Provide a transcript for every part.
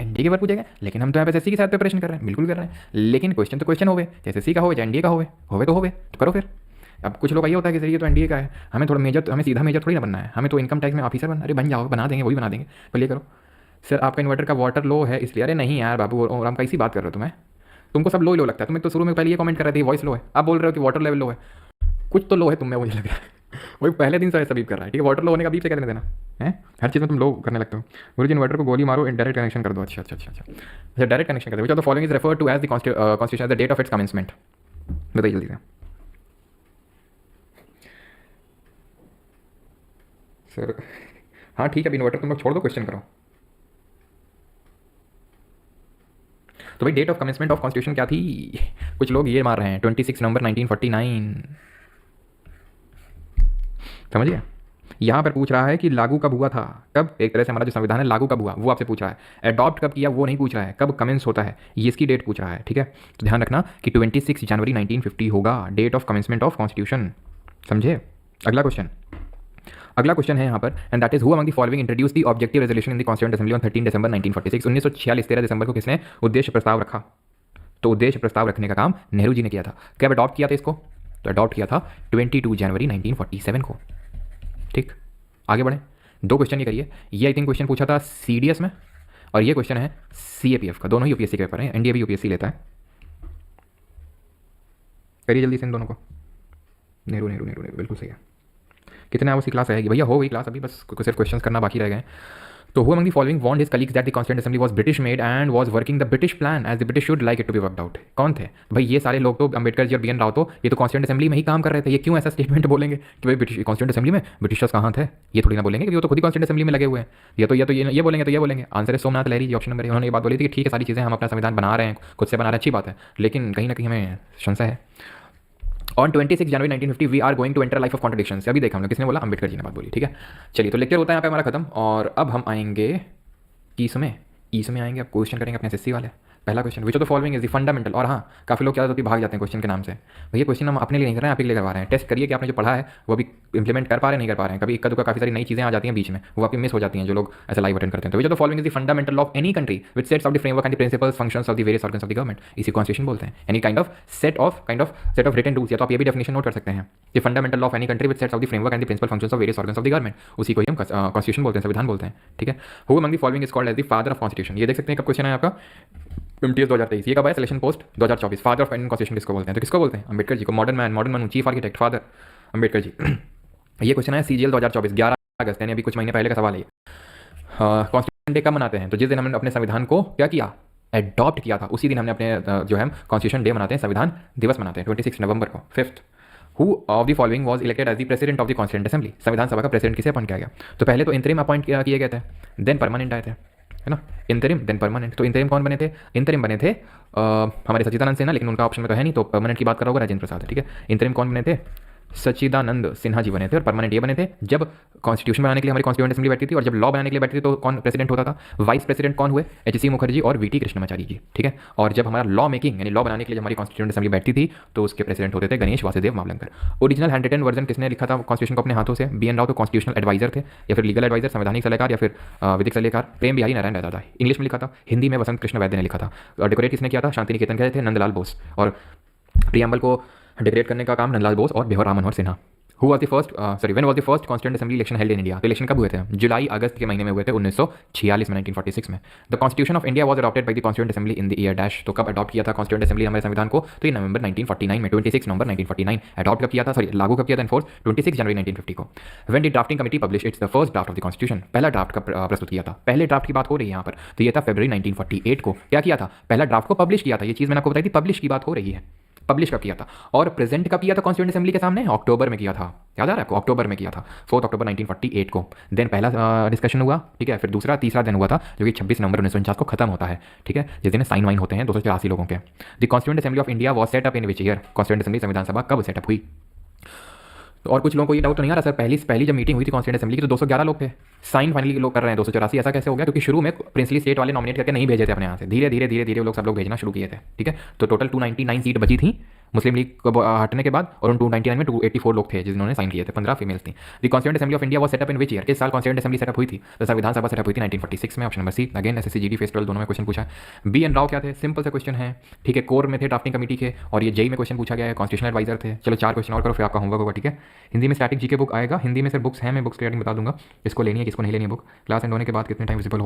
NDA के बारे पूछेगा, लेकिन हम तो यहाँ पे एसएससी के साथ प्रिपरेशन कर रहे हैं, बिल्कुल कर रहे हैं, लेकिन क्वेश्चन तो क्वेश्चन होवे, एसएससी का होवे चाहे एनडीए का होवे तो होवे तो करो फिर। अब कुछ लोग ये होता है कि सर ये तो एनडीए का है, हमें थोड़ा मेजर, हमें सीधा मेजर थोड़ी ना बनना है, हमें तो इनकम टैक्स में ऑफिसर बनना है। अरे बन जाओ, बना देंगे, वही बना देंगे, पहले करो। सर आपका इन्वर्टर का वाटर लो है इसलिए। अरे नहीं यार बाबू, और हम कैसी बात कर रहे हो तुम्हें, तुमको सब लो लगता है। तुम्हें तो शुरू में पहले ये कमेंट कर रहे थे वॉइस लो है, अब बोल रहे हो कि वाटर लेवल लो है। कुछ तो लो है तुम्हें, मुझे लग रहा है वही पहले दिन से ऐसा बीप कर रहा है। ठीक है, वाटर लो होने का बीप से क्या लेना देना है, हर चीज़ में तुम लो करने लगते हो। गुरु जी इन्वर्टर को गोली मारो, डायरेक्ट कनेक्शन कर दो। अच्छा अच्छा अच्छा अच्छा अच्छा, डायरेक्ट कनेक्शन कर दो। Which of the following is refer to as the constitution as the date of its commencement. बताइए जल्दी से सर। हाँ ठीक है, अब इन्वर्टर तुम लोग छोड़ दो, क्वेश्चन करो। तो भाई date of commencement of constitution क्या थी? कुछ लोग ये मार रहे हैं 26 नवंबर 1949। समझिए, यहाँ पर पूछ रहा है कि लागू कब हुआ था, कब एक तरह से हमारा जो संविधान है लागू कब हुआ वो आपसे पूछ रहा है। अडॉप्ट कब किया वो नहीं पूछ रहा है, कब कमेंस होता है ये इसकी डेट पूछ रहा है। ठीक है, तो ध्यान रखना कि 26 जनवरी 1950 होगा date of commencement of constitution. समझे? अगला क्वेश्चन, अगला क्वेश्चन है यहाँ पर, and that is who among the following introduce the objective resolution in the constituent assembly on 13 December 1946। 1946 13 दिसंबर को किसने उद्देश्य प्रस्ताव रखा? तो उद्देश्य प्रस्ताव रखने का काम नेहरू जी ने किया था। कब अडॉप्ट किया था इसको? तो अडॉप्ट किया था 22 जनवरी 1947 को। ठीक, आगे बढ़ें। दो क्वेश्चन ये करिए, ये आई थिंक क्वेश्चन पूछा था सीडीएस में, और ये क्वेश्चन है सीएपीएफ का। दोनों ही यूपीएससी के पेपर हैं, एनडीए भी यूपीएससी लेता है। करिए जल्दी से इन दोनों को। नेहरू नेहरू नेहरू नेहरू बिल्कुल सही है। कितने आवर्स की क्लास रहेगी भैया? हो गई क्लास, अभी बस सिर्फ क्वेश्चन करना बाकी रह गए। तो who among the following warned his colleagues that the constituent assembly was British made and was working the British plan as the British should like it to be worked out? कौन थे भाई ये सारे लोग? तो अंबेडकर जी और बीएन राव, तो ये तो कॉन्स्टिट्यूएंट असेंबली में ही काम कर रहे थे। ये क्यों ऐसा स्टेटमेंट बोलेंगे कि भाई ब्रिटिश कॉन्स्टिट्यूएंट असेंबली में ब्रिटिशर्स कहाँ थे? ये थोड़ी ना बोलेंगे कि वो तो खुद ही कॉन्स्टिट्यूएंट असेंबली में लगे हुए हैं। ये बोलेंगे तो ये बोलेंगे। आंसर है सोमनाथ लहरी जी, ऑप्शन नंबर। उन्होंने ये बात बोली थी कि ठीक है सारी चीज़ें हम अपना संविधान बना रहे हैं, खुद से बना रहे हैं, अच्छी बात है, लेकिन कहीं ना कहीं हमें संशय है। On 26 January 1950 we are going to enter life of contradictions. अभी देखा हमने, किसने बोला? अंबेडकर जी ने बात बोली। ठीक है, चलिए तो लेक्चर होता है यहाँ पे हमारा खत्म, और अब हम आएंगे इसमें, इसमें आएंगे। अब क्वेश्चन करेंगे अपने एसएससी वाले। पहला question, which of the following is the fundamental. और हाँ, काफ़ी लोग क्या होती भाग जाते हैं क्वेश्चन के नाम से। भैया क्वेश्चन हम अपने लिए नहीं कर रहे हैं, आप ही के लिए करवा रहे हैं। टेस्ट करिए कि आपने जो पढ़ा है वो भी इंप्लीमेंट कर पा रहे हैं, नहीं कर पा रहे हैं। कभी इक्का दुक्का काफ़ी सारी नई चीज़ें आ जाती हैं बीच में, वो आपकी मिस हो जाती हैं जो लोग ऐसा लाइव अटेंड करते हैं। तो which of the following is the fundamental of any country which sets of the framework and the principles functions of the various organs of the government. इसी कॉन्स्टिट्यूशन बोलते हैं। Any kind of set of written rules, या तो आप ये भी definition note कर सकते हैं, the fundamental of any country which sets of the framework and the principle functions of various organs of the government. उसी को ही हम कॉन्स्टिट्यूशन बोलते हैं, संविधान बोलते हैं। ठीक है, who among the following is called as the father of constitution. ये देख सकते हैं कब क्वेश्चन है आपका, एमटीएस 2023। ये कब है? Selection post 2024। Father of Indian constitution किसको बोलते हैं? तो किसको बोलते हैं? अंबेडकर जी को। Modern man chief architect father Ambedkar ji. ये क्वेश्चन है सीजीएल 2024 11 अगस्त, यानी अभी कुछ महीने पहले का सवाल है ये। कॉन्स्टिट्यूशन डे कब मनाते हैं? तो जिस दिन हमने अपने संविधान को क्या किया, एडॉप्ट किया था, उसी दिन हमने अपने जो है कॉन्स्टिट्यूशन डे मनाते हैं, संविधान दिवस मनाते हैं 26 नवंबर को। Fifth, who of the following was elected as the president of the constituent assembly. संविधान सभा का प्रेसिडेंट किसे अपॉइंट किया गया? तो पहले तो इंतरिम अपॉइंट किए गए थे, देन परमानेंट आए थे, है ना, इंतरिम देन परमानेंट। तो इंतरिम कौन बने थे? इंतरिम बने थे हमारे सच्चिदानंद सिन्हा, लेकिन उनका ऑप्शन में तो है नहीं, तो परमानेंट की बात करोगे राजेंद्र प्रसाद। ठीक है, इंतरिम कौन बने थे? सच्चिदानंद सिन्हा जी बने थे, और परमानेंट ये बने थे जब कॉन्स्टिट्यूशन बनाने के लिए हमारी कॉन्स्टिट्यूएंट असेंबली बैठती थी, और जब लॉ बनाने के लिए बैठती थी तो कौन प्रेसिडेंट होता था? वाइस प्रेसिडेंट कौन हुए? एचसी मुखर्जी और वीटी कृष्णमाचारी जी। ठीक है, और जब हमारा लॉ मेकिंग यानी लॉ बनाने के लिए हमारी कॉन्स्टिट्यूएंट असेंबली बैठती थी तो उसके प्रेसिडेंट होते थे Ganesh Vasudev Mavalankar. Original handwritten version किसने लिखा था कॉन्स्टिट्यूशन को अपने हाथों से? बीएन राव तो कॉन्स्टिट्यूशनल एडवाइजर थे, या फिर लीगल एडवाइजर, संवैधानिक सलाहकार, या फिर विधिक सलाहकार प्रेम बिहारी नारायण रहता था। इंग्लिश में लिखा था, हिंदी में वसंत कृष्ण वैद्य ने लिखा था। डेकोरेट किसने किया था? शांति निकेतन गए थे नंदलाल बोस, और प्रियम्बल को डेकोरेट करने का काम नंदलाल बोस और Bihar Ram Manohar Sinha. Who was the first, when was the first constituent assembly election held in India? तो इलेक्शन कब हुए थे? जुलाई अगस्त के महीने में हुए थे 1946 में, 1946 में। The constitution of India was adopted by the constituent assembly in the year dash. तो कब अडॉप्ट किया था कॉन्स्टिट्यूएंट असेंबली हमारे संविधान को? तो ये नवंबर 1949 में, 26 नवंबर 1949। अडॉप्ट कब किया था, सॉरी लागू कब किया था एनफोर्स? 26 जनवरी 1950 को। When the drafting committee publish it's the first draft of the constitution. पहला ड्राफ्ट कब प्रस्तुत किया था? पहले ड्राफ्ट की बात हो रही है यहाँ पर, तो ये था फरवरी 1948 को। क्या किया था? पहला ड्राफ्ट को पब्लिश किया था। ये चीज़ मैंने आपको बताई थी, पब्लिश की बात हो रही है। पब्लिश कब किया था? और प्रेजेंट कब किया था कॉन्स्टिट्यूएंट असेंबली के सामने? अक्टूबर में किया था। याद आ रहा है आपको? अक्टूबर में किया था, 4 अक्टूबर 1948 को। देन पहला डिस्कशन हुआ, ठीक है, फिर दूसरा तीसरा दिन हुआ था जो कि 26 नवंबर 1949 को खत्म होता है। ठीक है, जिस दिन साइन वाइन होते हैं 284 लोगों के। The constituent assembly of India was set up in which year? Constituent assembly संविधान सभा कब सेटअप हुई? तो और कुछ लोगों को ये डाउट तो नहीं आ रहा सर, पहली जब मीटिंग हुई थी कॉन्स्टिट्यूएंट असेंबली की तो 211 लोग थे, साइन फाइनली लोग कर रहे हैं 284। ऐसा कैसे हो गया? क्योंकि शुरू में प्रिंसली स्टेट वाले नॉमिनेट करके नहीं भेजे थे अपने यहाँ से, धीरे धीरे वो लोग सब लोग भेजना शुरू किए थे। ठीक है, तो टोटल 299 सीट बची थी मुस्लिम लीग को हटने के बाद, और उन 299 में 284 लोग थे जिन्होंने साइन किए थे, 15 फीमेल्स थी। The constituent assembly of India was setup in which year? किस साल कॉन्स्टिट्यूएंट असेंबली सेटअप हुई थी? तो सर विधानसभा सेटअप हुई थी 1946 में, option number C. Again SSC GD phase 12 दोनों में क्वेश्चन पूछा। बी एन राव क्या थे? सिंपल सा क्वेश्चन है, ठीक है, कोर में थे, ड्राफ्टिंग कमेटी के, और ये जेई में क्वेश्चन पूछा गया है, कॉन्स्टिट्यूशनल एडवाइजर थे। चलो 4 क्वेश्चन और करो फिर आपका होमवर्क होगा, ठीक है। हिंदी में स्टैटिक जीके बुक आएगा, हिंदी में सर बुक्स हैं, मैं बुक्स रिगार्डिंग बता दूंगा किसको लेनी है किसको नहीं लेनी है बुक। क्लास एंड होने के बाद कितने टाइम विजिबल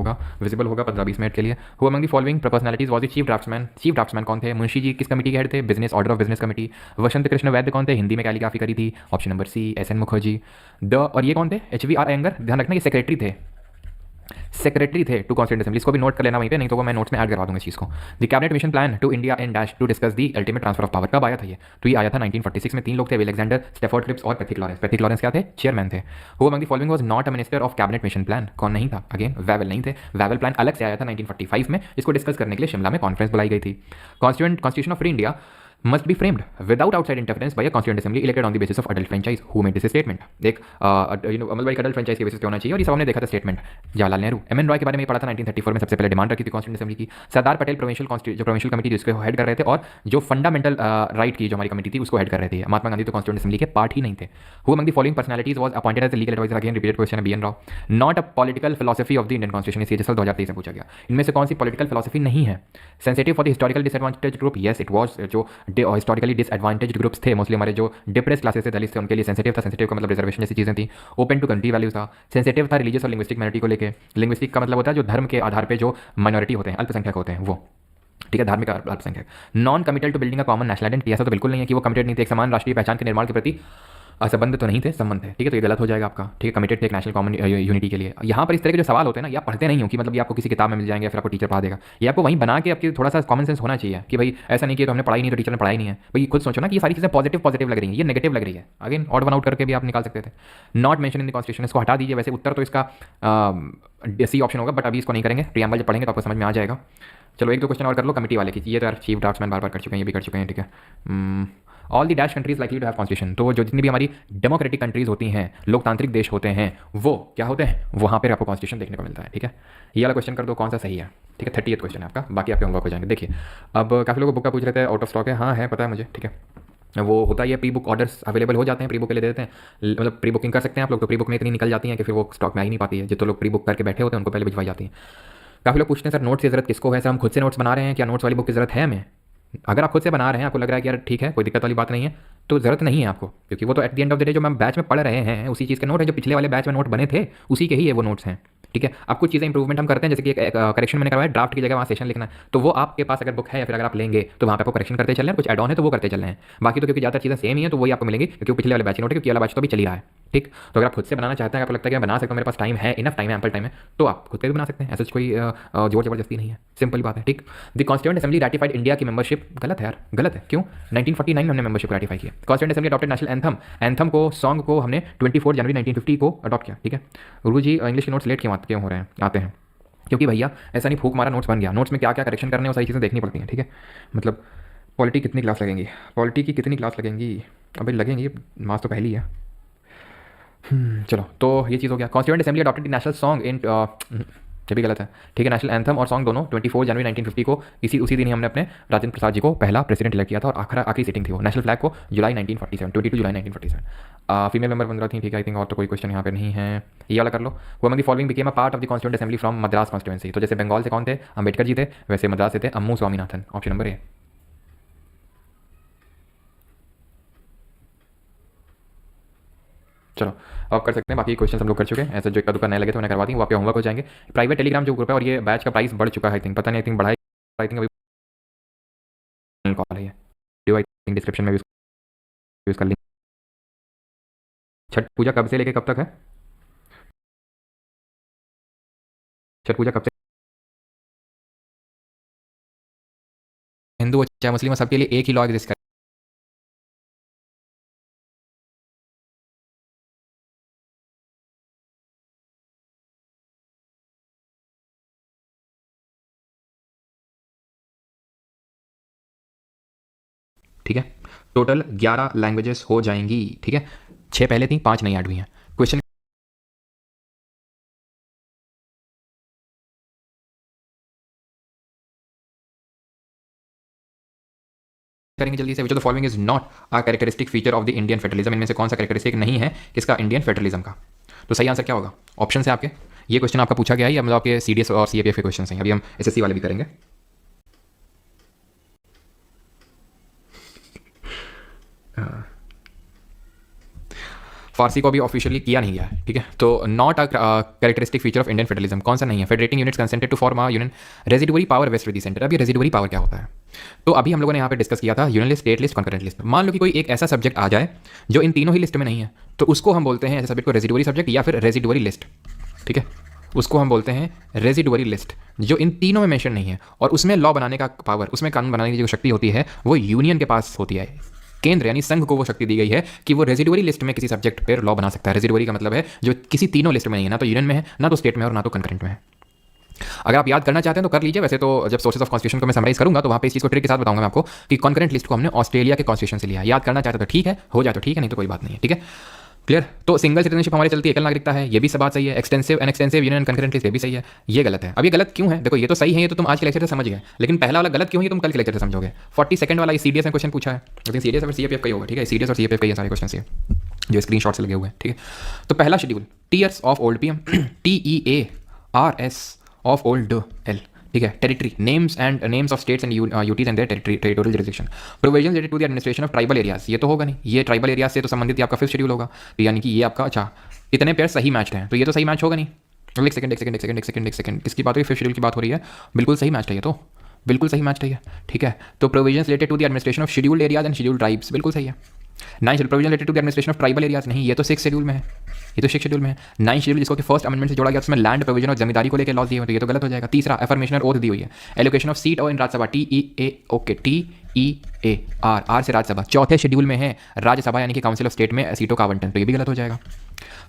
होगा 15-20 मिनट के लिए। Who among the following personalities was the chief draftsman? Chief draftsman कौन थे? मुंशी जी किस कमेटी के हेड थे? Business order of business committee. Vasant Krishna Vaidya कौन थे? हिंदी में कैलीग्राफी करी थी, option number C. S N Mukherjee. The और ये कौन थे? HVR अयंगर, ध्यान रखना ये सेक्रेटरी थे, सेक्रेटरी थे टू कॉन्स्टिट्यूएंट असेंबली। इसको भी नोट कर लेना वहीं पे, नहीं तो वो मैं नोट्स में ऐड करवा दूंगा इस चीज़ को। The cabinet mission plan to India in dash to discuss the ultimate transfer of power, कब आया था ये? तो ये आया था 1946 में। 3 लोग थे, विल अलेक्जेंडर, स्टेफोर्ड क्रिप्स और पैथिक लॉरेंस। पैथिक लॉरेंस क्या थे? चेयरमैन थे। Who among the following was not a minister of cabinet mission plan? कौन नहीं था? अगेन वेवल नहीं थे। वेवल प्लान अलग से आया था 1945 में, इसको डिस्कस करने के लिए शिमला में कॉन्फ्रेंस बुलाई गई थी। Constitution of free India must be framed without outside interference by a constituent assembly elected on the basis of adult franchise. Who made this statement? एक मतलब एक adult franchise के बेसिस पे होना चाहिए, और ये सब हमने देखा था statement Jawaharlal Nehru. M N Roy के बारे में पढ़ा था 1934 में, सबसे पहले डिमांड रखी थी कॉन्स्टिट्यूंट असेंबली की। सरदार पटेल जो प्रोविंशियल कमेटी जिसको हेड कर रहे थे, और जो फंडामेंटल राइट की जो हमारी कमेटी थी उसको हेड कर रहे थे। महात्मा गांधी तो कॉन्स्टिट्यूंट असेंबली के पार्ट ही नहीं थे। Who among the following personalities was appointed as legal adviser? Again repeated question है, B N Rau. Not a political philosophy of the Indian constitution, ये जैसा 2023 में पूछा गया। इनमें से कौन सी पॉलिटिकल फिलोसफी नहीं है? Sensitive for the historical disadvantage group? Yes it was. जो हिस्टोरिकली डिसएडवांटेज ग्रुप्स थे मोस्टली हमारे जो डिप्रेस क्लासेस थे, दलित थे, उनके लिए सेंसिटिव था। सेंसिटिव का मतलब रिजर्वेशन जैसी चीज़ें थी। ओपन टू कंट्री वैल्यूज था। सेंसिटिव था रिलीजियस और लिंग्विस्टिक माइनॉरिटी को लेकर। लिंग्विस्टिक का मतलब होता है जो धर्म के आधार पर जो माइनॉरिटी होते हैं, अल्पसंख्यक होते हैं वो, ठीक है, धार्मिक अल्पसंख्यक। Non committed to building a common national identity? ऐसा तो बिल्कुल नहीं है कि वो कमिटेड नहीं थे, एक समान राष्ट्रीय पहचान के निर्माण के प्रति असंबंध तो नहीं थे, संबंध थे, ठीक है, तो ये गलत हो जाएगा आपका, ठीक है। कमिटेड थे एक नेशनल कॉमन यूनिटी के लिए। यहाँ पर इस तरह के जो सवाल होते हैं ना, ये आप पढ़ते नहीं हो कि मतलब ये आपको किसी किताब में मिल जाएंगे, फिर आपको टीचर पढ़ा देगा। ये आपको वहीं बना के आपकी थोड़ा सा कॉमन सेंस होना चाहिए कि भाई ऐसा नहीं कि तो हमने पढ़ाई नहीं तो टीचर ने पढ़ाई नहीं है। भाई खुद सोचो ना कि ये सारी चीज़ें पॉजिटिव लग रही हैं, ये नेगेटिव लग रही है। अगेन ऑड वन आउट करके भी आप निकाल सकते थे। Not mention in the constitution, इसको हटा दीजिए। वैसे उत्तर तो इसका सी ऑप्शन होगा, बट अभी इसको नहीं करेंगे, प्रियम्बल जब पढ़ेंगे तो आपको समझ में आ जाएगा। चलो एक दो क्वेश्चन और कर लो कमेटी वाले की, ये तो यार चीफ ड्राफ्ट्समैन बार बार कर चुके हैं, ये भी कर चुके हैं, ठीक है। All the dash countries likely to have constitution, तो जो जितनी भी हमारी डेमोक्रेटिक कंट्रीज होती हैं, लोकतांत्रिक देश होते हैं, वो क्या होते हैं? वहाँ पर आपको कॉन्स्टिट्यूशन देखने को मिलता है, ठीक है। ये वाला क्वेश्चन कर दो कौन सा सही है, ठीक है। 30th क्वेश्चन है आपका, बाकी आपके होमवर्क हो जाएंगे। देखिए अब काफ़ी लोग बुक का पूछ रहे थे, आउट ऑफ स्टॉक है, हाँ है पता है मुझे, ठीक है। वो होता ही है, प्री बुक ऑर्डर्स अवेलेबल हो जाते हैं, प्री बुक के लिए दे देते हैं, मतलब प्री बुकिंग कर सकते हैं आप लोग, तो प्री बुक में इतनी निकल जाती है कि फिर वो स्टॉक में आ ही नहीं पाती है। जितने लोग प्री बुक करके बैठे होते हैं उनको पहले भिजवाई जाती है। काफ़ी लोग पूछते हैं सर नोट्स की जरूरत किसको है? सर हम खुद से नोट्स बना रहे हैं, क्या नोट्स वाली बुक की जरूरत है हमें? अगर आप खुद से बना रहे हैं, आपको लग रहा है कि यार ठीक है कोई दिक्कत वाली बात नहीं है, तो ज़रूरत नहीं है आपको, क्योंकि वो तो at the end of the day जो हम बैच में पढ़ रहे हैं उसी चीज़ के नोट है, जो पिछले वाले बैच में नोट बने थे उसी के ही ये वो नोट्स हैं, ठीक है। अब कुछ चीज़ें इंप्रूवमेंट हम करते हैं, जैसे कि एक करेक्शन मैंने करवाया, ड्राफ्ट की जगह वहाँ सेशन लिखना है, तो वो आपके पास अगर बुक है या फिर अगर आप लेंगे तो वहाँ पे आपको करेक्शन करते चलना है, कुछ एड ऑन है तो वो करते चलना है। बाकी तो क्योंकि ज़्यादा चीज़ें सेम ही है तो वही आपको मिलेंगी, क्योंकि पिछले वाले बैच नोट है, क्योंकि वाला बैच तो भी चल ही रहा है, ठीक। तो अगर आप खुद से बनाना चाहते हैं, आपको लगता है कि मैं बना सकता हूँ, मेरे पास टाइम है, इनफ टाइम है, एम्पल टाइम है, तो आप खुद से भी बना सकते हैं, ऐसा कोई जोर जबरदस्ती नहीं है, सिंपल बात है, ठीक। The constituent assembly ratified India की मेंबरशिप, गलत है यार, गलत है, क्यों? 1949 में हमने मेंबरशिप रैटिफाई किया। Constituent assembly adopted national anthem, anthem को, सॉन्ग को हमने 24 जनवरी 1950 को अडॉप्ट किया, ठीक है। गुरु जी इंग्लिश के नोट्स लेट क्यों हो रहे हैं, आते हैं, क्योंकि भैया ऐसा नहीं फूक मारा नोट्स बन गया, नोट्स में क्या क्या करेक्शन करने हैं वो सारी चीज़ें देखनी पड़ती हैं, ठीक है। मतलब पॉलिटी कितनी क्लास लगेंगी, पॉलिटी की कितनी क्लास लगेंगी? अभी लगेंगी, मास तो पहली है। चलो तो ये चीज़ हो गया। Constituent assembly adopted national song in, ये भी गलत है, ठीक है। नेशनल एंथम और सॉन्ग दोनों 24 जनवरी 1950 को, उसी दिन ही हमने अपने राजेंद्र प्रसाद जी को पहला प्रेसिडेंट इलेक्ट किया था, और आखिरी सीटिंग थी वो। नेशनल फ्लैग को जुलाई 1947, 22 जुलाई 1947। फीमेल मेंबर 15 थी, ठीक है। आई थिंक और तो कोई क्वेश्चन यहाँ पे नहीं है, ये वाला कर लो। वो among the following became a part of the constituent assembly from Madras constituency, तो जैसे बंगाल से कौन थे? अंबेडकर जी थे, वैसे मद्रास से थे अम्मू स्वामीनाथन, ऑप्शन नंबर ए। चलो अब कर सकते हैं, बाकी क्वेश्चन हम लोग कर चुके हैं, ऐसा जो एक दुकान नए लगे तो उन्हें करवा दी, वो आपके होमवर्क हो जाएंगे। प्राइवेट टेलीग्राम जो ग्रुप है, और ये बैच का प्राइस बढ़ चुका है, आई थिंक, पता नहीं, आई थिंक बढ़ाई, आई थिंक अभी कॉल है ये, आई थिंक डिस्क्रिप्शन में भी उसका लिंक। छठ पूजा कब से लेके कब तक है? छठ पूजा कब से? हिंदू हो चाहे मुस्लिम हो, सबके लिए एक ही लॉ एग्जिस्ट कर, ठीक है। टोटल 11 लैंग्वेजेस हो जाएंगी, ठीक है। 6 पहले थी, 5 नई ऐड हुई हैं। क्वेश्चन करेंगे जल्दी से। Which of the following is not a characteristic feature of the Indian federalism, इनमें से कौन सा कैरेक्टरिस्टिक नहीं है किसका, इंडियन फेडरलिज्म का। तो सही आंसर क्या होगा, ऑप्शन है आपके। ये क्वेश्चन आपका पूछा गया है, मतलब आपके सीडीएस और सीएपीएफ के क्वेश्चन हैं, अभी हम एसएससी वाले भी करेंगे। फारसी को भी ऑफिशियली किया नहीं गया है, ठीक है। तो not a characteristic feature of Indian federalism कौन सा नहीं है, federating units consented to form a union residuary power vest with the centre. अब ये रेजिडुअरी पावर क्या होता है, तो अभी हम लोगों ने यहाँ पे डिस्कस किया था union list, state list, concurrent list. मान लो कि कोई एक ऐसा सब्जेक्ट आ जाए जो इन तीनों ही लिस्ट में नहीं है, तो उसको हम बोलते हैं ऐसे सब्जेक्ट को रेजिडुअरी सब्जेक्ट या फिर रेजिडुअरी लिस्ट, ठीक है। उसको हम बोलते हैं रेजिडुअरी लिस्ट, जो इन तीनों में मेंशन नहीं है, और उसमें लॉ बनाने का पावर, उसमें कानून बनाने की जो शक्ति होती है वो यूनियन के पास होती है। केंद्र यानी संघ को वो शक्ति दी गई है कि वो रेजिडुअरी लिस्ट में किसी सब्जेक्ट पर लॉ बना सकता है। रेजिडुअरी का मतलब है जो किसी तीनों लिस्ट में नहीं है, ना तो यूनियन में है, ना तो स्टेट में है, और ना तो कंकरेंट में है। अगर आप याद करना चाहते हैं तो कर लीजिए, वैसे तो जब सोर्सेज ऑफ कॉन्स्टिट्यूशन को मैं समराइज करूंगा तो वहाँ पे इस चीज़ को ट्रिक के साथ बताऊंगा मैं आपको कि कॉन्करेंट लिस्ट को हमने ऑस्ट्रेलिया के कॉन्स्टिट्यूशन से लिया। याद करना चाहते तो ठीक है, हो जाए तो ठीक है, नहीं तो कोई बात नहीं है, ठीक है, क्लियर। तो सिंगल सिटीजनशिप हमारी चलती है, एकल नागरिकता है, ये भी सब बात सही है। Extensive and extensive union concurrent list, ये भी सही है। ये गलत है। अब ये गलत क्यों है, देखो ये तो सही है, ये तो तुम आज के लेक्चर से समझ गए, लेकिन पहला वाला गलत क्यों है तुम कल के लेक्चर से समझोगे। 42 वाला सीडीएस में क्वेश्चन पूछा है, लेकिन सीडीएस और सीएपीएफ का ही होगा, ठीक है, सीडीएस और सीएपीएफ का ही सारे क्वेश्चन जो स्क्रीनशॉट से लगे हुए हैं, ठीक है। तो पहला schedule, tears of old PM, TEARS of old L, ठीक है। Territory, names and names of states and UTs and their territorial jurisdiction. Provision related to the administration of tribal areas, ये तो होगा नहीं, ये ट्राइबल एरिया से तो संबंधित आपका 5th शेड्यूल होगा, तो यानी कि ये आपका, अच्छा इतने पेयर सही मैच हैं, तो ये तो सही मैच होगा नहीं। एक सेकंड, किसकी बात हो रही है, 5th शेड्यूल की बात हो रही है, बिल्कुल सही मैच है ये तो, बिल्कुल सही मैच है ये, ठीक है। तो provision related to the administration of scheduled areas and scheduled tribes, बिल्कुल सही है। 9th provision related to the administration of tribal areas, नहीं, ये तो 6th शेड्यूल में है, ये तो 6th शेड्यूल में है। 9th शेड्यूल जिसको कि फर्स्ट अमेंडमेंट से जोड़ा गया, उसमें लैंड प्रोविजन और जमींदारी को लेकर लॉज दिए हुए, तो ये तो गलत हो जाएगा। तीसरा, अफर्मेशन और ओथ दी हुई है। एलोकेशन ऑफ सीट और इन राज्यसभा, TEAR से राज्यसभा। 4th शेड्यूल में है राज्यसभा यानी कि काउंसिल ऑफ स्टेट में सीटों का आवंटन, तो ये भी गलत हो जाएगा।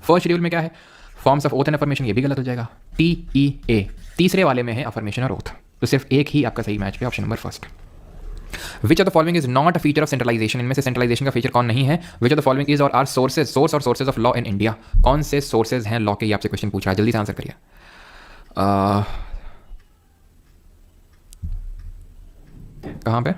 1st शेड्यूल में क्या है, forms of oath and affirmation, ये भी गलत हो जाएगा, TEA। तीसरे वाले में है अफर्मेशन और ओथ, तो सिर्फ एक ही आपका सही मैच पे, option number first. Which of the following is not a feature of centralisation, इनमें से सेंट्रलाइजेशन का फीचर कौन नहीं है। Which of the following is और आर सोर्सेज, सोर्स और sources of law in India, कौन से सोर्सेज हैं लॉ के, ये आपसे क्वेश्चन पूछ रहा है, जल्दी से आंसर करिए। कहाँ पे,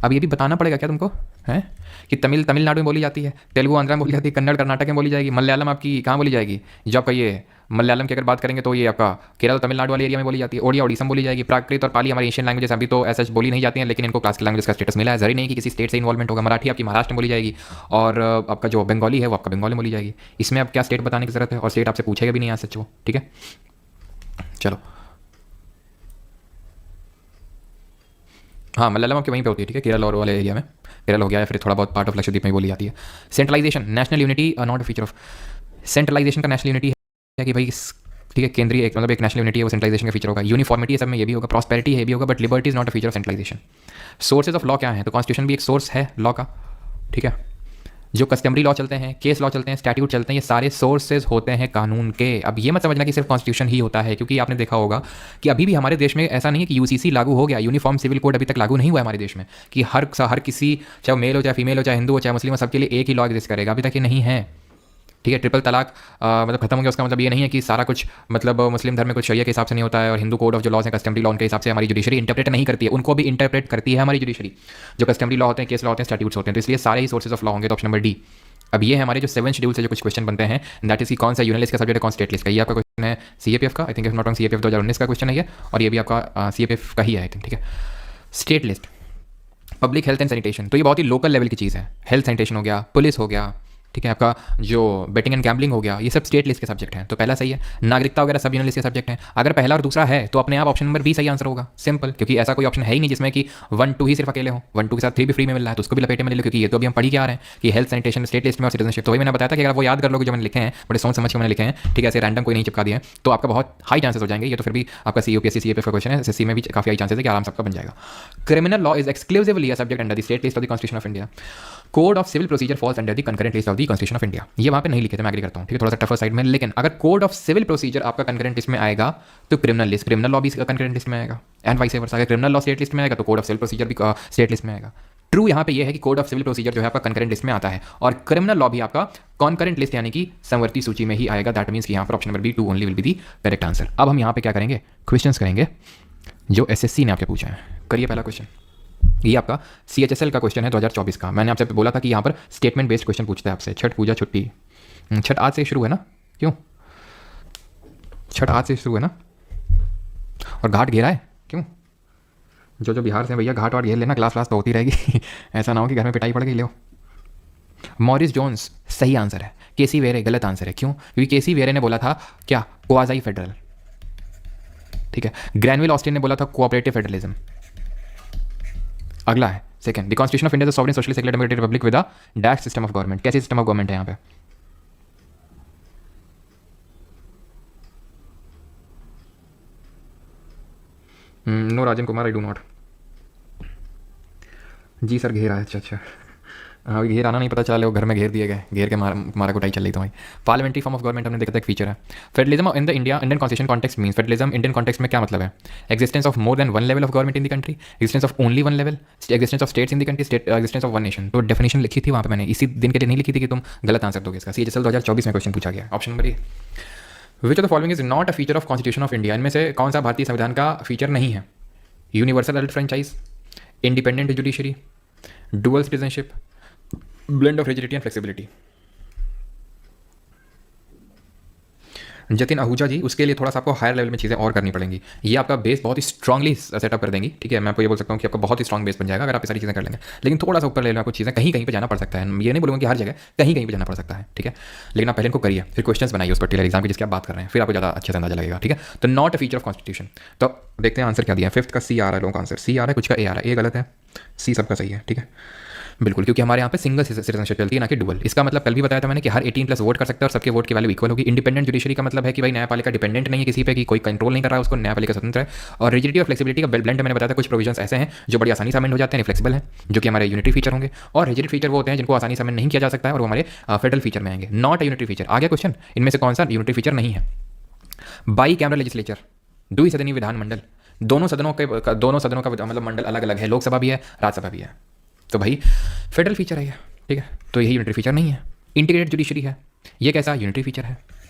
अब ये भी बताना पड़ेगा क्या तुमको, है कि तमिलनाडु में बोली जाती है, तेलुगु आंध्रा में बोली जाती है, कन्नड़ कर्नाटक में बोली जाएगी, मलयालम आपकी कहाँ बोली जाएगी, जो आपका ये मलयालम की अगर बात करेंगे तो ये आपका केरल तमिलनाडु वाले एरिया में बोली जाती है, ओडिया ओडिशा में बोली जाएगी। प्राकृत और पाली हमारी एशियन लैंग्वेजेस अभी तो ऐसा बोली नहीं जाती हैं, लेकिन इनको क्लासिकल लैंग्वेज का स्टेटस मिला है, जरूरी नहीं कि किसी स्टेट से इन्वॉल्वमेंट होगा। मराठी आपकी महाराष्ट्र में बोली जाएगी, और आपका जो बंगाली है वो आपका बंगाली में बोली जाएगी। इसमें अब क्या स्टेट बताने की जरूरत है, और स्टेट आपसे पूछेगा भी नहीं आज सच वो, ठीक है। चलो हाँ, मलयालम आपके वहीं पे होती है, ठीक है, केरल और वाले एरिया में, केरल हो गया, या फिर थोड़ा बहुत पार्ट ऑफ लक्षद्वीप में बोली जाती है। Centralisation, national unity not a feature of centralisation का नेशनल यूनिटी है कि भाई, ठीक है, केंद्रीय एक मतलब एक नेशनल यूनिटी है, वो सेंट्रलाइजेशन का फीचर होगा। यूनिफॉर्मिटी सब में ये भी होगा, प्रॉस्पेरिटी है भी होगा, but liberty is not a feature of centralisation. Sources of law क्या है, तो कॉन्स्टिट्यूशन भी एक सोर्स है लॉ का, ठीक है। जो कस्टमरी लॉ चलते हैं, केस लॉ चलते हैं, स्टैट्यूट चलते हैं, ये सारे सोर्सेज होते हैं कानून के। अब ये मत समझना कि सिर्फ कॉन्स्टिट्यूशन ही होता है, क्योंकि आपने देखा होगा कि अभी भी हमारे देश में ऐसा नहीं है कि यूसीसी लागू हो गया, यूनिफॉर्म सिविल कोड अभी तक लागू नहीं हुआ है हमारे देश में, कि हर किसी, चाहे मेल हो, चाहे फीमेल हो, चाहे हिंदू हो, चाहे मुस्लिम हो, सबके लिए एक ही लॉ एग्जिस्ट करेगा, अभी तक ये नहीं है, ठीक है। ट्रिपल तलाक मतलब खत्म हो गया, उसका मतलब ये नहीं है कि सारा कुछ मतलब मुस्लिम धर्म में कुछ शरिया के हिसाब से नहीं होता है, और हिंदू कोड ऑफ जो लॉज हैं कस्टमरी लॉ उनके हिसाब से हमारी जुडिशरी इंटरप्रेट नहीं करती है, उनको भी इंटरप्रेट करती है हमारी जुडिशरी, जो कस्टमरी लॉ होते हैं, केस लॉ होते हैं, स्टैट्यूट्स होते हैं, तो इसलिए सारे ही सोर्सेज ऑफ लॉ होंगे, तो ऑप्शन नंबर डी। अब ये हमारे जो 7th शेड्यूल से जो कुछ क्वेश्चन बनते हैं, दैट इज की कौन सा यूनियन लिस्ट का सब्जेक्ट है, कौन स्टेट लिस्ट का, ये आपका क्वेश्चन है सीएपीएफ का, I think if not wrong CAPF 2019 का क्वेश्चन है ये, और ये भी आपका सीएपीएफ का ही है आई थिंक, ठीक है। State list, public health and sanitation, तो ये बहुत ही लोकल लेवल की चीज़ है। हेल्थ सैनिटेशन हो गया, पुलिस हो गया, ठीक है, आपका जो बेटिंग एंड गैम्बलिंग हो गया, ये सब स्टेट लिस्ट के सब्जेक्ट हैं, तो पहला सही है। नागरिकता वगैरह सब यूनियन लिस्ट के सब्जेक्ट हैं। अगर पहला और दूसरा है तो अपने आप ऑप्शन नंबर बी सही आंसर होगा, सिंपल, क्योंकि ऐसा कोई ऑप्शन है ही नहीं जिसमें कि 1 2 ही सिर्फ अकेले हो, 1 2 के साथ 3 भी फ्री में मिल रहा है, तो उसको भी लपेटे में ले लो, क्योंकि ये तो अभी हम पढ़ी के आ रहे हैं कि हेल्थ सैनिटेशन स्टेट लिस्ट में और सिटीजनशिप, तो वही मैंने बताया था कि अगर वो याद कर लोगे जो मैंने लिखे हैं, बड़े सोच समझ के मैंने लिखे हैं, ठीक है, ऐसे रैंडम कोई नहीं चिपका दिया है, तो आपका बहुत हाई चांसेस हो जाएंगे। ये तो फिर भी आपका यूपीएससी सीएपीएफ का क्वेश्चन है, एसएससी में भी काफी हाई चांसेस है कि आराम से आपका बन जाएगा। Criminal law is exclusively a subject under the state list of the constitution of India. Code of civil procedure falls under the concurrent list of the constitution of India, ये वहाँ पे नहीं लिखे थे, मैं एग्री करता हूँ, ठीक है, थोड़ा सा टफर साइड में, लेकिन अगर कोड ऑफ सिविल प्रोसीजर आपका कंकरेंट लिस्ट में आएगा तो क्रिमिनल लॉ भी कंकरेंट लिस्ट में आएगा, एंड वाइस वर्सा। अगर क्रिमिनल लॉ स्टेट लिस्ट में आएगा तो कोड ऑफ सिविल प्रोसीजर भी स्टेट लिस्ट में आएगा। ट्रू यहाँ पे ये है कि कोड ऑफ सिविल प्रोसीजर जो है आपका कंकरेंट लिस्ट में आता है, और क्रिमिनल लॉ भी आपका कॉन्करेंट लिस्ट यानी कि समवर्ती सूची में ही आएगा। दैट मीन्स कि यहाँ पर option number B 2 only will be the correct answer. अब हम यहाँ पे क्या करेंगे, क्वेश्चंस करेंगे जो एसएससी ने आपके पूछा है। करिए पहला क्वेश्चन। ये आपका CHSL का क्वेश्चन है 2024 का। मैंने आपसे बोला था कि यहाँ पर स्टेटमेंट बेस्ड क्वेश्चन पूछता है आपसे। छठ पूजा छुट्टी, छठ आज से शुरू है ना, क्यों छठ आज से शुरू है ना, और घाट घेरा है क्यों, जो बिहार से भैया घाट वाट घेर लेना, क्लास तो होती रहेगी ऐसा ना हो कि घर में पिटाई पड़ गई। लो मॉरिस जोन्स सही आंसर है, केसी वेरे गलत आंसर है। क्यों? क्योंकि केसी वेरे ने बोला था क्या, क्वाज़ाई फेडरल, ठीक है। ग्रैनविल ऑस्टिन ने बोला था कोऑपरेटिव फेडरलिज्म। अगला है second, the constitution of India sovereign socialist secular democratic republic with a dash system of government. कैसे सिस्टम ऑफ गवर्नमेंट है यहाँ पे? No Rajan Kumar, I do not. जी सर घेरा है, अच्छा हाँ घेर आना नहीं पता चला, लोग घर में घेर दिए गए, घेर के मारा कुटाई चल रही तो भाई। पार्लियामेंट्री फॉर्म ऑफ गवर्नमेंट हमने देखा था एक फीचर है। Federalism in the Indian constitution context means, federalism Indian context में क्या मतलब है? Existence of more than one level of government in the country, existence of only one level, existence of states in the country, existence of one nation. तो definition लिखी थी वहाँ पे मैंने, इसी दिन के लिए नहीं लिखी थी कि तुम गलत आंसर दोगे इसका। CHSL 2024 में क्वेश्चन पूछा गया। Option number A, which of the following is not a feature of constitution of India. इनमें से कौन सा भारतीय संविधान का फीचर नहीं है? Universal adult franchise, independent judiciary, dual citizenship, blend of rigidity and flexibility. Jatin Ahuja ji, उसके लिए थोड़ा सा आपको हायर लेवल में चीज़ें और करनी पड़ेंगी। ये आपका बेस बहुत ही स्ट्रांगली सेटअप कर देंगी, ठीक है। मैं आपको ये बोल सकता हूँ कि आपका बहुत ही स्ट्रांग बेस बन जाएगा अगर आप ये सारी चीज़ें कर लेंगे। लेकिन थोड़ा सा ऊपर लेवल में कुछ चीज़ें कहीं पे जाना पड़ सकता है। ये नहीं बोलूँगा कि हर जगह, कहीं पे जाना पड़ सकता है, ठीक है। लेकिन आप पहले इनको करिए, फिर क्वेश्चन बनाइए उस पर्टिकुलर एग्जाम की जिसकी आप बात कर रहे हैं, फिर आपको ज़्यादा अच्छे से अंदाजा लगेगा, ठीक है। तो not a feature of constitution. तो देखते हैं आंसर क्या दिया है। फिफ्थ का सी आ रहा है, लोगों का आंसर सी आ रहा है, कुछ का ए आ रहा है। ए गलत है, सी सबका सही है, ठीक है बिल्कुल, क्योंकि हमारे यहाँ पे सिंगल सिटीजनशिप चलती है ना कि डुअल। इसका मतलब कल भी बताया था मैंने कि हर 18+ वोट कर सकता है और सबके वोट की वैल्यू इक्वल होगी। इंडिपेंडेंट जुडिशरी का मतलब है कि भाई न्यायपालिका डिपेंडेंट नहीं है किसी पे, कि कोई कंट्रोल नहीं कर रहा है उसको, न्यायपालिका स्वतंत्र है। और रिजिडिटी और फ्लेक्सिबिलिटी का ब्लेंड मैंने बताया था, कुछ प्रोविजंस ऐसे हैं जो बड़ी आसानी से अमेंड हो जाते हैं, फ्लेक्सिबल हैं, जो कि हमारे यूनिटरी फीचर होंगे। और रिजिड फीचर वो होते हैं जिनको आसानी से अमेंड नहीं किया जा सकता है और वो हमारे फेडरल फीचर में आएंगे। Not a unitary feature. आ गया क्वेश्चन, इनमें से कौन सा यूनिटरी फीचर नहीं है? बाई कैमरा लेजिस्लेचर, द्विसदनीय विधानमंडल, दोनों सदनों का मतलब मंडल अलग अलग है, लोकसभा भी है, राज्यसभा भी है। तो भाई फेडरल फीचर है ये, ठीक है। तो यही यूनिटरी फीचर नहीं है। इंटीग्रेटेड जुडिशरी है, ये कैसा यूनिटरी फीचर है।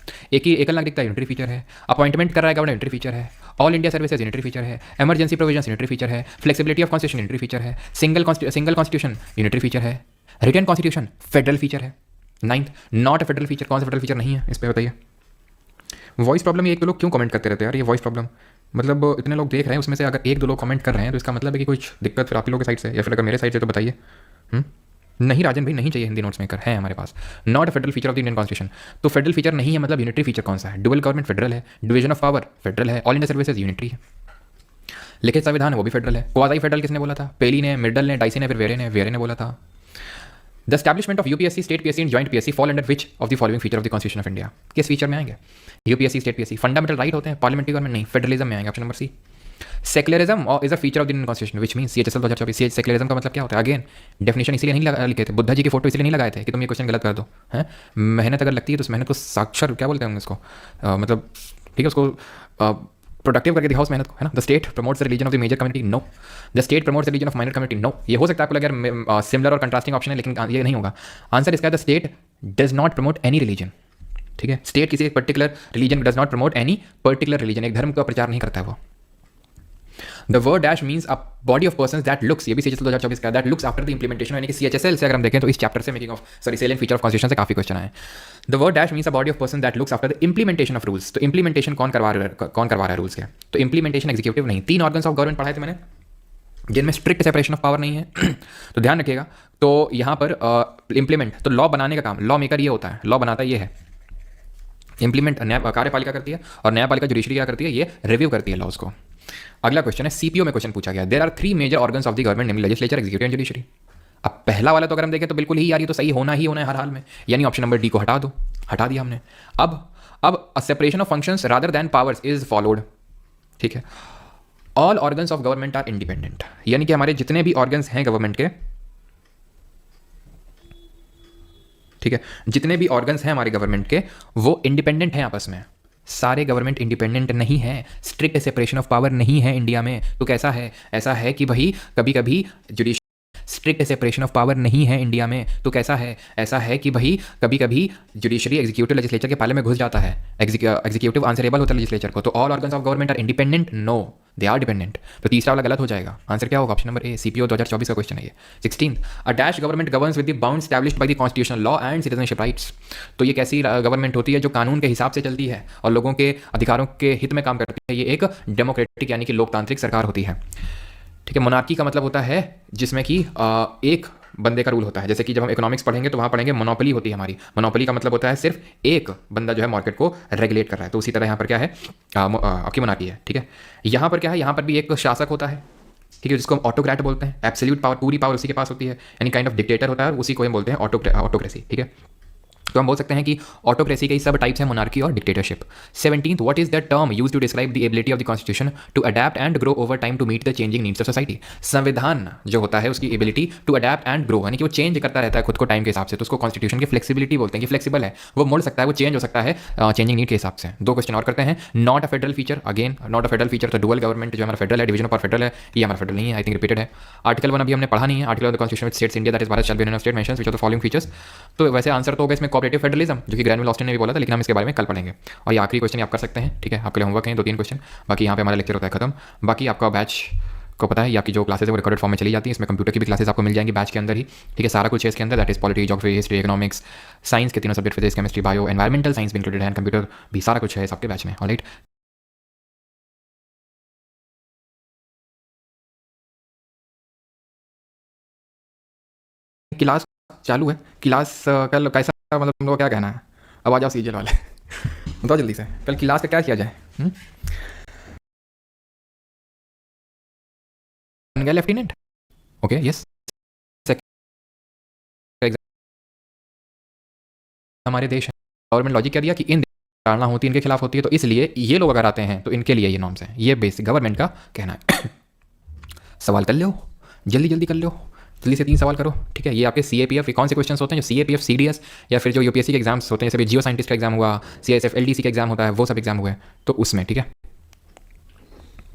एक ही एकल नागरिकता यूनिटरी फीचर है। अपॉइंटमेंट कर रहा है गवर्नर यूनिटरी फीचर है। All India services unitary feature है। इमरजेंसी प्रोविजंस यूनिटरी फीचर है। Flexibility of constitution unitary feature है। सिंगल कॉन्स्टिट्यूशन यूनिटरी फीचर है। रिटन कॉन्स्टिट्यूशन फेडरल फीचर है। 9th not a federal feature. कौन सा फेडरल फीचर नहीं है इस पर बताइए। वॉइस प्रॉब्लम, एक दो लोग क्यों कमेंट करते रहते हैं यार, ये वॉइस प्रॉब्लम मतलब इतने लोग देख रहे हैं, उसमें से अगर एक दो लोग कमेंट कर रहे हैं तो इसका मतलब है कि कुछ दिक्कत फिर आप लोगों की साइड से, या फिर अगर मेरे साइड से तो बताइए। नहीं राजन भाई, नहीं चाहिए हिंदी नोट्स मेकर है हमारे पास। Not a federal feature of the Indian constitution. तो फेडरल फीचर नहीं है मतलब यूनिटरी फीचर कौन सा है? डुअल गवर्नमेंट फेडरल है, डिवीजन ऑफ पावर फेडरल है, ऑल इंडिया सर्विसेज यूनिटरी है, लिखित संविधान है वो भी फेडरल है। क्वाज़ाई फेडरल किसने बोला था? पेली ने, मिडल ने, डाइसी ने, फिर वेरे ने बोला था। The establishment of UPSC, state PSC and joint PSC fall under which of the following feature of the constitution of India. किस फीचर में आएंगे? UPSC, state PSC fundamental right होते हैं, पार्लियामेंट्री गवर्नमेंट नहीं, फेडरलिज्म में आएंगे। Option number C. Secularism is a feature of the Indian constitution which mean CHSL 2024। Secularism का मतलब क्या होता है? अगेन डेफिनेशन इसलिए नहीं लिखे थे, बुद्धा जी की फोटो इसलिए नहीं लगाए थे कि तुम ये क्वेश्चन गलत कर दो हैं। मेहनत अगर लगती है तो उस मेहनत को साक्षर क्या बोलते हैं इसको, मतलब ठीक है, उसको प्रोडक्टिव करके दिखाओ उस मेहनत को, है ना। The state promotes the religion of the major community, no. The state promotes the religion of minor community, no. ये हो सकता है आपको लगे सिमिलर और कंट्रास्टिंग ऑप्शन है, लेकिन ये नहीं होगा। आंसर इसका है the state does not promote any religion, ठीक है। स्टेट किसी एक particular religion does not promote any particular religion, एक धर्म का प्रचार नहीं करता है वो। The word dash means a body of persons that looks, ये भी CHSL 2024 का, that looks after the implementation, यानी कि CHSL से अगर हम देखें तो इस चैप्टर से making of salient feature of constitution से काफी क्वेश्चन आए। The word dash means a body of person that looks after the implementation of rules. तो इंप्लीमेंटेशन कौन करवा रहा है रूल्स के? तो इंप्लीमेंटेशन एग्जीक्यूटिव नहीं। 3 ऑर्गन्स ऑफ गवर्नमेंट पढ़ाए थे मैंने जिनमें स्ट्रिक्ट सेपरेशन ऑफ पावर नहीं है तो ध्यान रखिएगा। तो यहाँ पर इंप्लीमेंट, तो लॉ बनाने का काम लॉ मेकर ये होता है, लॉ बनाता ये है। इंप्लीमेंट कार्यपालिका करती है और न्यायपालिका जुडिशरी क्या करती है? ये रिव्यू करती है लॉज को। अगला क्वेश्चन है, सीपीओ में क्वेश्चन पूछा गया, there are 3 major organs of the government namely legislature, executive and judiciary. अब पहला वाला तो अगर हम देखें तो बिल्कुल ही यार ये तो सही होना ही होना है हर हाल में, यानी ऑप्शन नंबर डी को हटा दो, हटा दिया हमने। अब separation of functions rather than powers is followed, ठीक है। All organs of government are independent, यानी कि हमारे जितने भी ऑर्गन्स हैं गवर्नमेंट के, ठीक है, जितने भी ऑर्गन्स हैं हमारे गवर्नमेंट के वो इंडिपेंडेंट हैं आपस में। सारे गवर्नमेंट इंडिपेंडेंट नहीं है, स्ट्रिक्ट सेपरेशन ऑफ पावर नहीं है इंडिया में। तो कैसा है? ऐसा है कि भाई कभी कभी judiciary strict separation of power नहीं है इंडिया में। तो कैसा है, ऐसा है कि भाई कभी कभी जुडिशरी एग्जीक्यूटिव लेजिस्लेचर के पाले में घुस जाता है, एग्जीक्यूटिव आंसरेबल होता है लेजिस्लेचर को। तो all organs of government are independent, no they are dependent. तो तीसरा वाला गलत हो जाएगा। आंसर क्या होगा? ऑप्शन नंबर ए, सीपीओ 2024 का क्वेश्चन है ये। 16, a dash government governs with the bound established by the constitutional law and citizenship rights. तो ये कैसी गवर्नमेंट होती है? जो कानून के हिसाब से चलती है और लोगों के अधिकारों के हित में काम करती है। ये एक डेमोक्रेटिक यानी कि लोकतांत्रिक सरकार होती है। ठीक है, मोनार्की का मतलब होता है जिसमें कि एक बंदे का रूल होता है। जैसे कि जब हम इकोनॉमिक्स पढ़ेंगे तो वहाँ पढ़ेंगे मोनोपोली होती है हमारी। मोनोपोली का मतलब होता है सिर्फ एक बंदा जो है मार्केट को रेगुलेट कर रहा है। तो उसी तरह यहाँ पर क्या है, आपकी मोनार्की है। ठीक है, यहाँ पर क्या है, यहाँ पर भी एक शासक होता है, ठीक है, जिसको हम ऑटोक्रेट बोलते हैं। एब्सोल्यूट पावर, पूरी पावर उसी के पास होती है, यानी काइंड ऑफ डिक्टेटर होता है, उसी को हम बोलते हैं ऑटोक्रेसी। ठीक है, तो हम बोल सकते हैं कि ऑटोक्रेसी के सब टाइप्स हैं, मोनार्की और dictatorship. 17th, what is the term use to describe the ability of the constitution to adapt and grow over time to meet the changing needs of society. संविधान जो होता है उसकी ability to adapt and grow, यानी कि वो change करता रहता है खुद को टाइम के हिसाब से। तो उसको कॉन्स्टिट्यूशन की फ्लेक्सिबिलिटी बोलते हैं कि फ्लेक्सिबल है, वो मोड़ सकता है, वो चेंज हो सकता है चेंजिंग नीड के हिसाब से। दो क्वेश्चन और करते हैं। Not a federal feature, again not a federal feature, तो डुअल गवर्नमेंट जो हमारा फेडरल है, डिवीजन ऑफ फेडरल है, ये हमारा फेडरल नहीं है, आई थिंक रिपीटेड है। आर्टिकल 1 अभी हमने पढ़ा नहीं है। Article of the constitution with states India that is Bharat shall be union of state mentions which are the following features. तो वैसे आंसर तो होगा इसमें कोऑपरेटिव फेडरलिज्म, जो कि ग्रैनविल ऑस्टिन ने भी बोला था, लेकिन हम इसके बारे में कल पढ़ेंगे। और ये आखिरी क्वेश्चन आप कर सकते हैं। ठीक है, आपके लिए होमवर्क है 2-3 क्वेश्चन, बाकी यहाँ पे हमारा लेक्चर होता है खत्म। बाकी आपका बैच को पता है, आपकी जो क्लासेस है वो रिकॉर्डेड फॉर्म में चली जाती है। इसमें कंप्यूटर की भी क्लासेस आपको मिल जाएंगी बैच के अंदर ही। ठीक है, सारा कुछ है इसके अंदर, that is polity, geography, history, economics, science के तीनों subject, physics, chemistry, bio, environmental science भी इंक्लूडेड है, कंप्यूटर भी, सारा कुछ है सबके बैच में। ऑलराइट, क्लास चालू है। क्लास कल कैसा, मतलब तुम लोग क्या कहना है? अब आ जाओ सीजल वाले बताओ जल्दी से, कल क्लास का क्या किया जाए? बन गया लेफ्टिनेंट? Okay, yes. हमारे देश है, गवर्नमेंट लॉजिक क्या दिया कि इन धारणा होती है, इनके खिलाफ होती है, तो इसलिए ये लोग अगर आते हैं तो इनके लिए ये नॉर्म्स हैं। ये बेसिक गवर्नमेंट का कहना है। सवाल कर लो, जल्दी जल्दी कर लो, जल्दी से 3 सवाल करो। ठीक है, ये आपके CAPF कौन से क्वेश्चन होते हैं? जो CAPF, CDS या फिर जो UPSC के एग्जाम्स होते हैं, जैसे भी जियो साइंटिस्ट का एग्जाम हुआ, CISF LDC का एग्जाम होता है, वो सब एग्जाम हुए तो उसमें। ठीक है,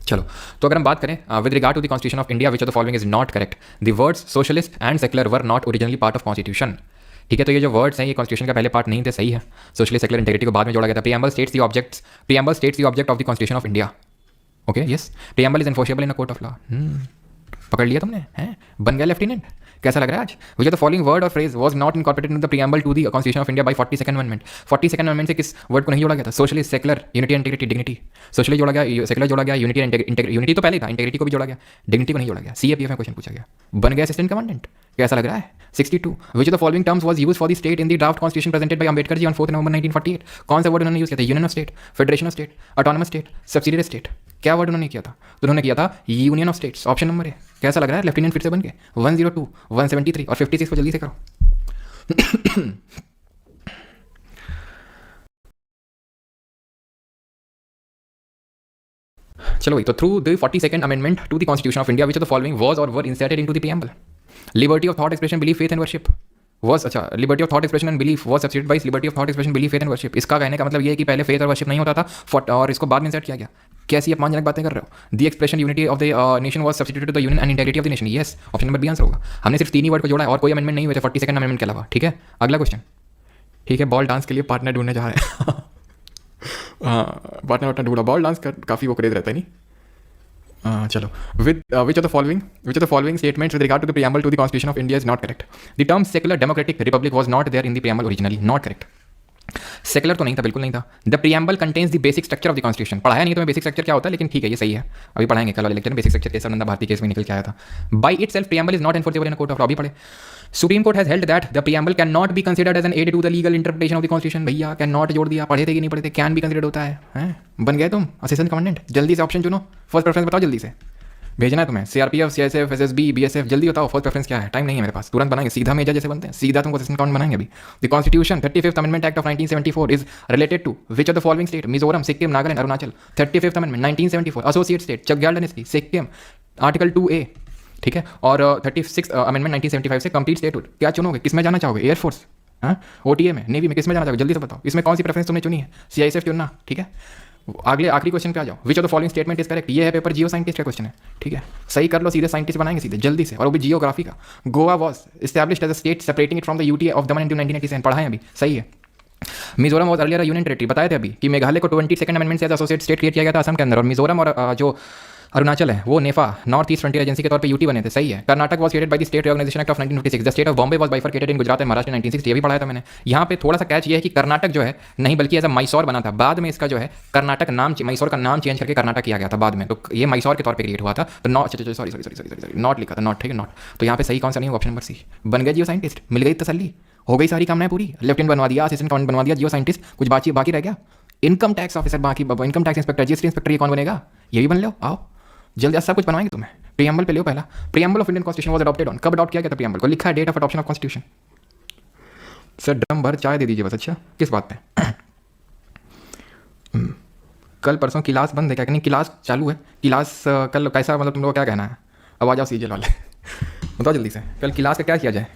चलो, तो अगर हम बात करें with regard to the constitution of India, which of the following is not correct? The words socialist and secular were not originally part of constitution. ठीक है, तो ये जो वर्ड्स हैं ये कॉन्स्टिट्यूशन का पहले पार्ट नहीं थे, सही है। सोशलिस्ट, सेक्युलर, इंटीग्रिटी को बाद में जोड़ा गया था। Preamble states the object of the constitution of India. Okay, yes, preamble is enforceable in a court of law. पकड़ लिया तुमने, हैं? बन गया लेफ्टिनेंट। कैसा लग रहा है आज? विच द फॉलोइंग वर्ड और phrase was not incorporated in the preamble to the constitution of India by 42nd amendment. 42nd amendment से किस वर्ड को नहीं जोड़ा गया था? Socialist, secular, unity, integrity, dignity. Socially जोड़ा गया, सेक्युलर जोड़ा गया, यूनिटी तो पहले ही था, इंटीग्रिटी को भी जोड़ा गया, डिग्निटी को नहीं जोड़ा गया। CAPF में क्वेश्चन पूछा गया, बन गया असिस्टेंट कमांडेंट। कैसा लग रहा है? 62, which the following terms was used for the state in the draft constitution presented by Ambedkar ji on 4 November 1948। कौन सा वर्ड उन्होंने यूज किया था? Union of state, federation of state, autonomous state, subsidiary state. क्या वर्ड उन्होंने किया था? तो उन्होंने किया था union of states. Option number है। कैसा लग रहा है लेफ्टिनेंट फिर से बन के? 102, 173 और 56 को जल्दी से करो। चलो भाई, तो through the 42nd amendment to the constitution of India, which of the following was or were inserted into the preamble? Liberty of thought expression, belief, faith and worship was, अच्छा, liberty of thought expression and belief was substituted by liberty of thought expression, belief, faith and worship. इसका कहने का मतलब ये है कि पहले faith और वर्शिप नहीं होता था और इसको बाद में इंसर्ट किया गया। कैसी अपमानजनक बातें कर रहे हो? The expression unity of the nation was substituted to the union and integrity of the nation. Yes, option number B answer होगा। हमने सिर्फ 3 ही वर्ड को जोड़ा है और कोई अमेंडमेंट नहीं हुए थे 42nd अमेंडमेंट के अलावा। ठीक है, अगला क्वेश्चन। ठीक है, बॉल डांस के लिए पार्टनर ढूंढने जा रहे हैं। पार्टनर ढूंढा, बॉल डांस का काफ़ी वो क्रेज रहता है नहीं? चलो, with which of the following statements with regard to the preamble to the constitution of India is not correct? The term secular democratic republic was not there in the preamble originally. Not correct. Secular तो नहीं था, बिल्कुल नहीं था। The preamble contains the basic structure of the constitution. पढ़ाया नहीं तो मैं बेसिक स्ट्रक्चर क्या होता है, लेकिन ठीक है, ये सही है, अभी पढ़ाएंगे कल वाले लेक्चर में बेसिक स्ट्रक्चर कैसे नंदा भारती केस में निकल के आया था। By itself preamble is not enforceable in a court of law, भी पढ़े। Supreme court has held that the preamble can not be considered as an aid to the legal interpretation of the constitution. भैया can not जोड़ दिया, पढ़े थे कि नहीं पढ़े थे? कैन भी कंसिडर्ड होता है? बन गए तुम असिस्टेंट कमांडेंट। जल्दी से ऑप्शन चुनो, फर्स्ट प्रेफरेंस बताओ, जल्दी से भेजना है तुम्हें। CRPF, CSF, SSB, BSF, जल्दी बताओ फर्स्ट प्रेफरेंस क्या है? टाइम नहीं है मेरे पास, तुरंत बनाएंगे, सीधा मेजर जैसे बनते हैं, सीधा तुमको असिस्टेंट काउंट बनाएंगे अभी। The constitution 35th amendment act of 1974 is related to which of the following state? Mizoram, Sikkim, Nagaland, Arunachal. 35th amendment 1974, associate state, Chogyal dynasty, Sikkim, article 2A। ठीक है, और 36th अमेंडमेंट 1975 से कंप्लीट स्टेटहुड। क्या चुनोगे, किस में जाना चाहोगे? एयरफोर्स, OTA में, नेवी में, किस में जाना चाहोगे? जल्दी से बताओ, इसमें कौन सी प्रेफरेंस तुमने चुनी है? CISF चुनना, ठीक है। अगले आखिरी क्वेश्चन पे आ जाओ। विच of the following statement is correct. ये है पेपर जियो साइंटिस्ट का क्वेश्चन है, ठीक है, सही कर लो, सीधे साइंटिस्ट बनाएंगे सीधे जल्दी से, और वो भी जियोग्राफी का। Goa was established as a state separating it from the UT of Daman in 1987, पढ़ा है अभी, सही है। Mizoram was earlier union territory, बताए थे अभी कि मेघालय को 22nd अमेंडमेंट से एसोसिएट स्टेट क्रिएट किया गया था असम के अंदर, और मिजोरम और जो अरुणाचल है वो नेफा नॉर्थ ईस्ट फ्रंटियर एजेंसी के तौर पे यूटी बने थे, सही है। Karnataka was created by the state reorganisation act of 1956, the state of Bombay was bifurcated in Gujarat and Maharashtra 1960, ये भी पढ़ाया था मैंने। यहाँ पे थोड़ा सा कैच ये है कि कर्नाटक जो है नहीं बल्कि एज अ मैसूर बना था, बाद में इसका जो है कर्नाटक नाम, मैसूर का नाम चेंज करके कर्नाटक किया गया था बाद में, तो ये मैसूर के तौर पर क्रिएट हुआ था। तो नॉट, सॉरी नॉट लिखा था, नॉट, ठीक है, नॉट। तो यहाँ पे सही कौन सा नहीं है, ऑप्शन नंबर सी। बन गए जियो साइंटिस्ट, मिल गई तसल्ली, हो गई सारी कामनाएं पूरी, लेफ्टिनेंट बनवा दिया, असिस्टेंट अकाउंटेंट बनवा दिया, जियो साइंटिस्ट, कुछ बाकी रह गया। इनकम टैक्स ऑफिसर बाकी, income tax inspector, GST inspector, ये कौन बनेगा, ये भी बन लो, आओ जल्दी, सब कुछ बनवाएंगे तुम्हें। प्रीएम्बल पे लो पहला। Preamble of Indian constitution was adopted on, कब अडॉप्ट किया गया था प्रीएम्बल को, लिखा है date of adoption of constitution. Sir drum भर चाय दे दीजिए बस। अच्छा किस बात पे? कल परसों क्लास बंद है क्या? नहीं क्लास चालू है। क्लास कल कैसा, मतलब तुम लोग क्या कहना है? अब आ जाओ सीजल वाले बताओ जल्दी से, कल क्लास का क्या किया जाए?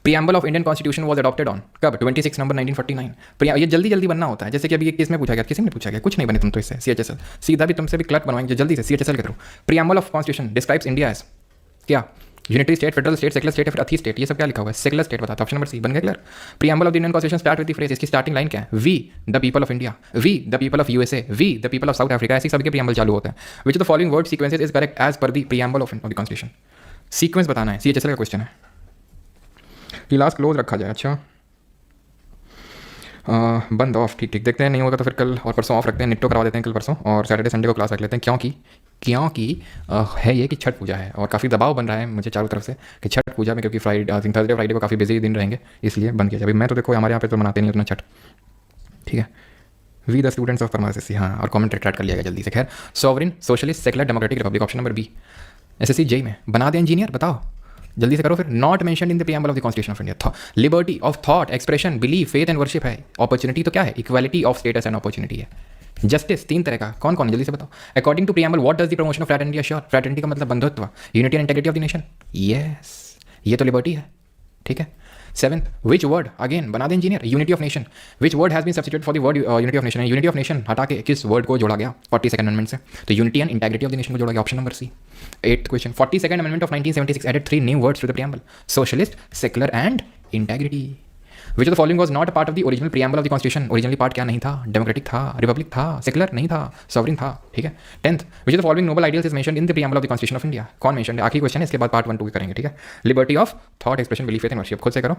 Preamble of Indian constitution was adopted on, कब? 26 नवंबर 1949। ये जल्दी जल्दी बनना होता है, जैसे कि अभी किस में पूछा गया, किसी ने पूछा गया, कुछ नहीं बने तुम तो इससे, सीएचएसएल सीधा भी तुमसे भी क्लर्क बनवाएंगे जल्दी से सीएचएसएल के through. Preamble of constitution describes India as क्या? Unitary state, federal state, secular state या फिर अथी स्टेट, ये सब क्या लिखा हुआ है? सेकुलर स्टेट बताता, ऑप्शन नंबर सी, बन गया clear. Preamble of the Indian constitution start with the phrase, इसकी स्टार्टिंग लाइन क्या है? We the people of India, we the people of USA, we the people of south Africa, ऐसे सबके preamble चालू होता है। Which of the following word sequences is correct as per the preamble of the constitution. Sequence बताना है, CHSL का question है। Class close रखा जाए, अच्छा बंद ऑफ, ठीक ठीक, देखते हैं, नहीं होगा तो फिर कल और परसों ऑफ रखते हैं, निट्टो करवा देते हैं कल परसों, और सैटरडे संडे को क्लास रख लेते हैं, क्योंकि है ये कि छठ पूजा है और काफ़ी दबाव बन रहा है मुझे चारों तरफ से कि छठ पूजा में, क्योंकि थर्सडे फ्राइडे को काफ़ी बिजी दिन रहेंगे, इसलिए बंद किया जाए। अभी मैं तो देखो हमारे यहाँ पे तो मनाते नहीं उतना छठ, ठीक है। वी द स्टूडेंट्स ऑफ परमासी, हाँ, और कॉमेंट रिट्रैक्ट कर लिया गया जल्दी से। खैर, sovereign socialist secular democratic republic, option number B. SSC JE में बना दे इंजीनियर, बताओ जल्दी से करो फिर। Not mentioned in the preamble of the constitution of India. Liberty of thought, expression, belief, faith and worship है। अपॉर्चुनिटी तो क्या है? Equality of status and opportunity है। जस्टिस तीन तरह का, कौन कौन है जल्दी से बताओ। According to preamble what does the promotion of fraternity assure. Fraternity का मतलब बंधुत्व, unity and integrity of the nation, yes, ये तो लिबर्टी है, ठीक है। 7th, विच वर्ड, अगेन बना दे engineer, unity of nation, which word has been substituted for the word unity of nation. Unity of nation हटा के किस वर्ड को जोड़ा गया 42nd अमेंडमेंट से? तो unity and integrity of the nation को जोड़ा गया, option number C. 8th question, 42nd amendment of 1976 added 3 new words to the preamble, socialist, secular and integrity. Which of the following was not a part of the original preamble of the constitution. Originally part क्या नहीं था? Democratic था, Republic था, secular नहीं था, sovereign था, ठीक है। 10th, which of the following noble ideals is mentioned in the preamble of the constitution of India. कौन मेंशन्ड है? आखिरी क्वेश्चन है, इसके बाद पार्ट 1 2 करेंगे, ठीक है। Liberty of thought, expression, belief, faith and worship, खुद से करो,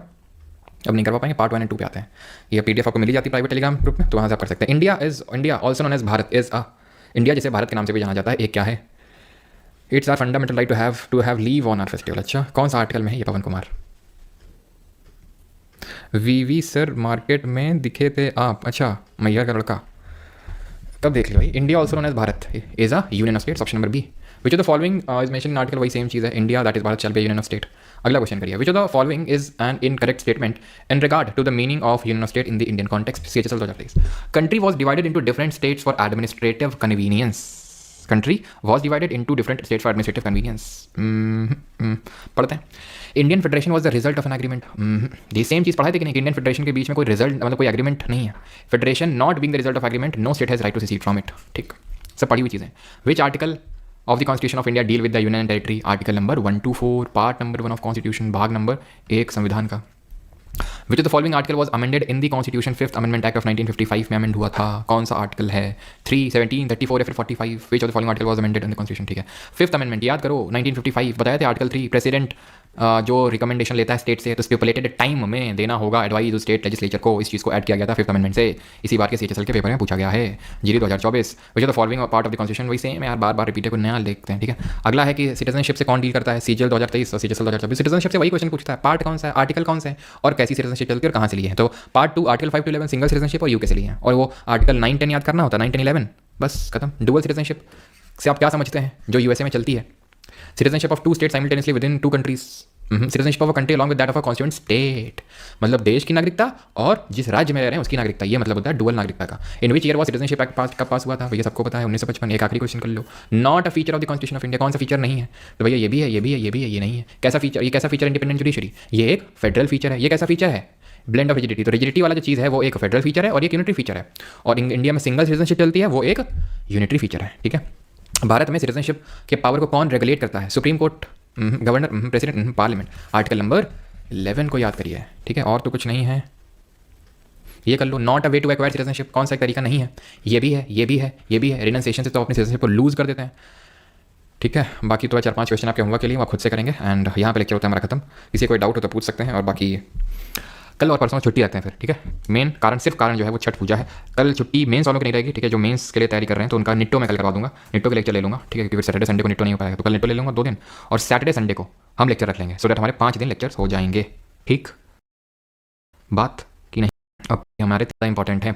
अब नहीं कर पाएंगे, पार्ट 1 एंड 2 पे आते हैं। ये पीडीएफ आपको मिली जाती है प्राइवेट टेलीग्राम ग्रुप में, तो वहाँ से आप कर सकते हैं। India also known as Bharat is a, India जिसे भारत के नाम से भी जाना जाता है, एक क्या है? It's our fundamental right to have leave on our festival. अच्छा, कौन सा आर्टिकल में है ये? Pawan Kumar. VV sir market में दिखे थे आप, अच्छा मैया का लड़का, तब देख लो भाई। India also known as Bharat is a union of states, option number B. Which of the following is mention in article, वही सेम चीज़ है, India that is Bharat shall be union of state. अगला क्वेश्चन करिए, which of the following is an incorrect statement in regard to the meaning of union of state in the Indian context. CHSL 2023। Country was divided into different states for administrative convenience. Country was divided into different states for administrative convenience. पढ़ते हैं। Indian federation was the result of an agreement. ये same चीज़ पढ़ाई थी कि नहीं, Indian federation के बीच में कोई रिजल्ट, मतलब कोई एग्रीमेंट नहीं है। Federation not being the result of agreement, no state has right to secede from it, ठीक, सब पढ़ी हुई चीज़ें। Which article of the constitution of India deal with the union and territory. Article number 1 to 4, part number 1 of constitution, भाग number 1 संविधान का। Which of the following article was amended in the constitution 5th amendment act of 1955 में amend हुआ था, कौन सा article है? 3, 17, 34 या फिर 45? विच of the following article was amended in the constitution, ठीक है। 5th अमेंडमेंट याद करो, 1955 बताया थे। आर्टिकल 3, प्रेसिडेंट जो रिकमेंडेशन लेता है स्टेट से, तो स्टिपुलेटेड टाइम में देना होगा एडवाइस स्टेट लेजिस्लेचर को, इस चीज़ को ऐड किया गया था 5th अमेंडमेंट से। इसी बार के सीएचएसएल के पेपर में पूछा गया है, GD 2024। Which of the following part of the constitution, वही सेम है यार, बार बार रिपीट है, को नया देखते हैं, ठीक है। अगला है कि सिटीजनशिप से कौन डील करता है? सीजीएल 2023 और सीएचएसएल 2024। सिटीजनशिप से वही क्वेश्चन पूछता है, पार्ट कौन सा है, आर्टिकल कौन सा है, और कैसी सिटीजनशिप चलती है और कहाँ से लिए हैं। तो part 2 article 5 to 11 single citizenship और यूके से लिए हैं, और वो आर्टिकल 9, 10 याद करना होता है, 9, 10, 11 बस खत्म। डुअल सिटीजनशिप से आप क्या समझते हैं, जो यूएसए में चलती है? Citizenship of 2 state simultaneously with in 2 countries. Citizenship of a country along with that of a constituent state, मतलब देश की नागरिकता और जिस राज्य में रह रहे हैं उसकी नागरिकता, ये मतलब होता है डुअल नागरिकता का। In which year was citizenship act कब पास हुआ था? भैया सबको पता है, 1955। एक आखिरी क्वेश्चन कर लो, not a feature of the constitution of India, कौन सा फीचर नहीं है? तो भैया ये भी है, ये भी है, ये भी है, ये नहीं है। कैसा फीचर? ये कैसा फीचर? इंडिपेंडेंट जुडिशरी, ये एक फेडरल फीचर है। ये कैसा फीचर है? ब्लेंड ऑफ रिजिडिटी, तो रिजिडिटी वाला जो चीज़ है वो एक फेडरल फीचर है और एक यूनिटरी फीचर है, और इंडिया में सिंगल सिटीजनशिप चलती है, वो एक यूनिटरी फीचर है, ठीक है। भारत में सिटीजनशिप के पावर को कौन रेगुलेट करता है? Supreme court, governor, president, parliament. Article number 11 को याद करिए, ठीक है। और तो कुछ नहीं है, ये कर लो। Not a way to acquire citizenship, कौन सा एक तरीका नहीं है? ये भी है, ये भी है, ये भी है। रिनाउंसिएशन से तो अपनी सिटीजनशिप को लूज कर देते हैं, ठीक है। बाकी तो 4-5 क्वेश्चन आपके होमवर्क के लिए आप खुद से करेंगे, एंड यहाँ पे लेक्चर होता है हमारा खत्म। किसी कोई डाउट हो तो पूछ सकते हैं, और बाकी कल और परसों छुट्टी रखते हैं फिर, ठीक है। मेन कारण, सिर्फ कारण जो है वो छठ पूजा है। कल छुट्टी मेंस वालों की नहीं रहेगी, ठीक है। जो मेंस के लिए तैयारी कर रहे हैं तो उनका निट्टो मैं कल करवा दूंगा, निट्टो के लेक्चर ले लूँगा, ठीक है। क्योंकि फिर सैटरडे संडे को निट्टो नहीं हो पाएगा, तो कल निट्टो ले लूँगा 2 दिन, और सैटरडे संडे को हम लेक्चर रख लेंगे, सो दैट हमारे 5 दिन लेक्चर्स हो जाएंगे, ठीक। बात की नहीं, अब हमारे ज़्यादा इंपॉर्टेंट हैं।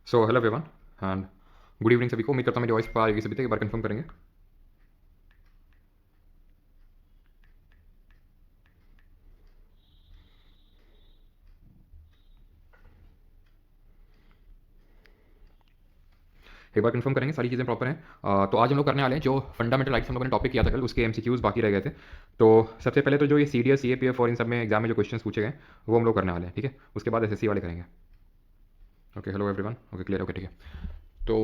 So hello everyone and good evening सभी को। उम्मीद करता हूँ मेरी वॉइस पर आएगी सभी तक, एक बार कंफर्म करेंगे। एक बार कंफर्म करेंगे सारी चीज़ें प्रॉपर हैं। तो आज हम लोग करने वाले हैं जो फंडामेंटल राइट्स हम लोगों ने टॉपिक किया था कल, उसके एमसीक्यूज बाकी रह गए थे। तो सबसे पहले तो जो ये सीडीएस, सीएपीएफ और इन सब में एग्जाम में जो क्वेश्चंस पूछे गए वो हम लोग करने वाले हैं, ठीक है। उसके बाद एसएससी वाले करेंगे। Okay, hello everyone, okay clear, okay ठीक है। तो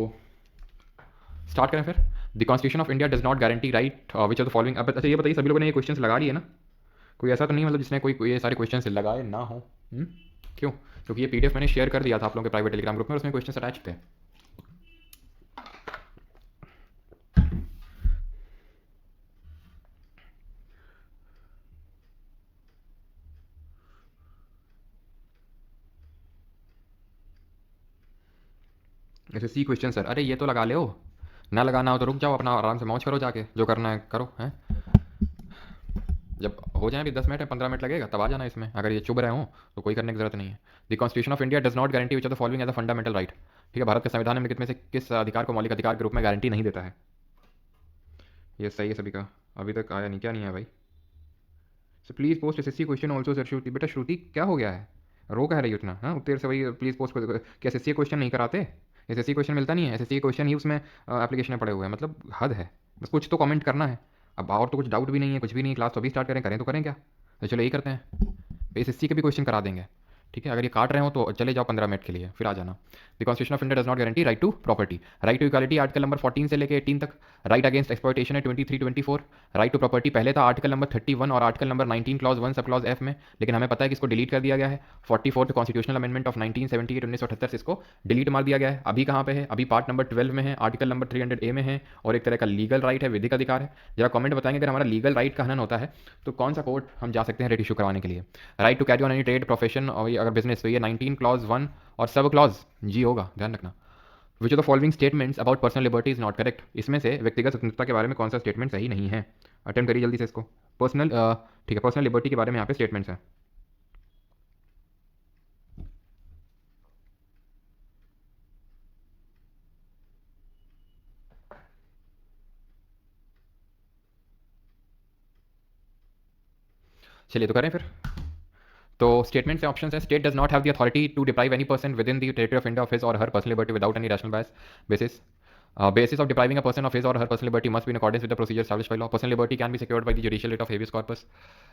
स्टार्ट करें फिर। The constitution of India does not guarantee right which are the following. अब अच्छा ये बताइए, सभी लोगों ने ये क्वेश्चन लगा लिए ना? कोई ऐसा तो नहीं मतलब जिसने कोई ये सारे क्वेश्चन लगाए ना हो? क्यों? क्योंकि ये पीडीएफ मैंने शेयर कर दिया था आप लोगों के प्राइवेट टेलीग्राम ग्रुप में, और उसमें क्वेश्चन अटैच थे। एसएससी क्वेश्चन सर, अरे ये तो लगा ले हो, ना लगाना हो तो रुक जाओ, अपना आराम से मौज करो, जाके जो करना है करो, हैं। जब हो जाए भी 10 मिनट या 15 मिनट लगेगा तब आ जाना इसमें। अगर ये चुभ रहे हो तो कोई करने की जरूरत नहीं है। The constitution of India does not guarantee which are the following as a fundamental right. ठीक है, भारत के संविधान निम्नलिखित में से किस अधिकार को मौलिक अधिकार के रूप में गारंटी नहीं देता है? ये सही है सभी का। अभी तक आया नहीं, क्या नहीं है भाई? So please post SSC question also sir. Shruti बेटा, श्रुति क्या हो गया है, रो कह रही हो इतना? हाँ उत्तर से वही प्लीज़ पोस्ट। क्या एसएससी क्वेश्चन नहीं कराते? एसएससी क्वेश्चन मिलता नहीं है? एसएससी क्वेश्चन ही उसमें एप्लीकेशन में पड़े हुए हैं, मतलब हद है। बस कुछ तो कमेंट करना है। अब और तो कुछ डाउट भी नहीं है, कुछ भी नहीं है, क्लास तो अभी स्टार्ट करें, करें तो करें क्या? तो चलो यही करते हैं, एसएससी के भी क्वेश्चन करा देंगे, ठीक है, अगर ये काट रहे हो तो चले जाओ 15 मिनट के लिए, फिर आ जाना। The constitution of India does not guarantee right to property. Right to equality article number 14 से लेकर 18 तक। राइट अगेंस्ट एक्सप्लॉयटेशन है 23 24। राइट टू प्रॉपर्टी पहले था आर्टिकल नंबर 31 और article number 19 clause 1 sub clause F में, लेकिन हमें पता है कि इसको डिलीट कर दिया गया है। 44th कॉन्स्टिट्यूशनल अमेंडमेंट ऑफ 1978 1978 से इसको डिलीट मार दिया गया है। अभी कहाँ पे है? अभी पार्ट नंबर 12 में है, आर्टिकल नंबर 300A में है, और एक तरह का लीगल राइट है, विधिक अधिकार है। जरा कमेंट बताएंगे अगर हमारा लीगल राइट का हनन होता है तो कौन सा कोर्ट हम जा सकते हैं रेट इशू करवाने के लिए। Right to carry on any trade profession, और अगर बिजनेस तो ये 19 क्लॉज 1 और सब क्लॉज जी होगा, ध्यान रखना। विच of the following statements about personal liberty is not correct, इसमें से व्यक्तिगत स्वतंत्रता के बारे में कौन सा स्टेटमेंट सही नहीं है? अटेम्प्ट करिए जल्दी से इसको। पर्सनल ठीक है, पर्सनल लिबर्टी के बारे में यहाँ पे स्टेटमेंट्स हैं। चलिए तो करें फिर। तो स्टेटमेंट से ऑप्शन है, state does not have the authority to deprive any person within the territory of India of his और her personal liberty without any rational basis. Basis of depriving a person of his or her personal liberty must be in accordance with the procedure established by law. Personal liberty can be secured by the judicial writ of habeas corpus.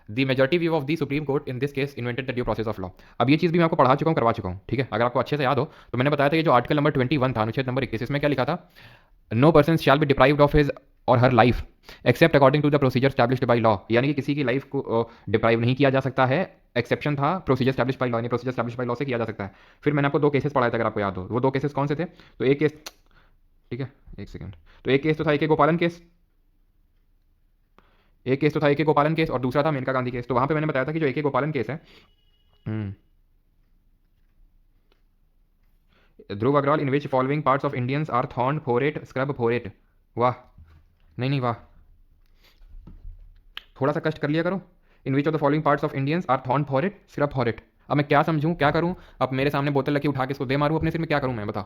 The majority view of the Supreme Court in this case invented the due process of law. अब ये चीज़ भी मैं आपको पढ़ा चुका हूँ, करवा चुका हूँ, ठीक है। अगर आपको अच्छे से याद हो तो मैंने बताया था कि जो आर्टिकल नंबर 21 था, अनुच्छेद नंबर 21, इसमें क्या लिखा था? No person shall be deprived of his और her life except according to the procedure established by law, यानी कि किसी की लाइफ को डिप्राइव नहीं किया जा सकता है, एक्सेप्शन था प्रोसीजर स्टैब्लिश बाई लॉ, यानी प्रोसीजर स्टैब्लिश बाई लॉ से किया जा सकता है। फिर मैंने आपको 2 केसेस पढ़ाए थे, अगर आपको याद हो। वो 2 केसेस कौन से थे? तो एक केस, ठीक है एक सेकंड, तो एक केस तो था ए के गोपालन केस, एक केस तो था ए के गोपालन केस, और दूसरा था मेनका गांधी केस। तो वहां पे मैंने बताया था कि जो ए के गोपालन केस है, Dhruv Agarwal, in which following parts of Indians are thorn forest scrub forest. वाह, नहीं नहीं वाह, थोड़ा सा कष्ट कर लिया करो। In which of the following parts of Indians are thorn forest scrub forest. अब मैं क्या समझूं, क्या करूं? अब मेरे सामने बोतल रखी, उठा के इसको दे मारूं अपने सिर में, क्या करूं मैं, बता।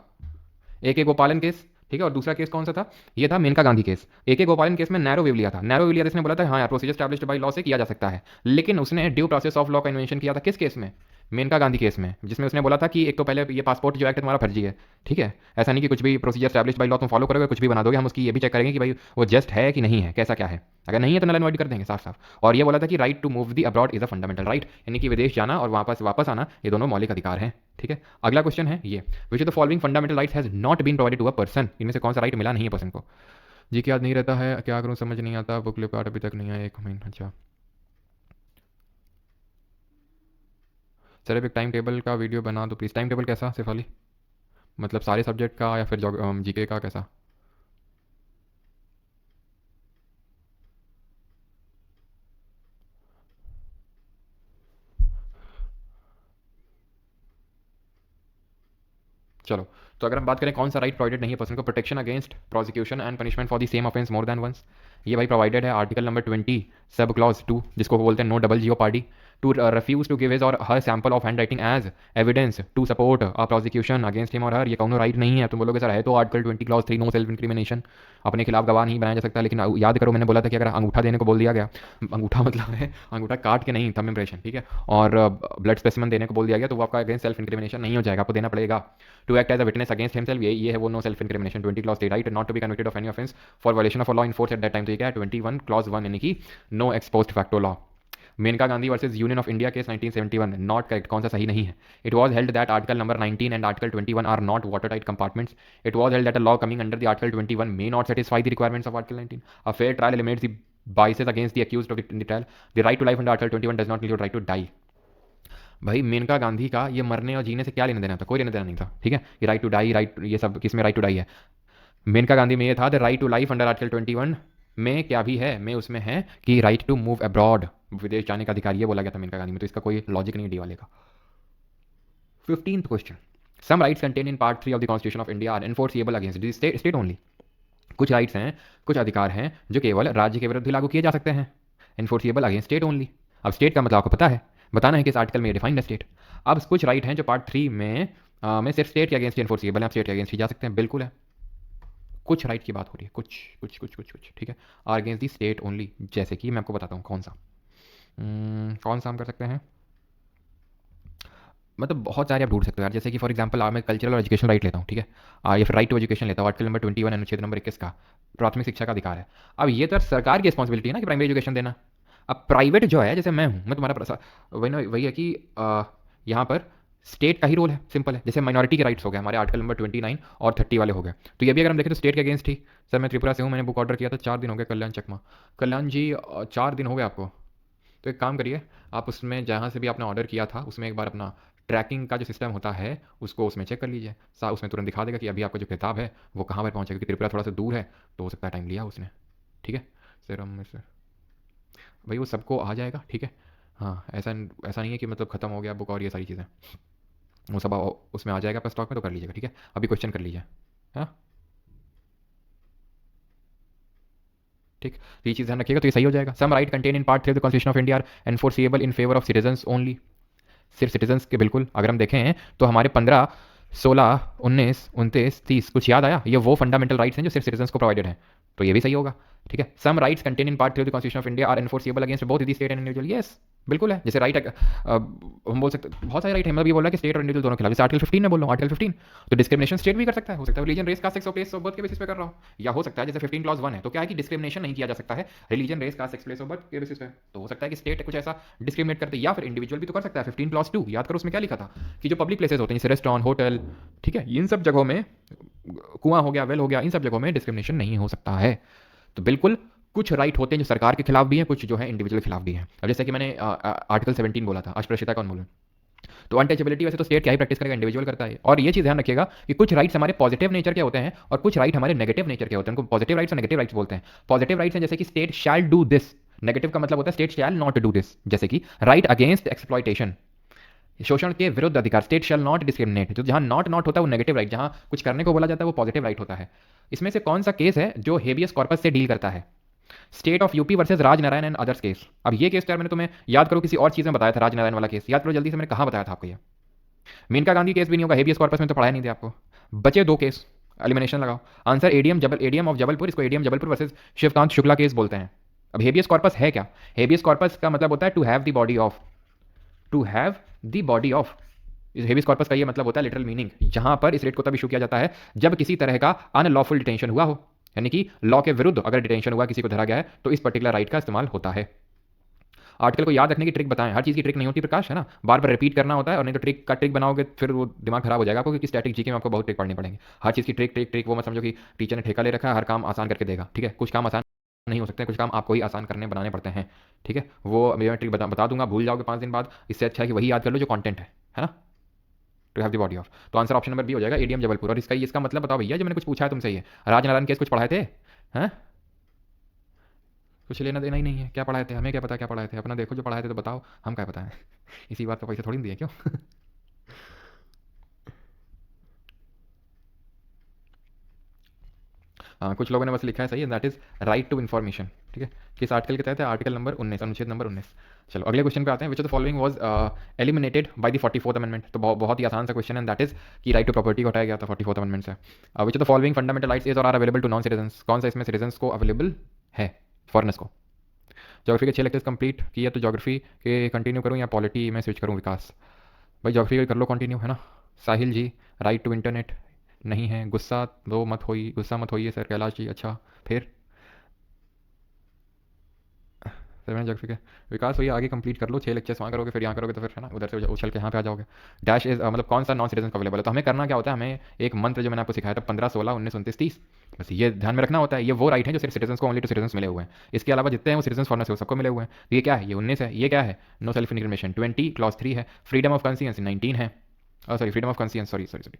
ए के गोपालन केस, ठीक है, और दूसरा केस कौन सा था? ये था मेनका गांधी केस। ए के गोपालन केस में नैरो व्यू लिया था। नैरो व्यू लिया था, इसने बोला था हाँ यार प्रोसीजर स्टैब्लिश्ड बाई लॉ से किया जा सकता है, लेकिन उसने ड्यू प्रोसेस ऑफ लॉ का इन्वेंशन किया था किस केस में? मेनका गांधी केस में, जिसमें उसने बोला था कि एक तो पहले ये पासपोर्ट जो एक्ट है तुम्हारा फर्जी है, ठीक है। ऐसा नहीं कि कुछ भी प्रोसीजर स्टैब्लिश्ड बाई लॉ तुम फॉलो करोगे, कुछ भी बना दोगे, हम उसकी ये भी चेक करेंगे कि भाई वो जस्ट है कि नहीं है, कैसा क्या है। अगर नहीं है तो नल एंड वॉइड कर देंगे साफ साफ। और ये बोला था कि right to move the abroad is a fundamental right, यानी कि विदेश जाना और वापस आना ये दोनों मौलिक अधिकार हैं, ठीक है। अगला क्वेश्चन है ये, which of the following fundamental rights has not been provided to a person, इनमें से कौन सा राइट मिला नहीं है पर्सन को? जी क्या याद नहीं रहता है, क्या करूँ समझ नहीं आता, बुक फ्लिपकार्ट अभी तक नहीं आया, 1 महीना। अच्छा सर अब एक टाइम टेबल का वीडियो बना दो प्लीज़। टाइम टेबल कैसा, सिर्फ वाली मतलब सारे सब्जेक्ट का या फिर जीके का, कैसा? चलो, तो अगर हम बात करें कौन सा राइट प्रोवाइडेड नहीं है पर्सन को, protection against prosecution and punishment for the same offence more than once, ये भाई प्रोवाइडेड है आर्टिकल नंबर 20 सब क्लॉज 2, जिसको बोलते हैं no double jeopardy, to refuse to give his और her sample of handwriting as evidence to support a prosecution against him or her. ये कौन right नहीं है? तुम बोलोगे सर है तो article 20 clause 3 no self incrimination, अपने खिलाफ गवाह नहीं बनाया जा सकता। लेकिन याद करो मैंने बोला था कि अगर अंगूठा देने को बोल दिया गया, अंगूठा मतलब है अंगूठा काट के नहीं, थंब इंप्रेशन, ठीक है, और ब्लड स्पेसिमन देने को बोल दिया गया तो वो आपका अगेंस्ट सेल्फ इंक्रिमिनेशन नहीं हो जाएगा, आपको देना पड़ेगा। To act as a witness against himself, ये है वो no self incrimination. 20 clause right not to be convicted of any offence for violation of law in force at that time, तो ये क्या है 21 क्लॉज 1, यानी कि no ex post facto law. Maneka Gandhi versus union of India case 1971, not correct, कौन सा सही नहीं है? It was held that article number 19 and article 21 are not water tight compartments. It was held that a law coming under the article 21 may not satisfy the requirements of article 19। A fair trial eliminates the biases against the accused of the trial. The right to life under Article 21 does not include right to die. भाई मेनका गांधी का ये मरने और जीने से क्या लेना देना था? कोई लेना देना नहीं था, ठीक है। ये राइट टू डाई, राइट ये सब किस में राइट टू डाई है? मेनका गांधी में ये था the right to life under article 21 में क्या भी है, में उसमें है कि राइट टू मूव अब्रॉड, विदेश जाने का अधिकार, ये बोला गया था मेनका गांधी में, तो इसका कोई लॉजिक नहीं डी वाले का। 15th question, some rights contain in part 3 of the constitution of India are enforceable against the state only. कुछ राइट्स हैं, कुछ अधिकार हैं जो केवल राज्य के विरुद्ध ही लागू किए जा सकते हैं, एनफोर्सेबल अगेंस्ट स्टेट ओनली। अब स्टेट का मतलब आपको पता है, बताना है कि इस आर्टिकल में डिफाइंड है स्टेट। अब कुछ राइट हैं जो पार्ट 3 में सिर्फ स्टेट के अगेंस्ट एनफोर्सेबल है, आप स्टेट के अगेंस्ट ही जा सकते हैं, बिल्कुल है। कुछ राइट की बात हो रही है, कुछ कुछ कुछ कुछ कुछ ठीक है, are against the state only. जैसे कि मैं आपको बताता हूँ कौन सा कौन सा हम कर सकते हैं, मतलब बहुत सारे आप ढूंढ सकते हो यार। जैसे कि फॉर एग्जांपल मैं कल्चरल और एजुकेशन राइट लेता हूँ, ठीक है, या फिर राइट टू एजुकेशन लेता हूँ, आर्टिकल नंबर 21 अनुच्छेद नंबर 21 का प्राथमिक शिक्षा का अधिकार है। अब ये तो सरकार की रिस्पॉन्सिबिलिटी है ना कि प्राइमरी एजुकेशन देना। अब प्राइवेट जो है, जैसे मैं हूँ, मैं तुम्हारा वही है कि यहाँ पर स्टेट का ही रोल है, सिंपल है। जैसे माइनॉरिटी के राइट्स हो गए हमारे आर्टिकल नंबर 29 और 30 वाले हो गए, तो ये भी अगर हम देखें तो स्टेट के अगेंस्ट ही। सर मैं त्रिपुरा से हूँ, मैंने बुक ऑर्डर किया था, 4 दिन हो गए। कल्याण चकमा, कल्याण जी 4 दिन हो गए आपको। तो एक काम करिए, आप उसमें जहाँ से भी आपने ऑर्डर किया था उसमें एक बार अपना ट्रैकिंग का जो सिस्टम होता है उसको उसमें चेक कर लीजिए, उसमें तुरंत दिखा देगा कि अभी आपका जो किताब है वो कहाँ पर पहुँचेगा, क्योंकि त्रिपुरा थोड़ा सा दूर है तो हो सकता है टाइम लिया उसने। ठीक है सर, हम सर भाई वो सबको आ जाएगा, ठीक है। हाँ, ऐसा ऐसा नहीं है कि मतलब ख़त्म हो गया बुक और ये सारी चीज़ें, वो सब उसमें आ जाएगा आपका स्टॉक में, तो कर लीजिएगा, ठीक है। अभी क्वेश्चन कर लीजिए। हाँ ठीक, तो ये चीज़ ध्यान रखिएगा, तो ये सही हो जाएगा। Some right contain in part 3 of the constitution of India are enforceable in favour of citizens only. सिर्फ सिटीजन्स के, बिल्कुल। अगर हम देखें तो हमारे 15, 16, 19, 29, 30 कुछ याद आया, ये वो फंडामेंटल राइट्स हैं जो सिर्फ सिटीजन्स को प्रोवाइडेड हैं, तो ये भी सही होगा। ठीक है, some rights contain in part 3 of the constitution of India are enforceable against both the state and individual. Yes, बिल्कुल है। जैसे राइट हम बोल सकते हैं बहुत सारे राइट है, मतलब ये बोल रहा है कि स्टेट और इंडिविजुअल दोनों के खिलाफ। जैसे आर्टिकल 15 में बोल रहा हूँ, आर्टिकल 15 तो डिस्क्रिमिनेशन स्टेट भी कर सकता है, हो सकता है रिलीजन, रेस, कास्ट, सेक्स और प्लेस ऑफ बर्थ के बेसिस पे कर रहा हो, या हो सकता है जैसे 15 क्लॉज 1 है तो क्या है कि डिस्क्रिमिनेशन नहीं किया जा सकता है religion, race, caste, sex, place of birth के बेसिस पे, तो हो सकता है कि स्टेट कुछ ऐसा डिस्क्रिमिनेट करते, या फिर इंडिविजुअल भी तो कर सकता है। 15 क्लॉज 2 याद करो, उसमें क्या लिखा था कि जो पब्लिक प्लेसेस होते हैं जैसे रेस्टोरेंट, होटल, ठीक है, इन सब जगहों में, कुआं हो गया, वेल हो गया, इन सब जगहों में डिस्क्रिमिनेशन नहीं हो सकता है। तो बिल्कुल कुछ राइट होते हैं जो सरकार के खिलाफ भी हैं, कुछ जो है इंडिविजुअल के खिलाफ भी हैं। अब जैसे कि मैंने आर्टिकल 17 बोला था, अस्पृश्यता कौन बोलूँ, तो अनटचेबिलिटी वैसे तो स्टेट क्या ही प्रैक्टिस करेगा, इंडिविजुअल करता है। और ये चीज़ ध्यान रखिएगा कि कुछ राइट्स हमारे पॉजिटिव नेचर के होते हैं और कुछ राइट हमारे नेगेटिव नेचर के होते हैं, उनको पॉजिटिव राइट्स और नेगेटिव राइट्स बोलते हैं। पॉजिटिव राइट्स हैं जैसे कि state shall do this, negative का मतलब होता है state shall not do this, जैसे कि राइट अगेंस्ट एक्सप्लॉइटेशन, शोषण के विरुद्ध अधिकार, स्टेट शैल नॉट डिस्क्रिमिनेट। जो जहां नॉट नॉट होता है वो नेगेटिव राइट, जहां कुछ करने को बोला जाता है वो पॉजिटिव राइट होता है। इसमें से कौन सा केस है जो हेबियस कॉर्पस से डील करता है? State of UP versus Rajnarayan and others case. अब ये केस तो यार मैंने तुम्हें याद करो किसी और चीज में बताया था, राजनारायण वाला केस याद करो जल्दी से, मैंने कहाँ बताया था आपको? ये मेनका गांधी केस भी नहीं होगा, हेबियस कॉर्पस में तो पढ़ाया नहीं था आपको। बचे 2 केस, एलिमिनेशन लगाओ। आंसर एडीएम ऑफ जबलपुर, इसको ADM Jabalpur versus Shivkant Shukla case बोलते हैं। अब हेबियस कॉर्पस है क्या? हेबियस कॉर्पस का मतलब होता है to have the body of, to have the body of. इस हेबियस कॉर्पस का ये मतलब होता है लिटरल मीनिंग, जहां पर इस रेट को तब इशू किया जाता है जब किसी तरह का अनलॉफुल डिटेंशन हुआ हो, यानी कि लॉ के विरुद्ध अगर डिटेंशन हुआ, किसी को धरा गया है, तो इस पर्टिकुलर राइट का इस्तेमाल होता है। आर्टिकल को याद रखने की ट्रिक बताएं, हर चीज़ की ट्रिक नहीं होती प्रकाश, है ना, बार बार रिपीट करना होता है, और नहीं तो ट्रिक का ट्रिक बनाओगे फिर वो दिमाग खराब हो जाएगा आपको, क्योंकि स्टैटिक जीके में आपको बहुत ट्रिक पढ़नी पड़ेंगे। हर चीज़ की ट्रिक ट्रिक ट्रिक वो मत समझो कि टीचर ने ठेका ले रखा है हर काम आसान करके देगा, ठीक है, कुछ काम आसान नहीं हो सकते, कुछ काम आपको ही आसान करने बनाने पड़ते हैं, ठीक है। वो मैं ट्रिक बता दूंगा, भूल जाओगे 5 दिन बाद, इससे अच्छा है कि वही याद कर लो जो कॉन्टेंट है ना। To have the body of, तो आंसर ऑप्शन नंबर बी हो जाएगा, एडीएम जबलपुर। और इसका मतलब बताओ भैया, जो मैंने कुछ पूछा है तुमसे, ये राजनारायण केस कुछ पढ़ाए थे? हैं? कुछ लेना देना ही नहीं है, क्या पढ़ाए थे, हमें क्या पता क्या पढ़ाए थे, अपना देखो जो पढ़ाए थे तो बताओ, हम क्या पता है। इसी बात पर पैसे थोड़ी दिए क्यों। हाँ, कुछ लोगों ने बस लिखा है, सही है, that is right to information, ठीक है। किस आर्टिकल के तहत है? आर्टिकल नंबर 19, अनुच्छेद नंबर 19। चलो अगले क्वेश्चन पे आते हैं। Which of the following was eliminated by the 44th amendment. तो बहुत ही आसान सा क्वेश्चन है, दैट इज कि राइट टू प्रॉपर्टी को हटाया गया था 44th अमेंडमेंट से। Which of the following fundamental rights is और are available to non citizens. कौन सा इसमें सिटीजन्स को अवेलेबल है, फॉरनर्स को? ज्योग्राफी के 6 लेक्चर्स कंप्लीट किया, तो ज्योग्राफी के कंटिन्यू करूँ या पॉलिटी में स्विच करूँ? विकास भाई ज्योग्राफी कर लो कंटिन्यू, है ना। साहिल जी, राइट टू इंटरनेट नहीं है। गुस्सा मत होइए सर, कैलाश जी। अच्छा फिर सर मैंने ज्योग्राफी के, विकास भैया आगे कंप्लीट कर लो, 6 लेक्चर्स वहाँ करोगे फिर यहाँ करोगे तो फिर है ना उधर से उछल के यहाँ पे आ जाओगे। डैश इज मतलब कौन सा नॉन सिटीजन को अवेलेबल है, तो हमें करना क्या होता है, हमें एक मंत्र जो मैंने आपको सिखाया था 15, 16, 19, 29, 30, बस ये ध्यान में रखना होता है। ये वो राइट है जो सिर्फ सिटीजन को, ओनली टू सिटीजन मिले हुए हैं। इसके अलावा जितने हैं वो सिटीजन फॉरनर्स को सबको मिले हुए हैं। तो ये क्या है? ये 19 है। ये क्या है? नो सेल्फ इंक्रिमिनेशन 20, क्लॉज 3 है। फ्रीडम ऑफ कॉन्सियंस 19 है। Sorry, freedom of conscience, sorry sorry sorry,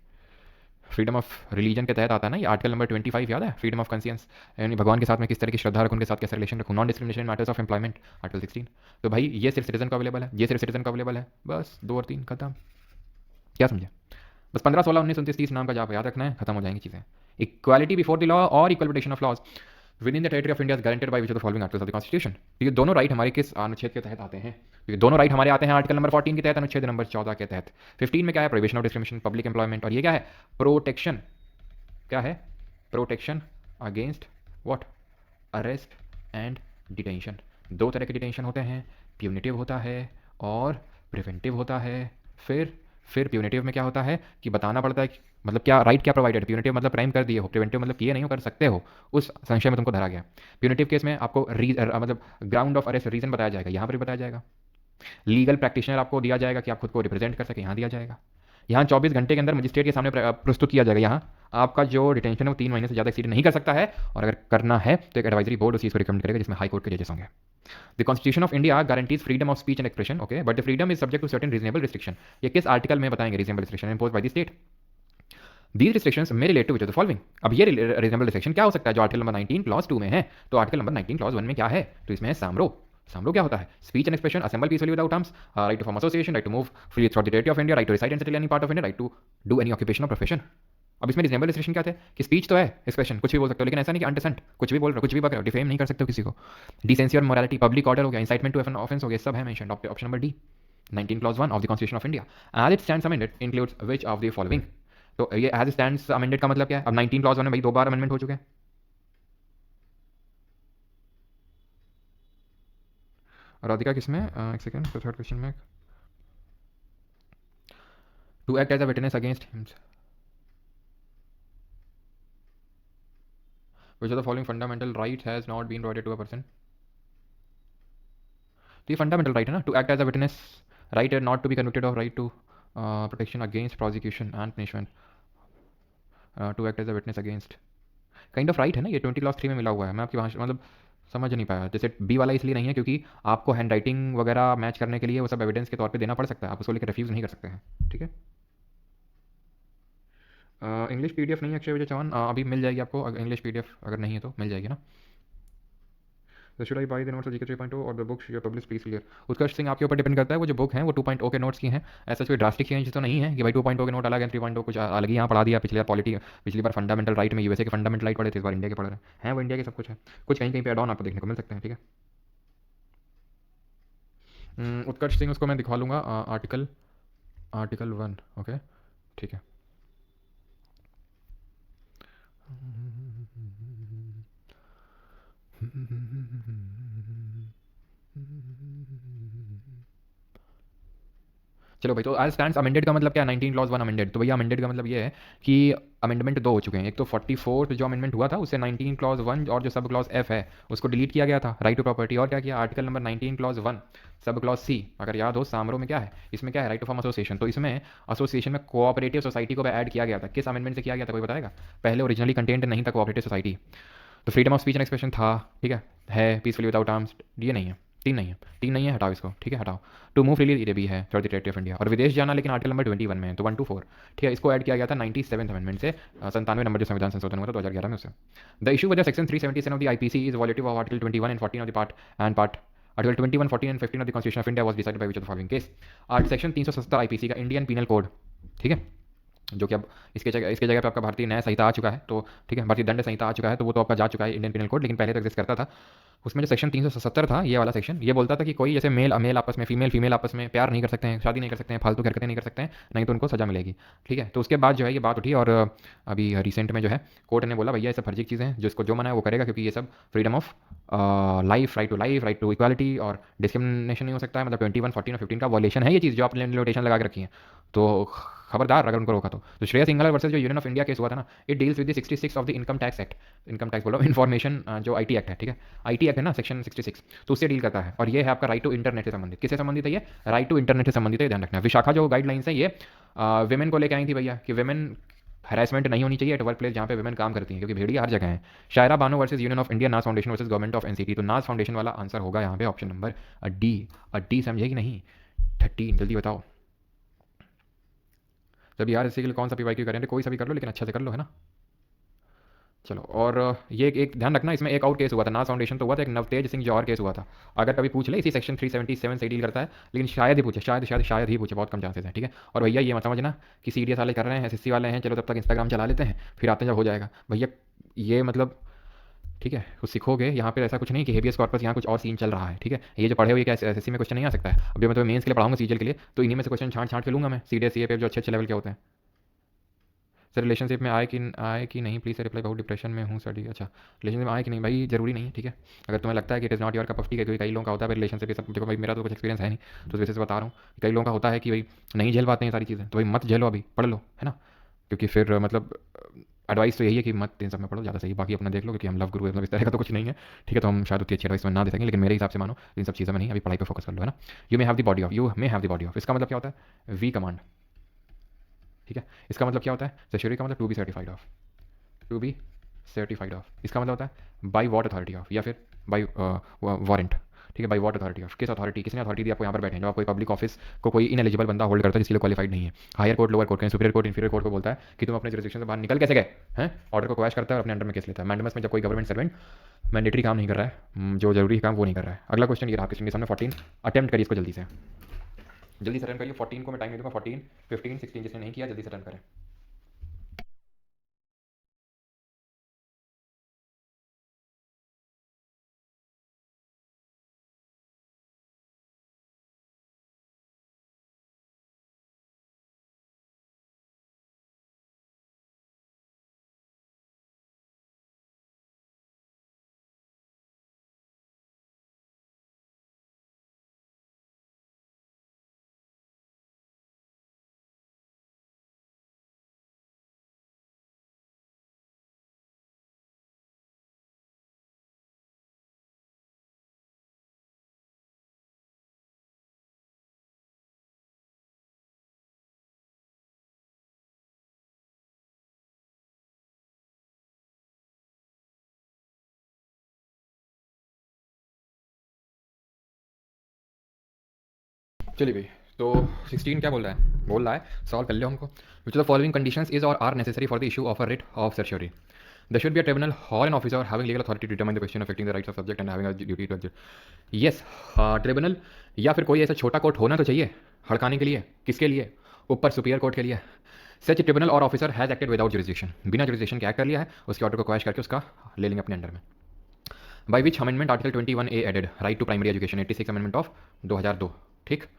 freedom of religion के तहत आता है ना ये आर्टिकल नंबर 25, याद है? फ्रीडम ऑफ कॉन्सियंस, यानी भगवान के साथ में किस तरह की श्रद्धा रखूँ, उनके साथ कैसा रिलेशन रखूँ। Non discrimination matters of employment, article 16। तो भाई ये सिर्फ सिटीजन का अवेलेबल है, ये सिर्फ सिटीजन का अवेलेबल है, बस 2 और 3 खत्म। क्या समझे? बस 15, 16, 19, 29, 30 नाम का जाप याद रखना है, खत्म हो जाएंगी चीज़ें। इक्वालिटी बिफोर द लॉ और equal protection of laws within the territory of India guaranteed by which of the following articles of the constitution. तो ये दोनों राइट हमारे किस अनुच्छेद के तहत आते हैं? तो ये दोनों राइट हमारे आते हैं आर्टिकल नंबर 14 के तहत, अनुच्छेद नंबर 14 के तहत। 15 में क्या है? Prohibition of discrimination, public employment. और ये क्या है? प्रोटेक्शन। क्या है? Protection against what? Arrest and detention. 2 तरह के डिटेंशन होते हैं, प्यूनिटिव होता है और प्रिवेंटिव होता है। फिर प्यूनिटिव में क्या होता है कि बताना पड़ता है मतलब क्या राइट क्या प्रोवाइडेड। प्यूनिटिव मतलब क्राइम कर दिए हो, प्रिवेंटिव मतलब किए नहीं हो, कर सकते हो, उस संशय में तुमको धरा गया। प्यूनिटिव केस में आपको मतलब ग्राउंड ऑफ अरेस्ट रीजन बताया जाएगा, यहाँ पर भी बताया जाएगा। लीगल प्रैक्टिशनर आपको दिया जाएगा कि आप खुद को रिप्रेजेंट कर सके, यहाँ दिया जाएगा। यहाँ 24 घंटे के अंदर मजिस्ट्रेट के सामने प्रस्तुत किया जाएगा। यहाँ आपका जो डिटेंशन है वो 3 महीने से ज़्यादा एक्सीड नहीं कर सकता है, और अगर करना है तो एक एडवाइजरी बोर्ड उस चीज़ को रिकमेंड करेगा जिसमें हाई कोर्ट के जजेस होंगे। The constitution of India guarantees freedom of speech and expression, okay, but the freedom is subject to certain reasonable restriction. ये किस आर्टिकल में बताएंगे reasonable restriction impose by the state. These restrictions में relate to which of the following. अब ये reasonable restriction क्या हो सकता है जो आर्टिकल नंबर 19 क्लॉज 2 में है, तो आर्टिकल नंबर 19 क्लॉज 1 में क्या है, तो इसमें है सामरो। सामरो क्या होता है? Speech and expression, assemble peacefully without arms, right to form association, right to move free through the territory of India, right to reside and settle any part of India, right to do any occupation और profession. अब इसमें reasonable restriction क्या थे कि speech तो है, expression कुछ भी बोल सकते हो, लेकिन ऐसा नहीं कि अनडिसेंट कुछ भी बोल रहे हो, कुछ भी बक रहे हो, डिफेम नहीं कर सकते हो किसी को। डिसेंसी और मोरालिटी, पब्लिक ऑर्डर हो गया, इंसाइटमेंट टू ऑफेंस हो गया, सब है mention. Option number D 19 clause 1 of the constitution of India as it stands amended includes which of the following. तो ये एज इट स्टैंड्स अमेंडेड का मतलब क्या है? अब 19 क्लॉज 1 में भाई 2 बार अमेंडमेंट हो चुके हैं। राधिका किसमें? एक सेकंड, तो थर्ड क्वेश्चन में to act as a witness against him which of the following fundamental right has not been provided to a person। तो ये फंडामेंटल राइट है ना, to act as a witness, right है not to be convicted of, right to protection against prosecution and punishment, to act as a witness against, kind of right है ना ये। 20 clause 3 में मिला हुआ है। मैं आपकी भाषा मतलब समझ नहीं पाया। जैसे बी वाला इसलिए नहीं है क्योंकि आपको हैंड राइटिंग वगैरह मैच करने के लिए वो सब एविडेंस के तौर पे देना पड़ सकता है, आप उसको लेकर रिफ्यूज़ नहीं कर सकते हैं, ठीक है। इंग्लिश पीडीएफ नहीं है अक्षय विजय चौहान, अभी मिल जाएगी आपको, इंग्लिश पीडीएफ अगर नहीं है तो मिल जाएगी ना। तो should I buy the notes of GK 3.0 or the books your publish please clear. Utkarsh Singh आपके ऊपर डिपेंड करता है, वो जो बुक है वो 2.0 के नोट्स की हैं। ऐसा कोई ड्रास्टिक चेंज तो नहीं है कि भाई 2.0 के नोट अलग है, 3.0 कुछ अलग ही यहाँ पढ़ा दिया। पिछली बार फंडामेंटल राइट में यूएसए के फंडामेंटल राइट पढ़े थे, इस बार इंडिया के पढ़ रहे हैं, वो इंडिया के सब कुछ है, कुछ कहीं कहीं पे एड ऑन आपको देखने को मिल सकते हैं, ठीक है। उत्कर्ष सिंह उसको मैं दिखा लूँगा, आर्टिकल 1, ओके ठीक है। चलो भाई, तो एज स्टैंड्स अमेंडेड का मतलब क्या है? 19 क्लॉज 1 अमेंडेड। तो भैया अमेंडेड का मतलब ये है कि अमेंडमेंट 2 हो चुके हैं। एक तो 44 जो अमेंडमेंट हुआ था उससे 19 क्लॉज 1 और जो सब क्लॉज एफ है उसको डिलीट किया गया था, राइट टू प्रॉपर्टी, और क्या किया article number 19 clause 1 sub clause C, अगर याद हो सामरो में क्या है, इसमें क्या है, राइट टू फॉर्म एसोसिएशन। तो इसमें एसोसिएशन में कोऑपरेटिव सोसाइटी को ऐड किया गया था। किस अमेंडमेंट से किया गया था कोई बताएगा? पहले ओरिजिनली कंटेंट नहीं था कोऑपरेटिव सोसाइटी, तो freedom of speech and expression था, ठीक है पीसफुली विदाउट आर्म्स, ये नहीं है, 3 नहीं है, 3 नहीं है, हटाओ इसको, ठीक है हटाओ। टू मूव फ्रीली ये भी है through the territory of India, और विदेश जाना लेकिन आर्टिकल नंबर 21 में है, तो 1 to 4, ठीक है। इसको ऐड किया गया था 97वें अमेंडमेंट से, 97 नंबर जो संविधान संशोधन हुआ था 2011 में उससे। The issue with section 377 of the IPC is violative of article 21 and 14 of the part article 21, 14 and 15 of the constitution of India was decided by which of the following case. Section 370 IPC का Indian penal code, ठीक है, जो कि अब इसके जगह पे आपका भारतीय न्याय संहिता आ चुका है, तो ठीक है भारतीय दंड संहिता आ चुका है, तो वो तो आपका जा चुका है इंडियन पीनल कोड, लेकिन पहले तो एग्जिस्ट करता था। उसमें जो सेक्शन 370 था, ये वाला सेक्शन, ये बोलता था कि कोई जैसे मेल आपस में, फीमेल आपस में प्यार नहीं कर सकते हैं, शादी नहीं कर सकते हैं, फालतू हरकतें नहीं कर सकते हैं, नहीं तो उनको सजा मिलेगी, ठीक है। तो उसके बाद जो है ये बात उठी, और अभी रिसेंट में जो है कोर्ट ने बोला भैया ये सब फर्जी चीज़ें हैं, जिसको जो मना है वो करेगा, क्योंकि ये सब freedom of life, right to equality और डिस्क्रिमिनेशन नहीं हो सकता है, मतलब 21, 14 और 15 का वॉलेशन है ये चीज़ जो आपने लिमिटेशन लगा के रखी है, तो खबरदार अगर उनको रोका तो श्रेया सिंघल वर्सेस जो यूनियन ऑफ इंडिया केस हुआ था ना, it deals with the 66 of the income tax act, income tax बोलो इन्फॉर्मेशन जो आईटी एक्ट है, ठीक है, आईटी एक्ट है ना सेक्शन 66, तो उससे डील करता है, और ये है आपका राइट टू इंटरनेट से संबंधित। किससे संबंधित है ये? राइट टू इंटरनेट से संबंधित है, ध्यान रखना। विशाखा जो गाइडलाइंस है ये वेमेन को लेकर आई थी भैया, कि वेमेन हरासमेंट नहीं होनी चाहिए एट वर्क प्लेस जहाँ पे वेमेन काम करती हैं, क्योंकि भेड़िया हर जगह है। Shayara Bano versus union of India, Naz foundation versus government of NCT, तो नाज फाउंडेशन वाला आंसर होगा यहाँ पे ऑप्शन नंबर डी, समझे कि नहीं? 13 जल्दी बताओ। जब यार इसी के लिए कौन सा पीवाईक्यू करेंगे, कोई सा भी कर लो लेकिन अच्छे से कर लो, है ना। चलो, और ये एक ध्यान रखना, इसमें एक और केस हुआ था, नाज फाउंडेशन तो हुआ था, एक नवतेज सिंह जौहर केस हुआ था। अगर कभी पूछ ले, इसी सेक्शन 377 से डील करता है, लेकिन शायद ही पूछे, शायद ही पूछे, बहुत कम चांसेस हैं, ठीक है। और भैया ये मत समझना कि सीडीएस वाले कर रहे हैं, एसएससी वाले हैं, चलो तब तक इंस्टाग्राम चला लेते हैं, फिर आते हैं जब हो जाएगा भैया, ये मतलब ठीक है कुछ सीखोगे यहाँ पे, ऐसा कुछ नहीं कि हेबियस कॉर्पस यहाँ कुछ और सीन चल रहा है, ठीक है। ये जो पढ़े हुए क्या एसएससी में क्वेश्चन नहीं आ सकता है, अभी मैं तो मेंस के लिए पढ़ाऊंगा सीजीएल के लिए, तो इन्हीं में से क्वेश्चन छांट के लूँगा मैं, सीडीएस सीए पे जो अच्छे लेवल के होते हैं। सर रिलेशनशिप में आए कि नहीं प्लीज़ रिप्लाई, बहुत डिप्रेशन में हूँ सर। अच्छा, रिलेशनशिप में आए कि नहीं भाई ज़रूरी नहीं है, ठीक है। अगर तुम्हें लगता है कि it is not your cup of T, क्योंकि कई लोगों का होता है रिलेशनशिप ये सब, देखो भाई मेरा तो कुछ एक्सपीरियंस है नहीं, तो उस वजह से बता रहा हूँ, कई लोगों का होता है कि भाई नहीं झेल पाते हैं सारी चीज़ें, तो भाई मत झेलो अभी, पढ़ लो, है ना। क्योंकि फिर मतलब एडवाइस तो यही है कि मत इन सब में पढ़ो, ज़्यादा सही, बाकी अपना देख लो, क्योंकि हम लव गुरु मतलब इस तरह का तो कुछ नहीं है, ठीक है। तो हम शायद उतनी अच्छी एडवाइस में ना दे सकें, लेकिन मेरे हिसाब से मानो इन सब चीज़ों में नहीं, अभी पढ़ाई पर फोकस कर लो, है ना। You may have the body of, इसका मतलब क्या होता है, वी कमांड, ठीक है। इसका मतलब क्या होता है, सेश्योरी का मतलब to be certified of, to be certified of, इसका मतलब होता है बाई वॉट अथॉरिटी ऑफ, या फिर बाई वारंट, ठीक है। बाई वॉट अथॉरिटी ऑफ, किस अथॉरिटी, किसने अथॉरिटी दी आपको यहाँ पर बैठे हैं। जब आप कोई पब्लिक ऑफिस को कोई इनएलिजिबल बंदा होल्ड करता है जिसके लिए क्वालिफाइड नहीं है, higher court, lower court, superior court, inferior court को बोलता है कि तुम अपने जुरिस्डिक्शन से बाहर निकल कैसे गए हैं, ऑर्डर को क्वैश करता है और अपने अंडर में केस लेता है। मैंडेमस में जब कोई गवर्नमेंट सर्वेंट मैंडेटरी काम नहीं कर रहा है, जो जरूरी काम वो नहीं कर रहा है। अगला क्वेश्चन ये रहा आपके सामने 14, अटेम्प्ट करिए इसको जल्दी से, जल्दी से रन करिए। 14 को मैं टाइम दे दूँगा, 14, 15, 16 जिसने नहीं किया जल्दी से रन करें। चलिए भाई, तो 16 क्या बोल रहा है, सॉल्व कर लो हमको। Which of the following conditions is और are necessary for the issue of a writ of certiorari. There should be a tribunal or an officer having legal authority to determine the question affecting the rights of subject and having a duty to execute. Yes, tribunal या फिर कोई ऐसा छोटा court होना तो चाहिए हड़काने के लिए, किसके लिए, ऊपर सुपीरियर कोर्ट के लिए। सच ट्रिब्यूनल और officer has acted without jurisdiction, बिना जुरिस्डिक्शन के एक्ट कर लिया है, उसके ऑर्डर को क्वैश करके उसका ले लेंगे अपने अंडर में। By which amendment article 21A added right to primary education, 86 amendment of 2002, ठीक।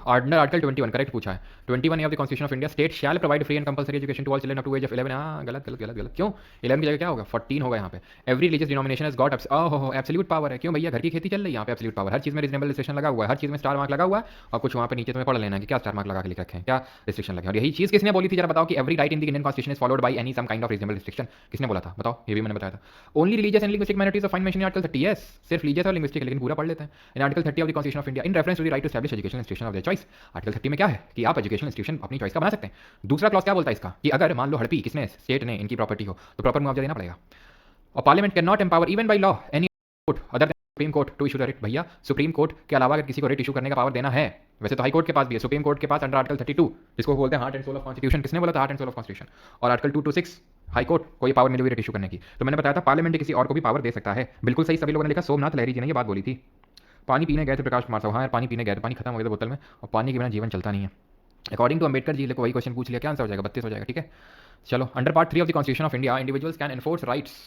अंडर आर्टिकल 21 करेक्ट पूछा है, 21A of the constitution of India state shall provide free and compulsory education to all children up to age of 11। हाँ गलत गलत गलत गलत, क्यों 11 की जगह क्या होगा, 14 होगा यहाँ पे। Every religious denomination has got absolute power है, क्यों भैया घर की खेती चल रही है यहाँ पे, एब्सोल्यूट पावर, हर चीज़ में रीजनेबल रिस्ट्रिक्शन लगा हुआ है, हर चीज़ में स्टार मार्क लगा हुआ है, और कुछ वहाँ पे नीचे तुम्हें पढ़ लेना कि क्या स्टार मार्क लगा के लिख रखे हैं, क्या रिस्ट्रिक्शन लगे। और यही चीज़ किसने बोली थी जरा बताओ, कि every right in the Indian constitution is followed by any some kind of reasonable restriction, किसने बोला था बताओ, ये भी मैंने बताया था। Only religious and linguistic minorities of fine mention in article 30, yes सिर्फ रिलीजियस और लिंग्विस्टिक, लेकिन पूरा पढ़ लेते हैं। In article 30 of the constitution of India in reference to the right to establish educational institution of their choice, article 30 में क्या है कि आप एजुकेशनल इंस्टीट्यूशन अपनी चॉइस का बना सकते हैं। दूसरा क्लॉज क्या बोलता है इसका, कि अगर मान लो हड़पी किसने, स्टेट ने, इनकी प्रॉपर्टी हो, तो प्रॉपर मुआवजा देना पड़ेगा। और parliament can not empower even by law any court other than supreme court to issue the writ. भैया सुप्रीम कोर्ट के अलावा अगर किसी को रिट इशू करने का पावर देना है, वैसे तो हाई कोर्ट के पास भी है, सुप्रीम कोर्ट के पास अंडर आर्टिकल 32 जिसको बोलते हैं heart and soul of constitution, किसने बोला था heart and soul of constitution, और आर्टिकल 226 हाई कोर्ट कोई पावर मिली हुई रिट इशू करने की। तो मैंने बताया था पार्लियामेंट किसी और को भी पावर दे सकता है, बिल्कुल सही, सभी लोगों ने लिखा, सोमनाथ लहरी जी ने ये बात बोली थी। पानी पीने गए थे प्रकाश कुमार साहब, हाँ यार पानी पीने गए थे, पानी खत्म हो गया था बोतल में, और पानी के बिना जीवन चलता नहीं है। अकॉर्डिंग टू अंबेडकर जी को वही क्वेश्चन पूछ लिया, क्या आंसर हो जाएगा, 32 हो जाएगा, ठीक है। चलो, under part 3 of the constitution of India individuals can enforce rights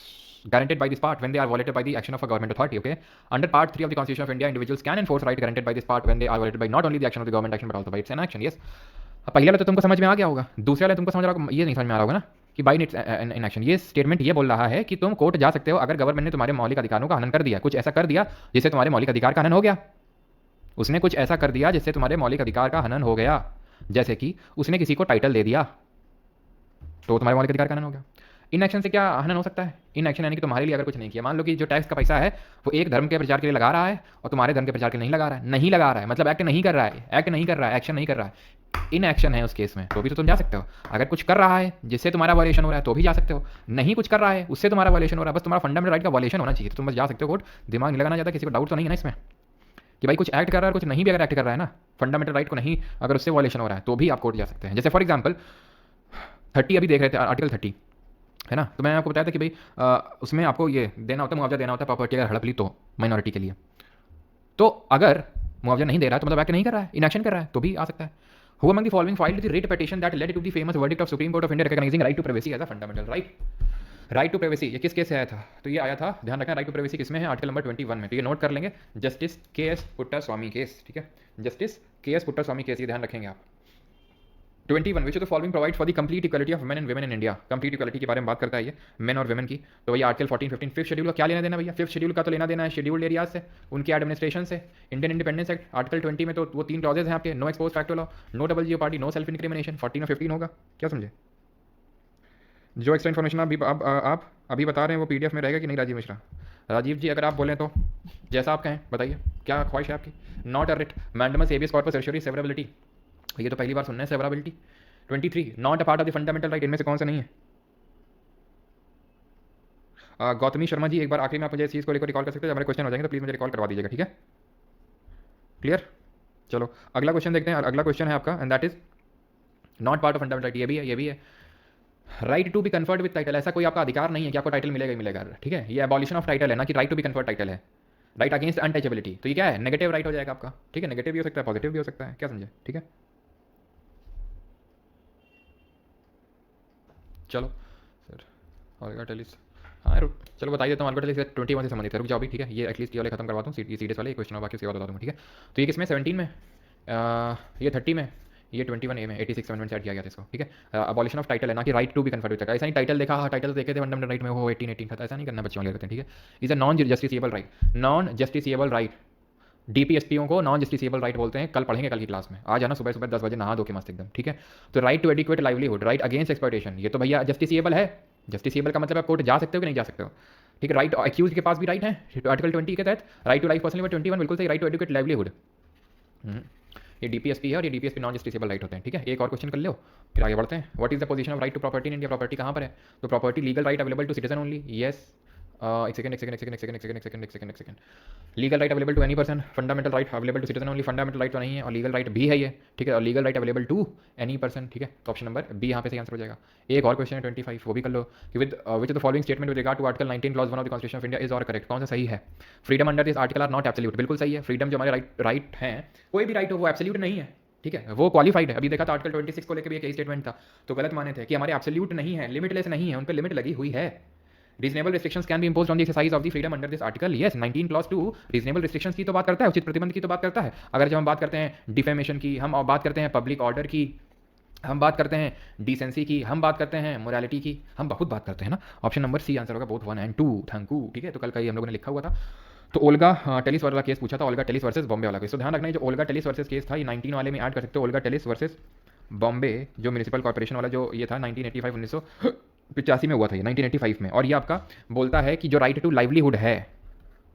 guaranteed by this part when they are violated by the action of a government authority, okay. Under part 3 of the constitution of India individuals can enforce right guaranteed by this part when they are violated by not only the action of the government action but also by its inaction, yes। पहले वाला तो तुमको समझ में आ गया होगा, दूसरे वाला तुमको समझ रहा होगा, ये नहीं समझ में आ रहा होगा ना, कि बाई इट्स इनएक्शन। ये स्टेटमेंट ये बोल रहा है कि तुम कोर्ट जा सकते हो अगर गवर्नमेंट ने तुम्हारे मौलिक अधिकारों का हनन कर दिया, कुछ ऐसा कर दिया जिससे तुम्हारे मौलिक अधिकार का हनन हो गया, उसने कुछ ऐसा कर दिया जिससे तुम्हारे मौलिक अधिकार का हनन हो गया, जैसे कि उसने किसी को टाइटल दे दिया, तो तुम्हारे मौलिक अधिकार का हनन हो गया। इन एक्शन से क्या हनन हो सकता है, इन एक्शन यानी कि तुम्हारे लिए अगर कुछ नहीं किया, मान लो कि जो टैक्स का पैसा है वो एक धर्म के प्रचार के लिए लगा रहा है और तुम्हारे धर्म के प्रचार के लिए नहीं लगा रहा है, नहीं लगा रहा है मतलब एक्ट नहीं कर रहा है, एक्ट नहीं कर रहा है, एक्शन नहीं कर रहा है, इन एक्शन है उस केस में, तो भी तो तुम जा सकते हो। अगर कुछ कर रहा है जिससे तुम्हारा वायलेशन हो रहा है तो भी जा सकते हो, नहीं कुछ कर रहा है उससे तुम्हारा वायलेशन हो रहा है, बस तुम्हारा फंडामेंटल राइट का वायलेशन होना चाहिए, तो तुम बस जा सकते हो कोर्ट। दिमाग नहीं लगाना चाहता, किसी को डाउट तो नहीं है ना इसमें कि भाई कुछ एक्ट कर रहा है, कुछ नहीं भी अगर एक्ट कर रहा है ना, फंडामेंटल राइट को नहीं, अगर उससे वायलेशन हो रहा है तो भी आप कोर्ट जा सकते हैं। जैसे फॉर एग्जाम्पल 30 अभी देख रहे थे, आर्टिकल 30 है ना, तो मैंने आपको बताया था कि भाई उसमें आपको ये देना होता है, मुआवजा देना होता है प्रॉपर्टी अगर हड़प ली तो माइनॉरिटी के लिए, तो अगर मुआवजा नहीं दे रहा है तो मतलब एक्ट नहीं कर रहा है, इनएक्शन कर रहा है, तो भी आ सकता है। Who among the following filed the writ petition that led to the famous verdict of Supreme Court of India recognizing right to privacy as a fundamental right? Right to privacy, ये किस case से आया था, तो ये आया था, ध्यान रखना राइट टू प्राइवेसी किसमें है, आर्टिकल नंबर 21 में, तो ये नोट कर लेंगे, जस्टिस के.एस. पुट्टा स्वामी केस, ठीक है, जस्टिस के.एस. पुट्टा स्वामी केस, ये ध्यान रखेंगे आप। 21 विच of the following provide for the complete equality of main and women in India, complete equality के बारे में बात करता है ये, मेन और वुमेन की, तो भैया आर्टिकल 14, 15 फिफ्थ शेड्यूल का क्या लेना देना भैया, फिफ्थ शेड्यूल का तो लेना देना है शेड्यूल्ड एरियाज से, उनके एडमिनिस्ट्रेशन से, इंडियन इंडिपेंडेंस एक्ट आर्टिकल 20 में तो वो 3 क्लॉजेज हैं आपके, no ex post facto law, no double jeopardy, no self incrimination, 14 और 15 होगा, क्या समझे। जो एक्स्ट्रा इन्फॉर्मेशन आप अभी बता रहे हैं वो पीडीएफ में रहेगा कि नहीं राजीव मिश्रा? राजीव जी अगर आप बोलें तो जैसा आप कहें बताइए, क्या ख्वाहिश है आपकी? Not a writ mandamus habeas corpus certiorari severability, ये तो पहली बार सुनना है। Severability 23 not a part of the fundamental right, इनमें से कौन सा नहीं है? गौतमी शर्मा जी एक बार आखिरी में आप मुझे इस चीज़ को लेकर रिकॉल कर सकते हैं, जब हमारे क्वेश्चन हो जाएंगे तो प्लीज़ मुझे रिकॉल करवा दीजिएगा, ठीक है? क्लियर? चलो अगला क्वेश्चन देखते हैं। अगला क्वेश्चन है आपका and that is not part of fundamental right, ये भी है, ये भी है। Right to be conferred with title, ऐसा कोई आपका अधिकार नहीं है कि आपको टाइटल मिलेगा ही मिलेगा, ठीक है? ये एबॉलिशन ऑफ टाइटल है ना कि right to be conferred title है। राइट अगेंस्ट अनटचेबिलिटी, तो ये क्या है? नेगेटिव राइट हो जाएगा आपका, ठीक है? नेगेटिव भी हो सकता है, पॉजिटिव भी हो सकता है, क्या समझे? ठीक है, चलो सर ऑलगा टेलिस, हाँ चलो बता देता हूँ। ऑलगा टेलिस 21 से संबंधित है, रुक जाओ अभी, ठीक है? ये एटलीस्ट ये वाले खत्म करवाता हूँ, ये सीडीएस वाले क्वेश्चन बाकी उसके बाद बता दूँगा, ठीक है? तो ये किसमें 17 में, ये 30 में, ये 21A में 86 अमेंडमेंट से ऐड किया गया था इसको, ठीक है? अबॉलिशन ऑफ टाइटल है ना कि right to be conferred with, ऐसा नहीं टाइटल देखा, हाँ टाइटल देखे थे फंडामेंटल राइट में वो 18 था, ऐसा नहीं करना बच्चों वाले करते हैं, ठीक है? Is a non justiciable right, non justiciable right, डीपीएसपीओ को नॉन जस्टिसिएबल राइट बोलते हैं। कल पढ़ेंगे कल की क्लास में, आ जाना सुबह सुबह 10 बजे नहा दो के मस्त एकदम, ठीक है? तो right to adequate livelihood, right against exploitation, ये तो भैया जस्टिसिएबल है। जस्टिसिएबल का मतलब आप कोर्ट जा सकते हो कि नहीं जा सकते हो, ठीक है? राइट एक्यूज के पास भी राइट है आर्टिकल 20 के तहत, राइट टू लाइफ पर्सनली में 21 बिल्कुल सही, राइट टू एडिक्वेट लाइवलीहुड, ये डीपीएसपी है और ये डीपीएसपी नॉन जस्टिसेबल राइट होते हैं, ठीक है? एक और क्वेश्चन कर लो फिर आगे बढ़ते हैं। What is the position of right to property in India, property कहाँ पर है? तो property legal right available to citizen only, yes. एक second, legal right available to any person, fundamental right available to citizen only, fundamental right तो नहीं है और legal right भी है ये, ठीक है? और legal right available to any person, ठीक है? तो ऑप्शन नंबर बी यहाँ पे सही आंसर हो जाएगा। एक और क्वेश्चन है 25, वो भी कर लो कि with which the following statement with regard to article 19 clause 1 of the constitution of India is और करेक्ट, कौन सा सही है? Freedom under this article are not absolute, बिल्कुल सही है। फ्रीडम जो हमारे राइट हैं, कोई भी राइट हो वो एब्सोल्यूट नहीं है, ठीक है? वो क्वालिफाइड है। अभी देखा था आर्टिकल 26 को लेकर भी एक स्टेटमेंट था, तो गलत माने थे कि हमारे एब्सोल्यूट नहीं है, लिमिटलेस नहीं है, उन पर लिमिट लगी हुई है। Reasonable restrictions can be imposed on the exercise of the freedom under this article, yes. 19 clause 2 reasonable restrictions की तो बात करता है, उचित प्रतिबंध की तो बात करता है। अगर जब हम बात करते हैं डिफेमेशन की, हम बात करते हैं पब्लिक ऑर्डर की, हम बात करते हैं डिसेंसी की, हम बात करते हैं मोरालिटी की, हम बहुत बात करते हैं ना। ऑप्शन नंबर सी आंसर होगा, बोथ 1 and 2, थैंक यू, ठीक है? तो कल का ही हम लोगों ने लिखा हुआ था। तो ओल्गा टेलिस वाला केस पूछा था, ओल्गा टेलिस वर्सेस बॉम्बे वाला केस, तो ध्यान रखना है जो ओल्गा टेलिस वर्सेस केस था ये 19 वाले में ऐड कर सकते हो। ओल्गा टेलिस वर्सेस बॉम्बे जो म्यूनिसिपल कॉर्पोरेशन वाला जो ये था 1985 1985 में हुआ था ये 1985 में, और ये आपका बोलता है कि जो राइट टू लाइवलीहुड है,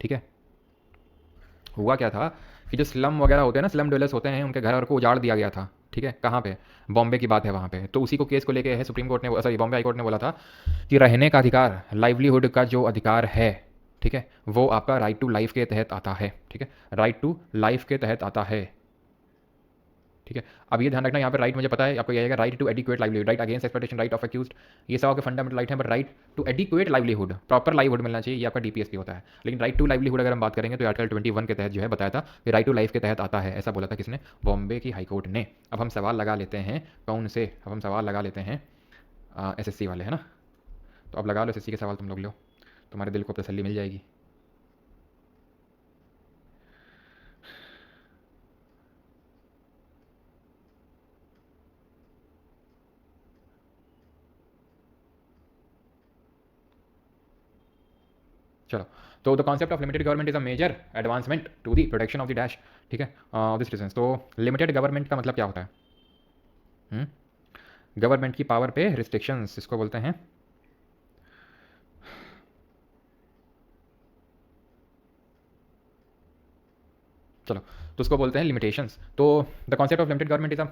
ठीक है? हुआ क्या था कि जो स्लम वगैरह होते हैं ना, स्लम डवेलर्स होते हैं, उनके घर को उजाड़ दिया गया था, ठीक है? कहाँ पे? बॉम्बे की बात है वहाँ पे। तो उसी को केस को लेके है सुप्रीम कोर्ट ने, सॉरी बॉम्बे हाई कोर्ट ने बोला था कि रहने का अधिकार, लाइवलीहुड का जो अधिकार है, ठीक है, वो आपका राइट टू लाइफ के तहत आता है, ठीक है? राइट टू लाइफ के तहत आता है, ठीक है? अब ये ध्यान रखना, यहाँ पे राइट मुझे पता है आपको, ये आएगा right to adequate livelihood, right against exploitation, right of accused, ये सब आपके फंडामेंटल राइट है। But right to adequate livelihood, proper livelihood मिलना चाहिए, ये आपका डीपीएसपी होता है। लेकिन राइट टू लाइवलीहुड अगर हम बात करेंगे तो आर्टिकल 21 के तहत जो है बताया था कि राइट टू लाइफ के तहत आता है, ऐसा बोला था किसने? बॉम्बे की हाईकोर्ट ने। अब हम सवाल लगा लेते हैं कौन से, अब हम सवाल लगा लेते हैं एसएससी वाले, है ना? तो अब लगा लो एसएससी के सवाल, तुम लोग लो, तुम्हारे दिल को तसल्ली मिल जाएगी। चलो, तो the concept of limited government is a major advancement to the protection of the dash, ठीक है, दिस सिटीजन्स। तो लिमिटेड गवर्नमेंट का मतलब क्या होता है? गवर्नमेंट की पावर पे रिस्ट्रिक्शंस इसको बोलते हैं। चलो, तो उसको बोलते हैं लिमिटेशंस। तो the concept of limited government is a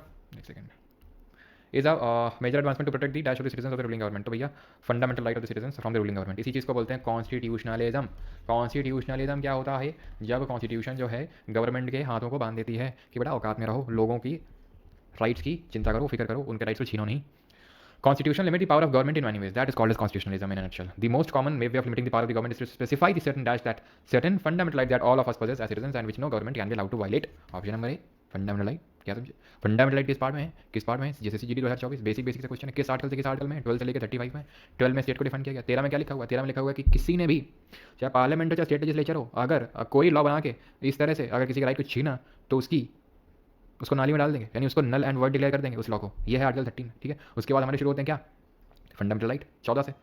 major advancement to protect the dash of the citizen of the ruling government. तो भैया fundamental right of the citizen from the ruling government, इसी चीज़ को बोलते हैं कॉन्स्टिट्यूशनलिज्म। कॉन्स्टिट्यूशनलिज्म क्या होता है? जब कॉन्स्टिट्यूशन जो है गवर्नमेंट के हाथों को बांध देती है कि बेटा औकात में रहो, लोगों की राइट्स की चिंता करो, फिक्र करो, उनके राइट्स को छीनो नहीं। Constitution limit the power of government in many ways. That is called as constitutionalism in a nutshell. The most common way of limiting the power of the government is to specify the certain dash that certain fundamental rights that all of us possess as citizens and which no government can be allowed to violate. Option number A, fundamental right. क्या समझे? Fundamental right किस part में है? किस part में है? जैसे CGD 2024 basic से क्वेश्चन है, किस आर्टिकल से किस आर्टिकल में? 12 से लेकर 35 में। 12 में स्टेट को डिफाइन किया गया। 13 में क्या लिखा हुआ है? 13 में लिखा हुआ है कि किसी ने भी, चाहे पार्लियामेंट हो चाहे स्टेट लेजिस्लेचर हो, अगर कोई लॉ बना के इस तरह से अगर किसी का राइट को छीना तो उसको नाली में डाल देंगे, यानी उसको नल एंड वर्ड डिक्लेयर कर देंगे उस लॉ को। यह है आर्टिकल 13, ठीक है? उसके बाद हमारे शुरू होते हैं क्या? फंडामेंटल राइट 14 से।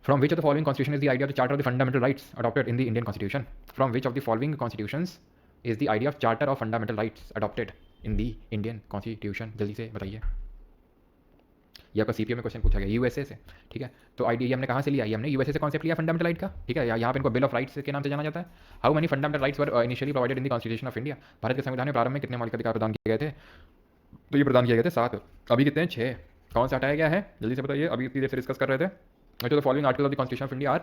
From which of the following constitution is the idea of the charter of the fundamental rights adopted in the Indian constitution? From which of the following constitutions is the idea of charter of fundamental rights adopted in the Indian constitution? जल्दी से बताइए। ये आपका CPO में question पूछा गया USA से, ठीक है। तो आईडी हमने कहाँ से लिया, ये हमने यूएसए से कॉन्सेप्ट लिया फंडामेंटल राइट का, ठीक है। यहाँ पे इनको बिल ऑफ राइट्स के नाम से जाना जाता है। How many fundamental rights were initially provided in the constitution of India, Bharat के संविधान में प्रारंभ में कितने मौलिक अधिकार प्रदान किए गए थे? तो ये प्रदान किए गए थे 7, अभी कितने हैं? 6। कौन सा हटाया गया है जल्दी से बताइए, अभी इतनी देर से डिस्कस कर रहे थे। अच्छा, the following article of the constitution of India are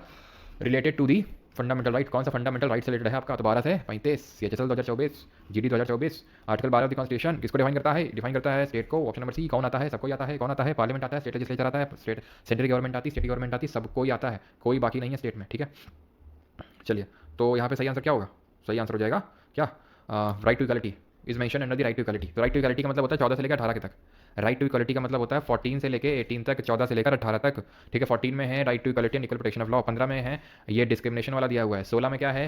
related to the fundamental right, कौन सा फंडामेंटल राइट से रिलेटेड है आपका? तो 12 से 35, CHSL 2024, GD 2024। Article 12 of the constitution किसको डिफाइन करता है? डिफाइन करता है स्टेट को। ऑप्शन नंबर सी, कौन आता है? सबको आता है। कौन आता है? पार्लियामेंट आता है, स्टेट लेजिस्लेचर आता है, स्टेट सेंट्रल गवर्नमेंट आती है, स्टेट गवर्नमेंट आती है, सबको ही आता है, कोई बाकी नहीं है स्टेट में, ठीक है। चलिए, तो यहाँ पे सही आंसर क्या होगा? सही आंसर हो जाएगा क्या? Right to equality is mention under the right to equality. तो राइट टू इक्वालिटी का मतलब होता है 14 से लेकर 18 के तक। राइट टू इक्वालिटी का मतलब होता है 14 से लेकर 18 तक, 14 से लेकर 18 तक, ठीक है। 14 में है right to equality and equal protection of law, 15 में है ये डिस्क्रिमिनेशन वाला दिया हुआ है, 16 में क्या है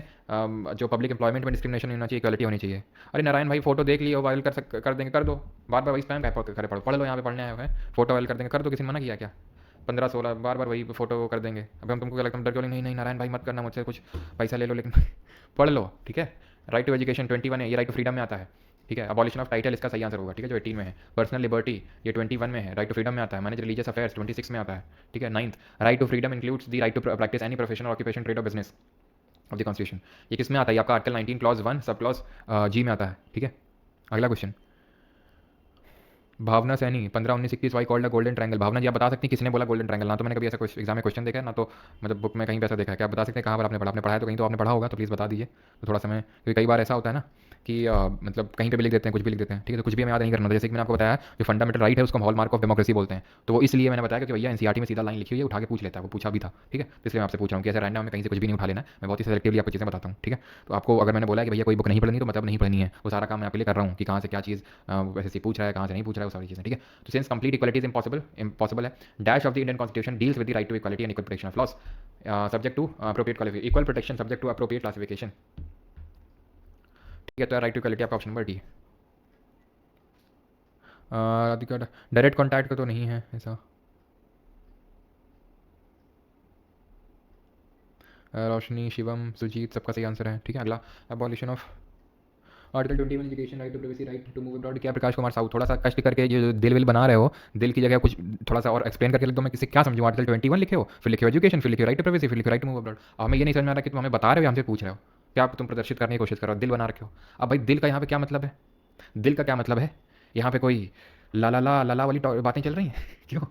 जो पब्लिक एम्प्लॉयमेंट में डिस्क्रिमिनेशन होना चाहिए, इक्वालिटी होनी चाहिए। अरे नारायण भाई फोटो देख लियो, वायरल कर देंगे, कर दो, बार बार वही स्पैम करे पढ़ लो, यहाँ पे पढ़ने आए हुए हैं, फोटो वायरल कर देंगे, कर दो, किसी ने मना किया क्या? 15-16 बार बार वही फोटो कर देंगे। अभी हम तुमको क्या लगता है, डर क्यों? नहीं नहीं नारायण भाई मत करना मुझसे, कुछ पैसा ले लो लेकिन पढ़ लो, ठीक है। राइट टू एजुकेशन 21 है, ये राइट टू फ्रीडम में आता है, ठीक है। अबॉलिशन ऑफ टाइटल इसका सही आंसर होगा, ठीक है, जो 18 में है। पर्सनल लिबर्टी ये 21 में है, राइट टू फ्रीडम में आता है। मैनेज रिलीजियस अफेयर्स 26 में आता है, ठीक है। 9th, right to freedom includes the right to practice any profession occupation trade और बिजनेस ऑफ द कॉन्स्टिट्यूशन। ये किस में आता है? आपका आर्टिकल 19 क्लॉज 1 सब क्लॉज जी में आता है, ठीक है। अगला question, Bhavna Saini 15-19-21 why called golden triangle. Bhavna ji आप बता सकते हैं किसने बोला गोल्डन ट्रायंगल? ना तो मैंने कभी ऐसा एग्जाम में क्वेश्चन देखा है, ना तो मतलब बुक में कहीं पे ऐसा देखा है। क्या आप बता सकते हैं कहाँ पर आपने पढ़ा? आपने पढ़ा है तो कहीं तो आपने पढ़ा होगा, तो प्लीज़ बता दीजिए। तो थोड़ा समय, क्योंकि कई बार ऐसा होता है ना कि मतलब कहीं पे भी लिख देते हैं, कुछ भी लिख देते हैं, ठीक है। तो कुछ भी हमें याद नहीं करना था। जैसे कि मैंने आपको बताया जो फंडामेंटल राइट है उसको हॉल मार्क ऑफ डेमोक्रेसी बोलते हैं, तो वो इसलिए मैंने बताया कि भैया एनसीईआरटी में सीधा लाइन लिखी हुई है, उठा के पूछ लेता है, वो पूछा भी था, ठीक है। तो इसलिए मैं आपसे पूछ रहा हूँ कि ऐसे रैंडम में कहीं से कुछ भी नहीं उठा लेना है, मैं बहुत ही सेलेक्टिवली आपको चीज़ें बताता हूँ, ठीक है। तो आपको अगर मैंने बोला कि भैया कोई बुक नहीं पढ़नी तो मतलब नहीं पढ़नी है, वो सारा काम मैं आपके लिए कर रहा हूँ कि कहाँ से क्या चीज़ वैसे से पूछ रहा है, कहाँ से नहीं पूछ रहा है, वो सारी चीज़ें, ठीक है। तो since complete equality is impossible है, dash of the Indian constitution deals with the right to equality and equal protection of laws subject to appropriate qualification, equal protection subject to appropriate classification, ठीक है। तो right to equality आपका option number D. Direct contact का तो नहीं है ऐसा। रोशनी, शिवम, सुजीत सबका सही आंसर है, ठीक है। अगला, abolition of article 21 education right to privacy right to move abroad. क्या प्रकाश कुमार साहू थोड़ा सा कष्ट करके जो दिल विल बना रहे हो, दिल की जगह कुछ थोड़ा सा और एक्सप्लेन करके लिख दो, मैं किसी क्या समझूँ? आर्टिकल 21 लिखे हो, फिर लिखे हो एजुकेशन, फिर लिखे राइट टू प्राइवेसी, फिर लिखे राइट टू मूव अब्रॉड। अब हमें ये नहीं समझ में आ रहा कि तुम हमें बता रहे हो, हमसे पूछ रहे हो, क्या आप तुम प्रदर्शित करने की कोशिश कर रहे हो? दिल बना रखे हो। अब भाई दिल का यहाँ पे क्या मतलब है? दिल का क्या मतलब है? यहाँ पे कोई ला वाली बातें चल रही हैं क्यों?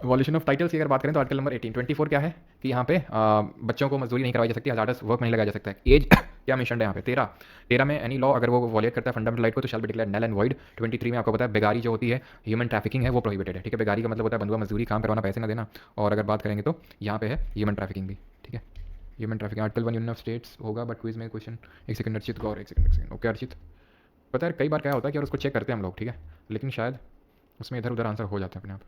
वॉल्यूशन ऑफ टाइटल्स की अगर बात करें तो आर्टिकल नंबर 18 24 क्या है कि यहाँ पे बच्चों को मजदूरी नहीं करवाई जा सकती, हजार्डस वर्क नहीं लगाया जा सकता है। एज क्या मेंशन है यहाँ पे? 13 में एनी लॉ अगर वो वॉलेट करता है फंडामेंटल राइट को तो shall be declared null and void. 23 में आपको पता है बेगारी जो होती है, ह्यूमन ट्रैफिकिंग है, वो प्रोहिबिटेड है, ठीक है। बेगारी का मतलब होता है बंधुआ मजदूरी, काम करवाना, पैसे ना देना। और अगर बात करेंगे तो यहाँ पे है ह्यूमन ट्रैफिकिंग भी, ठीक है। Human trafficking article 1 union of states होगा, बट क्विज में क्वेश्चन। एक सेकंड अर्चित गौर, एक सेकंड ओके अर्चित। पता है कई बार क्या होता है कि और उसको चेक करते हैं हम लोग, ठीक है, लेकिन शायद उसमें इधर उधर आंसर हो जाते हैं अपने आप।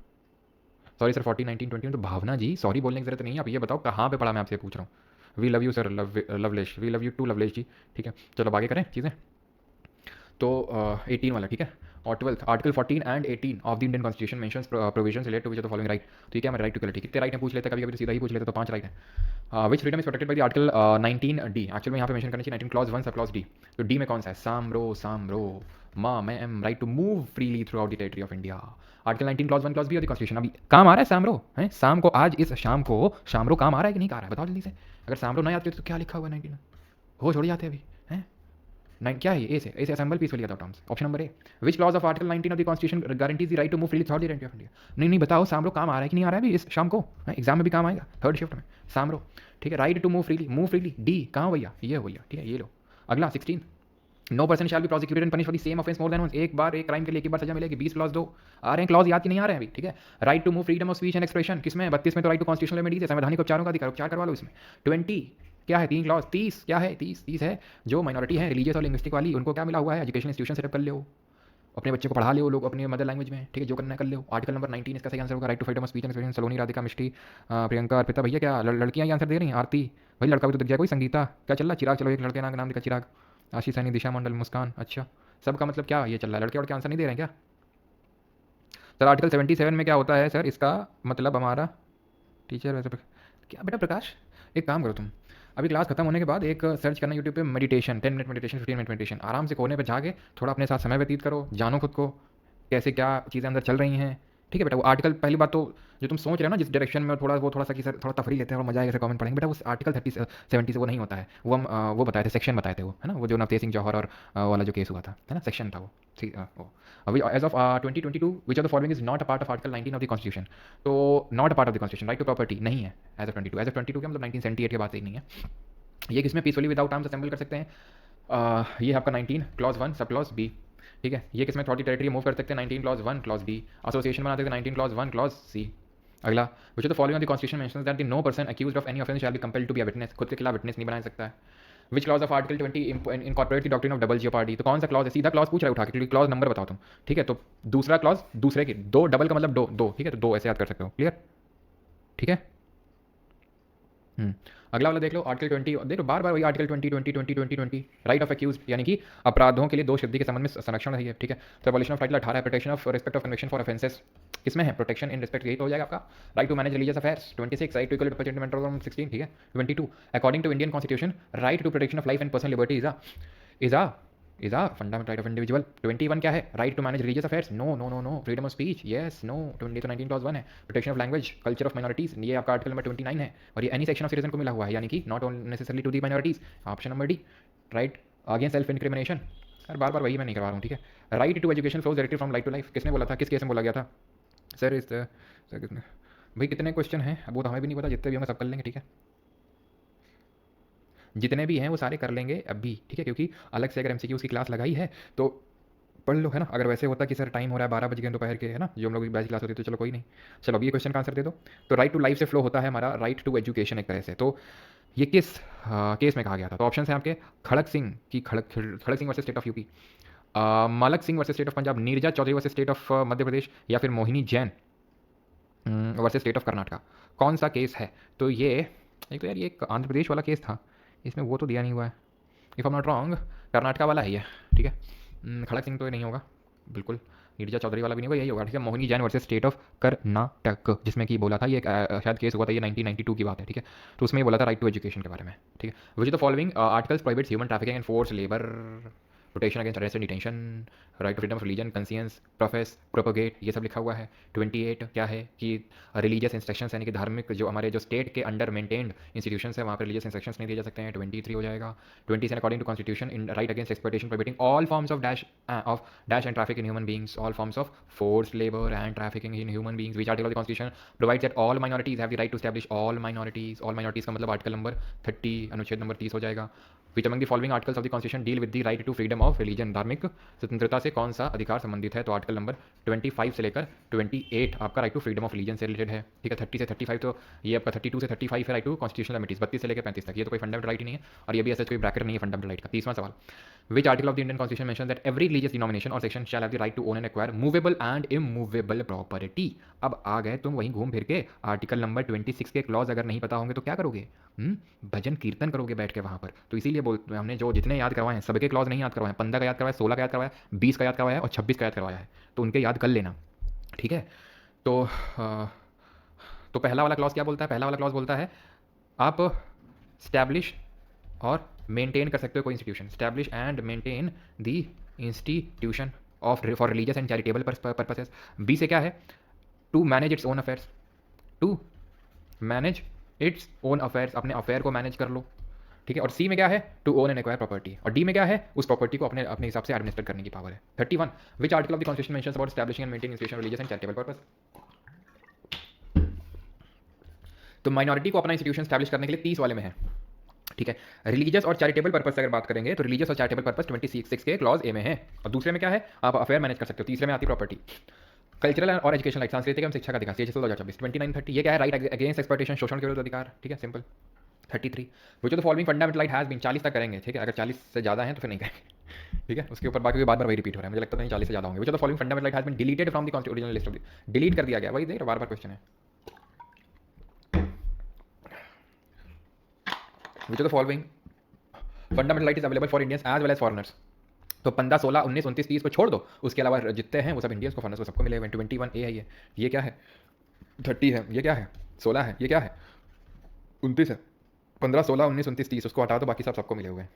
सॉरी सर 14, 19, 20 तो भावना जी सॉरी बोलने की जरूरत नहीं है, आप ये बताओ कहाँ पे पढ़ा, मैं आपसे पूछ रहा हूँ। We love you sir, Lovelesh, we love you too Lovelesh ji, ठीक है। चलो आगे करें चीज़ें। तो 18 वाला, ठीक है। और 12 article 14 and 18 of the Indian constitution mentions provisions related to which of the following right. तो ये क्या मैं राइट टू इक्वालिटी कितने राइट है पूछ लेते, कभी कभी तो सीधा ही पूछ लेते, तो 5 राइट है। Which freedom is protected by the article 19 D. Actual में यहाँ पे मेंशन करना चाहिए 19 क्लॉज 1 सब क्लॉज डी। तो डी में कौन सा है? सामरो माँ मैं एम right to move freely throughout the territory of India. Article 19 clause 1 clause B of the constitution. अभी काम आ रहा है सामरो है, शाम को आज इस शाम को शामरो काम आ रहा है कि नहीं आ रहा है? बताओ जल्दी से। अगर सामरो नहीं आते तो क्या लिखा हुआ है 19 हो छोड़ जाते अभी हैं। 9 क्या है ये? ए से assemble peacefully other terms. Option number A, which clause of article 19 of the constitution guarantees the right to move freely through the territory of India. नहीं बताओ सामरो काम आ रहा है कि नहीं आ रहा है अभी इस शाम को? एग्जाम में भी काम आएगा, थर्ड शिफ्ट में सामरो, ठीक है। Right to move freely D कहाँ भैया? ये हो भैया, ठीक है। ये लो अगला 16, no person shall be prosecuted and punish for the same offence more than once. एक बार एक क्राइम के लिए एक ही बार सजा मिलेगी। 20 क्लॉज 2 आ रहे हैं, क्लॉज याद कि नहीं आ रहे हैं अभी, ठीक है। Right to move freedom of speech and expression किसमें? 32 में तो राइट टू कॉन्स्टिट्यूशनल रेमेडीज है, संवैधानिक उपचारों का अधिकार, उपचार करवा लो इसमें। 20 क्या है? 3 क्लॉज। 30 क्या है? 30 है जो माइनॉरिटी है रिलीजियस और लिंग्विस्टिक वाली, उनको क्या मिला हुआ है? एजुकेशन इंस्टीट्यूशन सेटअप कर लो, अपने बच्चे को पढ़ा लो लोग अपने मदर लैंग्वेज में, ठीक है। जो करना है कर लो। आर्टिकल नंबर 19 इसका सही आंसर होगा right to freedom of speech and expression. Saloni, Radhika, Mishti, Priyanka, Arpita भैया क्या लड़कियां ये आंसर दे रही हैं? आरती भाई लड़का भी तो दिख जाए कोई। संगीता क्या चल रहा? चिराग, चलो एक लड़के नाम दिखा चिराग। आशीष सैनी, दिशा मंडल, मुस्कान, अच्छा सबका मतलब क्या ये चल रहा है? लड़के और आंसर नहीं दे रहे हैं क्या सर? आर्टिकल 77 में क्या होता है सर? इसका मतलब हमारा टीचर वैसे क्या बेटा प्रकाश, एक काम करो तुम अभी क्लास खत्म होने के बाद एक सर्च करना यूट्यूब पे meditation, 10 minute meditation, 15 minute meditation, आराम से कोने पे जाके थोड़ा अपने साथ समय व्यतीत करो, जानो खुद को कैसे क्या चीज़ें अंदर चल रही हैं, ठीक है बेटा, वो आर्टिकल पहली बात तो जो तुम सोच रहे हो ना जिस डायरेक्शन में थोड़ा सा कि सर थोड़ा तफरी लेते हैं और मजा आएगा, कमेंट पढ़ेंगे, बेटा उस आर्टिकल 30-70 से वो नहीं होता है। वो हम वो बताए थे, सेक्शन बताए थे वो, है ना, वो जो नवतेज सिंह जौहर और वाला जो केस हुआ था, है ना, सेक्शन था वो। ठीक वो as of 2022 which of the following is not a part of article 19 of the constitution. तो not a part of the constitution, right to property नहीं है एज ऑफ 22, एज ऑफ 22 का मतलब 1978 के बाद से ही नहीं है। ये किसमें पीसफुली विदाउट आर्म्स असेंबल कर सकते हैं? ये आपका 19 क्लॉज 1 सब क्लॉज बी। ठीक है, ये किसमें थॉटी टेरिटरी मूव कर सकते हैं? 19 क्लॉज 1 क्लॉज बी। एसोसिएशन बनाते थे 19 क्लॉज 1 क्लॉज सी। अगला, which of the following of the constitution mentions that the no person accused of any offence shall be compelled to be a witness. खुद के खिलाफ witness नहीं बना सकता है। Which clause of article 20 incorporate the doctrine of double jeopardy. तो कौन सा क्लॉज है? सीधा क्लॉज पूछ रहा है उठा के, क्योंकि क्लॉज नंबर बताओ तुम। ठीक है, तो दूसरा क्लॉज दूसरे के दो, डबल का मतलब दो दो, ठीक है, तो दो ऐसे याद कर सकते हो। क्लियर? ठीक है। अगला वाला देख लो, आर्टिकल 20, देख लो बार बार वही आर्टिकल 20 राइट ऑफ एक्यूज, यानी कि अपराधों के लिए दोष सिद्धि के संबंध में संरक्षण है। ठीक है, तो abolition of title 18, protection of respect of conviction for offences किसमें है? प्रोटेक्शन इन रिस्पेक्ट, यही तो हो जाएगा आपका। Right to manage religious affairs 26, right to equal opportunity 16, ठीक है। 22, according to Indian constitution right to protection of life and personal liberty is a fundamental right of individual. 21 क्या है? Right to manage religious affairs, no no no no. Freedom of speech, yes no. 20 तो 19 clause 1 है। Protection of language culture of minorities, ये आपका article number 29 है, और ये any section of citizen को मिला हुआ है, यानी कि not necessarily to the minorities, option number D. Right against self incrimination, sir बार बार वही मैं नहीं करवा रहा हूँ, ठीक है। Right to education flows directly from life to life, किसने बोला था, किस केस में बोला गया था? सर इस सर कितने भाई कितने क्वेश्चन हैं अब वो तो हमें भी नहीं पता, जितने भी होंगे सब कर लेंगे, ठीक है, जितने भी हैं वो सारे कर लेंगे अभी, ठीक है, क्योंकि अलग से अगर एमसीक्यूज की क्लास लगाई है तो पढ़ लो, है ना। अगर वैसे होता कि सर टाइम हो रहा है 12 बज गए दोपहर के, है ना, जो हम लोग की बैच क्लास होती है, तो चलो कोई नहीं। चलो अब ये क्वेश्चन का आंसर दे दो। तो राइट टू लाइफ से फ्लो होता है हमारा राइट टू एजुकेशन एक तरह से। तो ये किस केस में कहा गया था? तो ऑप्शन है आपके खड़क सिंह की, Khadak Singh versus state of UP, Malak Singh versus state of Punjab, Neerja Chaudhary versus state of Madhya Pradesh, या फिर Mohini Jain versus state of Karnataka. कौन सा केस है? तो ये एक तो यार ये आंध्र प्रदेश वाला केस था, इसमें वो तो दिया नहीं हुआ है, if I am not wrong Karnataka वाला है ये, ठीक है। खड़क सिंह तो नहीं होगा बिल्कुल, नीरजा चौधरी वाला भी नहीं होगा, यही होगा, ठीक है। Mohini Jain versus state of Karnataka, जिसमें कि बोला था ये शायद केस हुआ था, ये 1992 की बात है, ठीक है। तो उसमें ये बोला था राइट टू एजुकेशन के बारे में, ठीक है। Which the following articles prohibits human trafficking and force labour, protection against arrest and detention, right to freedom of religion, conscience, profess, propagate, ये सब लिखा हुआ है। 28 क्या है कि रिलीजियस इंस्ट्रक्शंस, यानी कि धार्मिक जो हमारे जो स्टेट के अंडर मेंटेन्ड इंस्टीट्यूशंस है वहाँ पर रिलीजियस इंस्ट्रक्शंस नहीं दिए जा सकते हैं। 23 हो जाएगा। 27 according to constitution in right against exploitation prohibiting all forms of dash and traffic in human beings, all forms of force labour and trafficking in human beings. Which article of the constitution provides that all minorities have the right to establish all minorities, all minorities का मतलब article number 30 अनुच्छेद number 30 हो जाएगा। Which among the following articles of the constitution deal with the right to freedom of religion, धार्मिक स्वतंत्रता से कौन सा अधिकार संबंधित है? तो आर्टिकल नंबर 25 से लेकर 28 आपका right to freedom of religion से रिलेटेड है, ठीक है। 30 से 35 तो ये आपका 32 से 35 है राइट टू कॉन्स्टिट्यूशनल एमिटीज, 32 से लेकर 35 तक, ये तो कोई फंडामेंटल राइट ही नहीं है, और ये भी ऐसा कोई ब्रैकेट नहीं है फंडामेंटल राइट का। 30वां सवाल, which article of the Indian constitution mentions that every religious denomination और section shall have the right to own and acquire movable and immovable property. अब आ गए तुम वहीं घूम फिर के, आर्टिकल नंबर 26 के क्लॉज अगर नहीं पता होंगे तो क्या करोगे? भजन कीर्तन करोगे बैठ के वहाँ पर। तो इसीलिए हमने जो जितने याद करवाए हैं सबके क्लॉज नहीं याद करवाए, 15 का याद करवाया, 16 का याद करवाया, 20 का याद करवाया और 26 का याद करवाया है, तो उनके याद कर लेना, ठीक है। तो तो पहला वाला क्लॉज क्या बोलता है? पहला वाला क्लॉज बोलता है आप स्टैब्लिश और मेंटेन कर सकते हो कोई institution, establish and maintain the institution of for religious and charitable purposes. B से क्या है? To manage its own affairs, to manage its own affairs, अपने अफेयर को मैनेज कर लो, ठीक है। और सी में क्या है? To own and acquire property, और डी में क्या है? उस प्रॉपर्टी को अपने अपने हिसाब से एडमिनिस्टर करने की पावर है। 31 विच article of the constitution mentions about establishing and maintaining institution religious and charitable purpose. तो माइनॉरिटी को अपना इंस्टीट्यूशन स्टैब्लिश करने के लिए 30 वाले में है, ठीक है। रिलीजियस और चैरिटेबल पर्पस से अगर बात करेंगे तो रिलीजियस और चैरिटेबल पर्पस 26 के क्लॉज ए में है, और दूसरे में क्या है? आप अफेयर मैनेज कर सकते हो। तीसरे में आती प्रॉपर्टी। कल्चरल और एजुकेशन लाइक सांस्कृतिक एवं शिक्षा का अधिकार, CHS 2024। 29-30 ये क्या है? राइट अगेंस्ट एक्सप्लॉयटेशन, शोषण के विरुद्ध अधिकार, ठीक है, simple. 33 which of the following fundamental right has been, 40 तक करेंगे, ठीक है। अगर 40 से ज़्यादा है तो फिर नहीं करेंगे, ठीक है। उसके ऊपर बाकी बार बार वही रिपीट हो रहा है, मुझे लगता नहीं 40 से ज़्यादा होंगे। Which of the following fundamental right has been deleted from the original list of the, delete कर दिया गया, वही देख बार बार क्वेश्चन है। Which of the following fundamental right is available for Indians as well as foreigners. तो 15, 16, 19, 29, 30 को छोड़ दो, उसके अलावा जितने हैं वो सब इंडियंस को, फॉरनर्स को सबको मिले हुए। 21 ए है ये क्या है? 30 है, ये क्या है? 16 है, ये क्या है? 29 है। 15, 16, 19, 29, 30 उसको हटा दो, बाकी सब सबको मिले हुए हैं।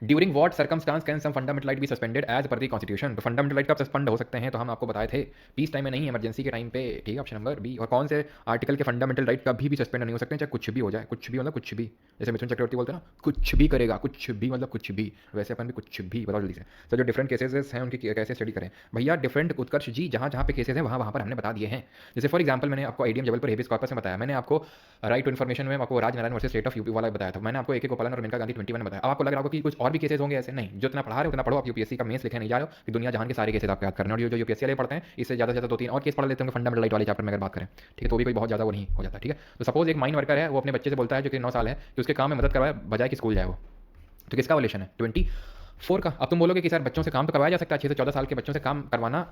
During what circumstance can some fundamental right be suspended as per the constitution. तो फंडामेंटल राइट कब सस्पेंड हो सकते हैं, तो हम आपको बताए थे पीस टाइम में नहीं, इमरजेंसी के टाइम पे, ठीक है, ऑप्शन नंबर बी। और कौन से आर्टिकल के फंडामेंटल राइट कभी भी सस्पेंड नहीं हो सकते हैं, चाहे कुछ भी हो जाए, कुछ भी मतलब कुछ भी, जैसे मिथुन चक्रवर्ती बोलते हैं ना, कुछ भी करेगा, कुछ भी मतलब कुछ भी, वैसे अपन भी कुछ भी, बताओ जल्दी से। तो जो डिफरेंट केसेस हैं उनकी कैसे स्टडी करें भैया, डिफरेंट उत्कर्ष जी, जहाँ जहाँ पे केसेस हैं वहाँ पर हमने बता दिए हैं। जैसे फॉर एग्जाम्पल मैंने आपको आईडीएम जबलपुर हेबियस कॉर्पस में बताया, मैंने आपको राइट टू इन्फॉर्मेशन में आपको Rajnarayan versus state of UP वाला बताया था, मैंने आपको एक गोपालन और मेनका गांधी 21 में बताया। अब आपको लग रहा होगा कि कुछ और भी केसेस होंगे, ऐसे नहीं, जो इतना पढ़ा रहे हो उतना पढ़ो, आप यूपीएससी का मेंस लिखे नहीं जा रहे हो कि दुनिया जहां के सारे केसेस आपको याद करने, और जो यूपीएससी वाले पढ़ते हैं इससे ज़्यादा से ज़्यादा 2-3 और केस पढ़ लेते हैं फंडामेंटल राइट वाले चैप्टर में अगर बात करें, ठीक है, तो भी कोई बहुत ज़्यादा वो नहीं हो जाता, ठीक है। तो सपोज एक माइन वर्कर है, वो अपने बच्चे से बोलता है जो कि 9 साल है कि उसके काम में मदद करवाए बजाय कि स्कूल जाए वो, तो किसका वायलेशन है, 24 का। अब तुम बोलोगे कि सर बच्चों से काम तो करवाया जा सकता है, 6 से 14 साल के बच्चों से काम करवाना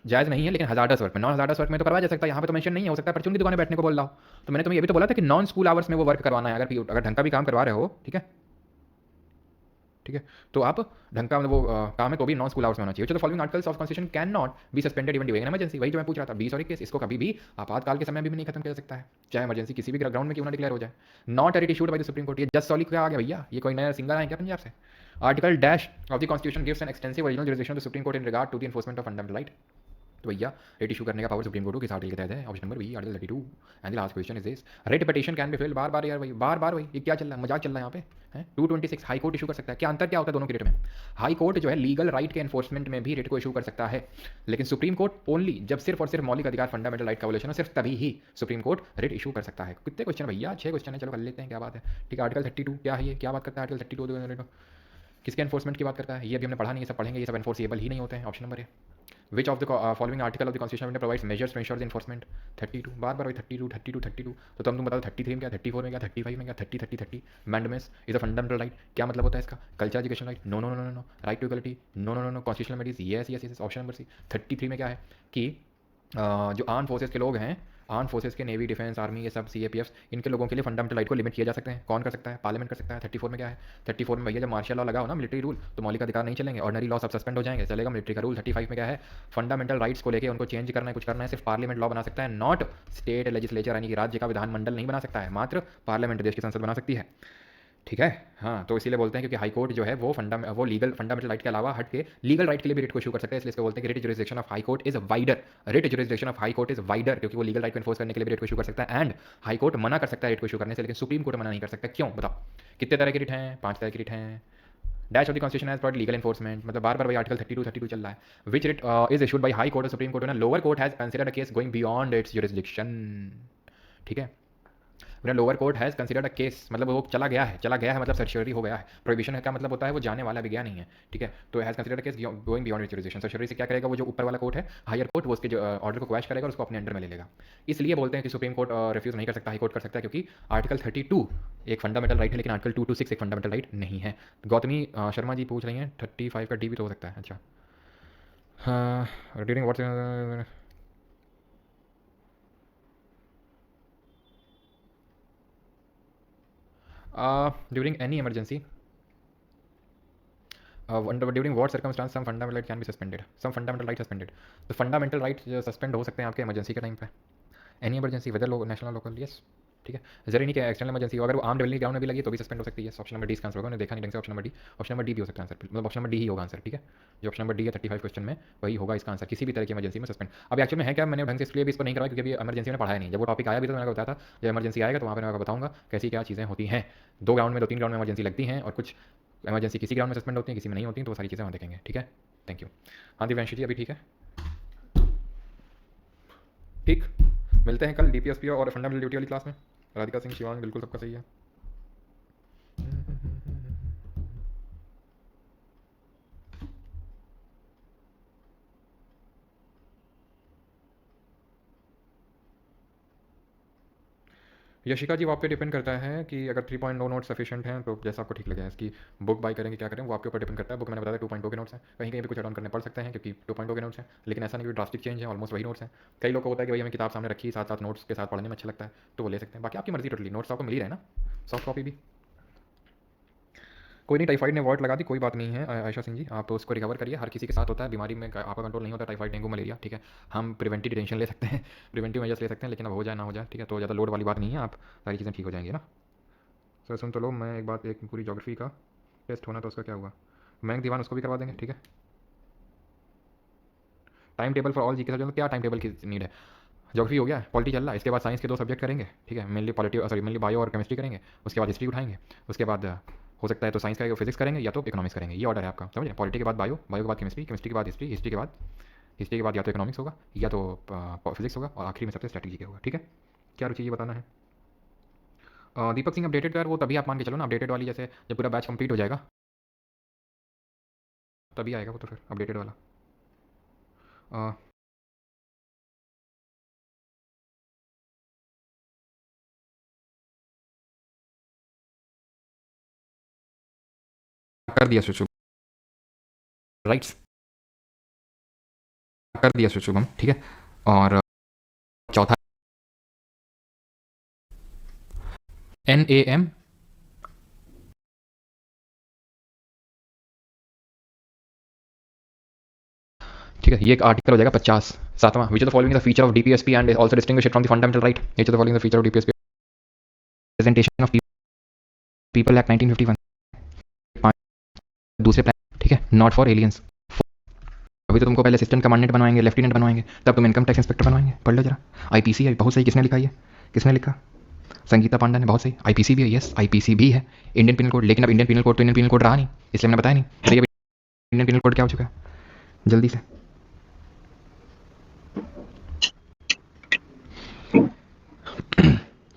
जायज़ नहीं है, लेकिन हजार्डस वर्क में, नॉन हजार्डस वर्क में तो करवाया जा सकता है, यहाँ पे तो मेंशन नहीं है, हो सकता है परचून की दुकान में बैठने को बोल रहा हो। तो मैंने तुम्हें ये भी तो बोला था कि नॉन स्कूल आवर्स में वो वर्क करवाना है, अगर ढंग का भी काम करवा रहे हो, ठीक है, ठीक है, तो आप ढंग का वो काम है तो भी नॉन स्कूल आवर्स में होना चाहिए। तो following articles of constitution can not be suspended even during emergency, वही जो मैं पूछ रहा था 20 और 21, इसको कभी भी आपातकाल के समय भी नहीं खत्म किया जा सकता है, चाहे इमरजेंसी किसी भी ग्राउंड में क्यों ना डिक्लेयर हो जाए। Not at issued by the supreme court, ये जस्ट सॉलिड क्या आ गया भैया, ये कोई नया सिंगर है क्या पंजाब से। Article dash of the constitution gives an extensive original jurisdiction to supreme court in regard to the enforcement of fundamental right. तो भैया रेट इशू करने का पावर सुप्रीम कोर्ट को किस आर्टिकल के तहत है, option number B article 32। And the last question is this, writ petition can be filed, बार बार यार भाई, बार बार भाई, ये क्या चल रहा है, मजाक चल रहा है यहाँ पे है। 226 हाई कोर्ट इशू कर सकता है, क्या अंतर क्या होता है दोनों के रेट में। हाई कोर्ट जो है लीगल राइट के एनफोर्समेंट में भी रेट को इशू कर सकता है, लेकिन सुप्रीम कोर्ट ओनली जब सिर्फ और सिर्फ मौलिक अधिकार फंडामेंटल राइट का वायलेशन हो, सिर्फ तभी ही सुप्रीम कोर्ट रेट इशू कर सकता है। कितने क्वेश्चन भैया, 6 क्वेश्चन है, चलो कर लेते हैं, क्या बात है, ठीक है। आर्टिकल 32 क्या है, ये क्या बात करता है आर्टिकल 32, किसके एनफोर्समेंट की बात करता है, ये अभी हमने पढ़ा नहीं, ये सब पढ़ेंगे, ये सब एनफोर्सेबल ही नहीं होते हैं। ऑप्शन नंबर है which of the following article of the constitution provides measures to ensure the enforcement. 32 बार बार वही 32। तो तुम बताओ 33 में क्या, 34 में क्या, 35 में क्या, 30 mandamus is a fundamental right, क्या मतलब होता है इसका, culture education right, no no no no no, right to equality, no no no no, constitutional remedies, yes yes yes, option number C. 33 में क्या है कि जो आर्म फोर्सेस के लोग हैं, आर्म फोर्सेस के, नेवी, डिफेंस, आर्मी, ये सब CAPF, इनके लोगों के लिए फंडामेंटल राइट को लिमिट किया जा सकते हैं, कौन कर सकता है, पार्लियामेंट कर सकता है। 34 में क्या है, 34 में भैया जब मार्शल लॉ लगा हो ना, मिलिट्री रूल, तो मौलिक अधिकार नहीं चलेंगे, ऑर्डनरी लॉ सब सस्पेंड हो जाएंगे, चलेगा मिलिट्री का रूल। 35 में क्या है, फंडामेंटल राइट्स को लेकर उनको चेंज करना है, कुछ करना है, सिर्फ पार्लियामेंट लॉ बना सकता है, नॉट स्टेट लेजिस्लेचर, यानी कि राज्य का विधानमंडल नहीं बना सकता है, मात्र पार्लियामेंट देश की संसद बना सकती है, ठीक है। हाँ, तो इसीलिए बोलते हैं क्योंकि हाई कोर्ट जो है वो लीगल फंडामेंटल राइट के अलावा हट के लीगल राइट के लिए भी रेट को इशू कर सकते हैं, इसलिए इसको बोलते हैं कि rate jurisdiction of high court is wider, rate jurisdiction of high court is wider, क्योंकि वो लीगल राइट को एनफोर्स करने के लिए भी रेट को इशू कर सकता है, एंड हाई कोर्ट मना कर सकता है रेट को इशू करने से, लेकिन सुप्रीम कोर्ट मना नहीं कर सकता। क्यों बताओ, कितने तरह के रिट हैं, 5 तरह के रिट हैं। Dash of the constitution has brought legal enforcement, मतलब बार बार भाई आर्टिकल 32 चल रहा है, which writ is issued by high court और supreme court, lower court has considered a case going beyond its jurisdiction, ठीक है। मेरा lower court has considered a case, मतलब वो चला गया है मतलब सर्शरी हो गया है। प्रोहिबिशन का मतलब होता है वो जाने वाला भी गया नहीं है, ठीक है। तो has considered case going beyond its jurisdiction, सर्शरी से क्या करेगा, वो जो ऊपर वाला कोर्ट है, हायर कोर्ट, वो उसके ऑर्डर को क्वैश करेगा और उसको अपने अंडर में ले लेगा। इसलिए बोलते हैं कि सुप्रीम कोर्ट रिफ्यूज़ नहीं कर सकता, हाई कोर्ट कर सकता है, क्योंकि आर्टिकल 32 एक फंडामेंटल राइट है, लेकिन आर्टिकल 226 एक फंडामेंटल राइट नहीं है। गौतमी शर्मा जी पूछ रही हैं 35 का डी भी तो हो सकता है, अच्छा। हाँ, reading what's during any emergency during what circumstance some fundamental right can be suspended, some fundamental right suspended. तो फंडामेंटल राइट सस्पेंड हो सकते हैं आपके इमरजेंसी के टाइम पे, any emergency whether national local, yes, ठीक है। जरूरी नहीं कि एक्सटर्नल इमरजेंसी हो, अगर वो आर्म रेलनी ग्राउंड में भी लगी तो भी सस्पेंड हो सकती है। ऑप्शन नंबर डी इसका आंसर होगा, मैंने देखा नहीं ढंग से, ऑप्शन नंबर डी भी हो सकता है आंसर, मतलब ऑप्शन नंबर डी ही होगा आंसर, ठीक है। जो ऑप्शन नंबर डी है 35 क्वेश्चन में वही होगा इसका आंसर, किसी भी तरह की इमरजेंसी में सस्पेंड। अब एक्चुअल में है क्या, मैंने ढंग से इसलिए भी इसको नहीं करवाया क्योंकि अभी इमरजेंसी में पढ़ाया नहीं, जब वो टॉपिक आया भी तो मैंने बताया था जब इमरजेंसी आएगा तो वहाँ पर मैं आपको बताऊंगा कैसी क्या चीज़ें होती हैं। 2 ग्राउंड में 2-3 ग्राउंड में इमरजेंसी लगती हैं, और कुछ इमरजेंसी किसी ग्राउंड में सस्पेंड होती है, किसी में नहीं होती, तो वो सारी चीज़ें वहाँ देखेंगे, ठीक है। Thank you. हाँ दिव्यांशु जी, अभी ठीक है, ठीक, मिलते हैं कल DPSP और फंडामेंटल ड्यूटी वाली क्लास में। राधिका सिंह, शिवांग, बिल्कुल सबका सही है। यशिका जी, वो आप पे डिपेंड करता है कि अगर 3.0 नोट्स सफिशिएंट हैं तो जैसा आपको ठीक लगे, इसकी बुक बाय करेंगे क्या करें वो आपके ऊपर डिपेंड करता है। बुक मैंने बताया 2.0 के नोट्स हैं, कहीं कहीं भी कुछ एड ऑन करने पड़ सकते हैं क्योंकि 2.0 के नोट्स हैं, लेकिन ऐसा नहीं कि ड्रास्टिक चेंज है, ऑलमोस्ट वही नोट्स हैं। कई लोग को होता है कि भाई हमें किताब सामने रखी साथ साथ नोट्स के साथ पढ़ने में अच्छा लगता है तो वो ले सकते हैं, बाकी आपकी मर्जी टोटली, नोट्स आपको मिल ही रहे ना, सॉफ्ट कॉपी भी। कोई नहीं, टाइफाइड ने वॉट लगा दी, कोई बात नहीं है आयशा सिंह जी, आप उसको रिकवर करिए, हर किसी के साथ होता है, बीमारी में आपका कंट्रोल नहीं होता, टाइफाइड, डेंगू, मलेरिया, ठीक है। हम प्रिवेंटिव टेंशन ले सकते हैं, प्रिवेंटिव मेजर्स ले सकते हैं, लेकिन अब हो जाए ना हो जाए, ठीक है, तो ज़्यादा लोड वाली बात नहीं है, आप सारी चीज़ें ठीक हो जाएंगी ना। सर सुन तो लो, मैं एक बात, एक पूरी जोग्राफी का टेस्ट होना तो उसका क्या हुआ, मैं दीवान उसको भी करवा देंगे, ठीक है। टाइम टेबल फॉर ऑल जी के साथ, क्या टाइम टेबल की नीड है। ज्योग्राफी हो गया, पॉलिटी चल रहा है, इसके बाद साइंस के 2 सब्जेक्ट करेंगे, ठीक है, मेनली मेनली बायो और केमिस्ट्री करेंगे, उसके बाद हिस्ट्री उठाएंगे, उसके बाद हो सकता है तो साइंस का फिजिक्स करेंगे या तो इकोनॉमिक्स करेंगे, ये ऑर्डर है आपका, समझे। पॉलिटी के बाद बायो, बायो के बाद केमिस्ट्री, केमिस्ट्री के बाद हिस्ट्री, हिस्ट्री के बाद या तो इकोनॉमिक्स होगा या तो फिजिक्स होगा, और आखिरी में सबसे स्ट्रैटेजी के होगा, ठीक है। क्या रुचि ये बताना है। दीपक सिंह अपडेटेड यार, वो तभी आप मान के चलो ना, अपडेटेड वाली जैसे जब पूरा बैच कंप्लीट हो जाएगा तभी आएगा वो, तो फिर अपडेटेड वाला कर दिया शुभम, राइट्स कर दिया शुभम, ठीक है। और चौथा NAM, ठीक है, ये एक आर्टिकल हो जाएगा 50। सातवां, विच of the following is the feature of DPSP and also distinguish it from the fundamental right. Which of the following is the feature of DPSP, presentation of people act 1951, दूसरे plan, ठीक है, not for aliens. अभी तो तुमको पहले assistant commandant बनवाएंगे, lieutenant बनवाएंगे, तब तुम इनकम टैक्स इंस्पेक्टर बनवाएंगे, पढ़ लो जरा। IPC है, बहुत सही, किसने लिखा है, किसने लिखा, संगीता पांडा ने, बहुत सही। IPC भी है, यस IPC भी है, इंडियन पिनल कोड, लेकिन अब इंडियन पिनल कोड तो इंडियन पिनल कोड रहा नहीं, इसलिए मैंने बताया नहीं। अरे अब इंडियन पिनल कोड क्या हो चुका है, जल्दी से।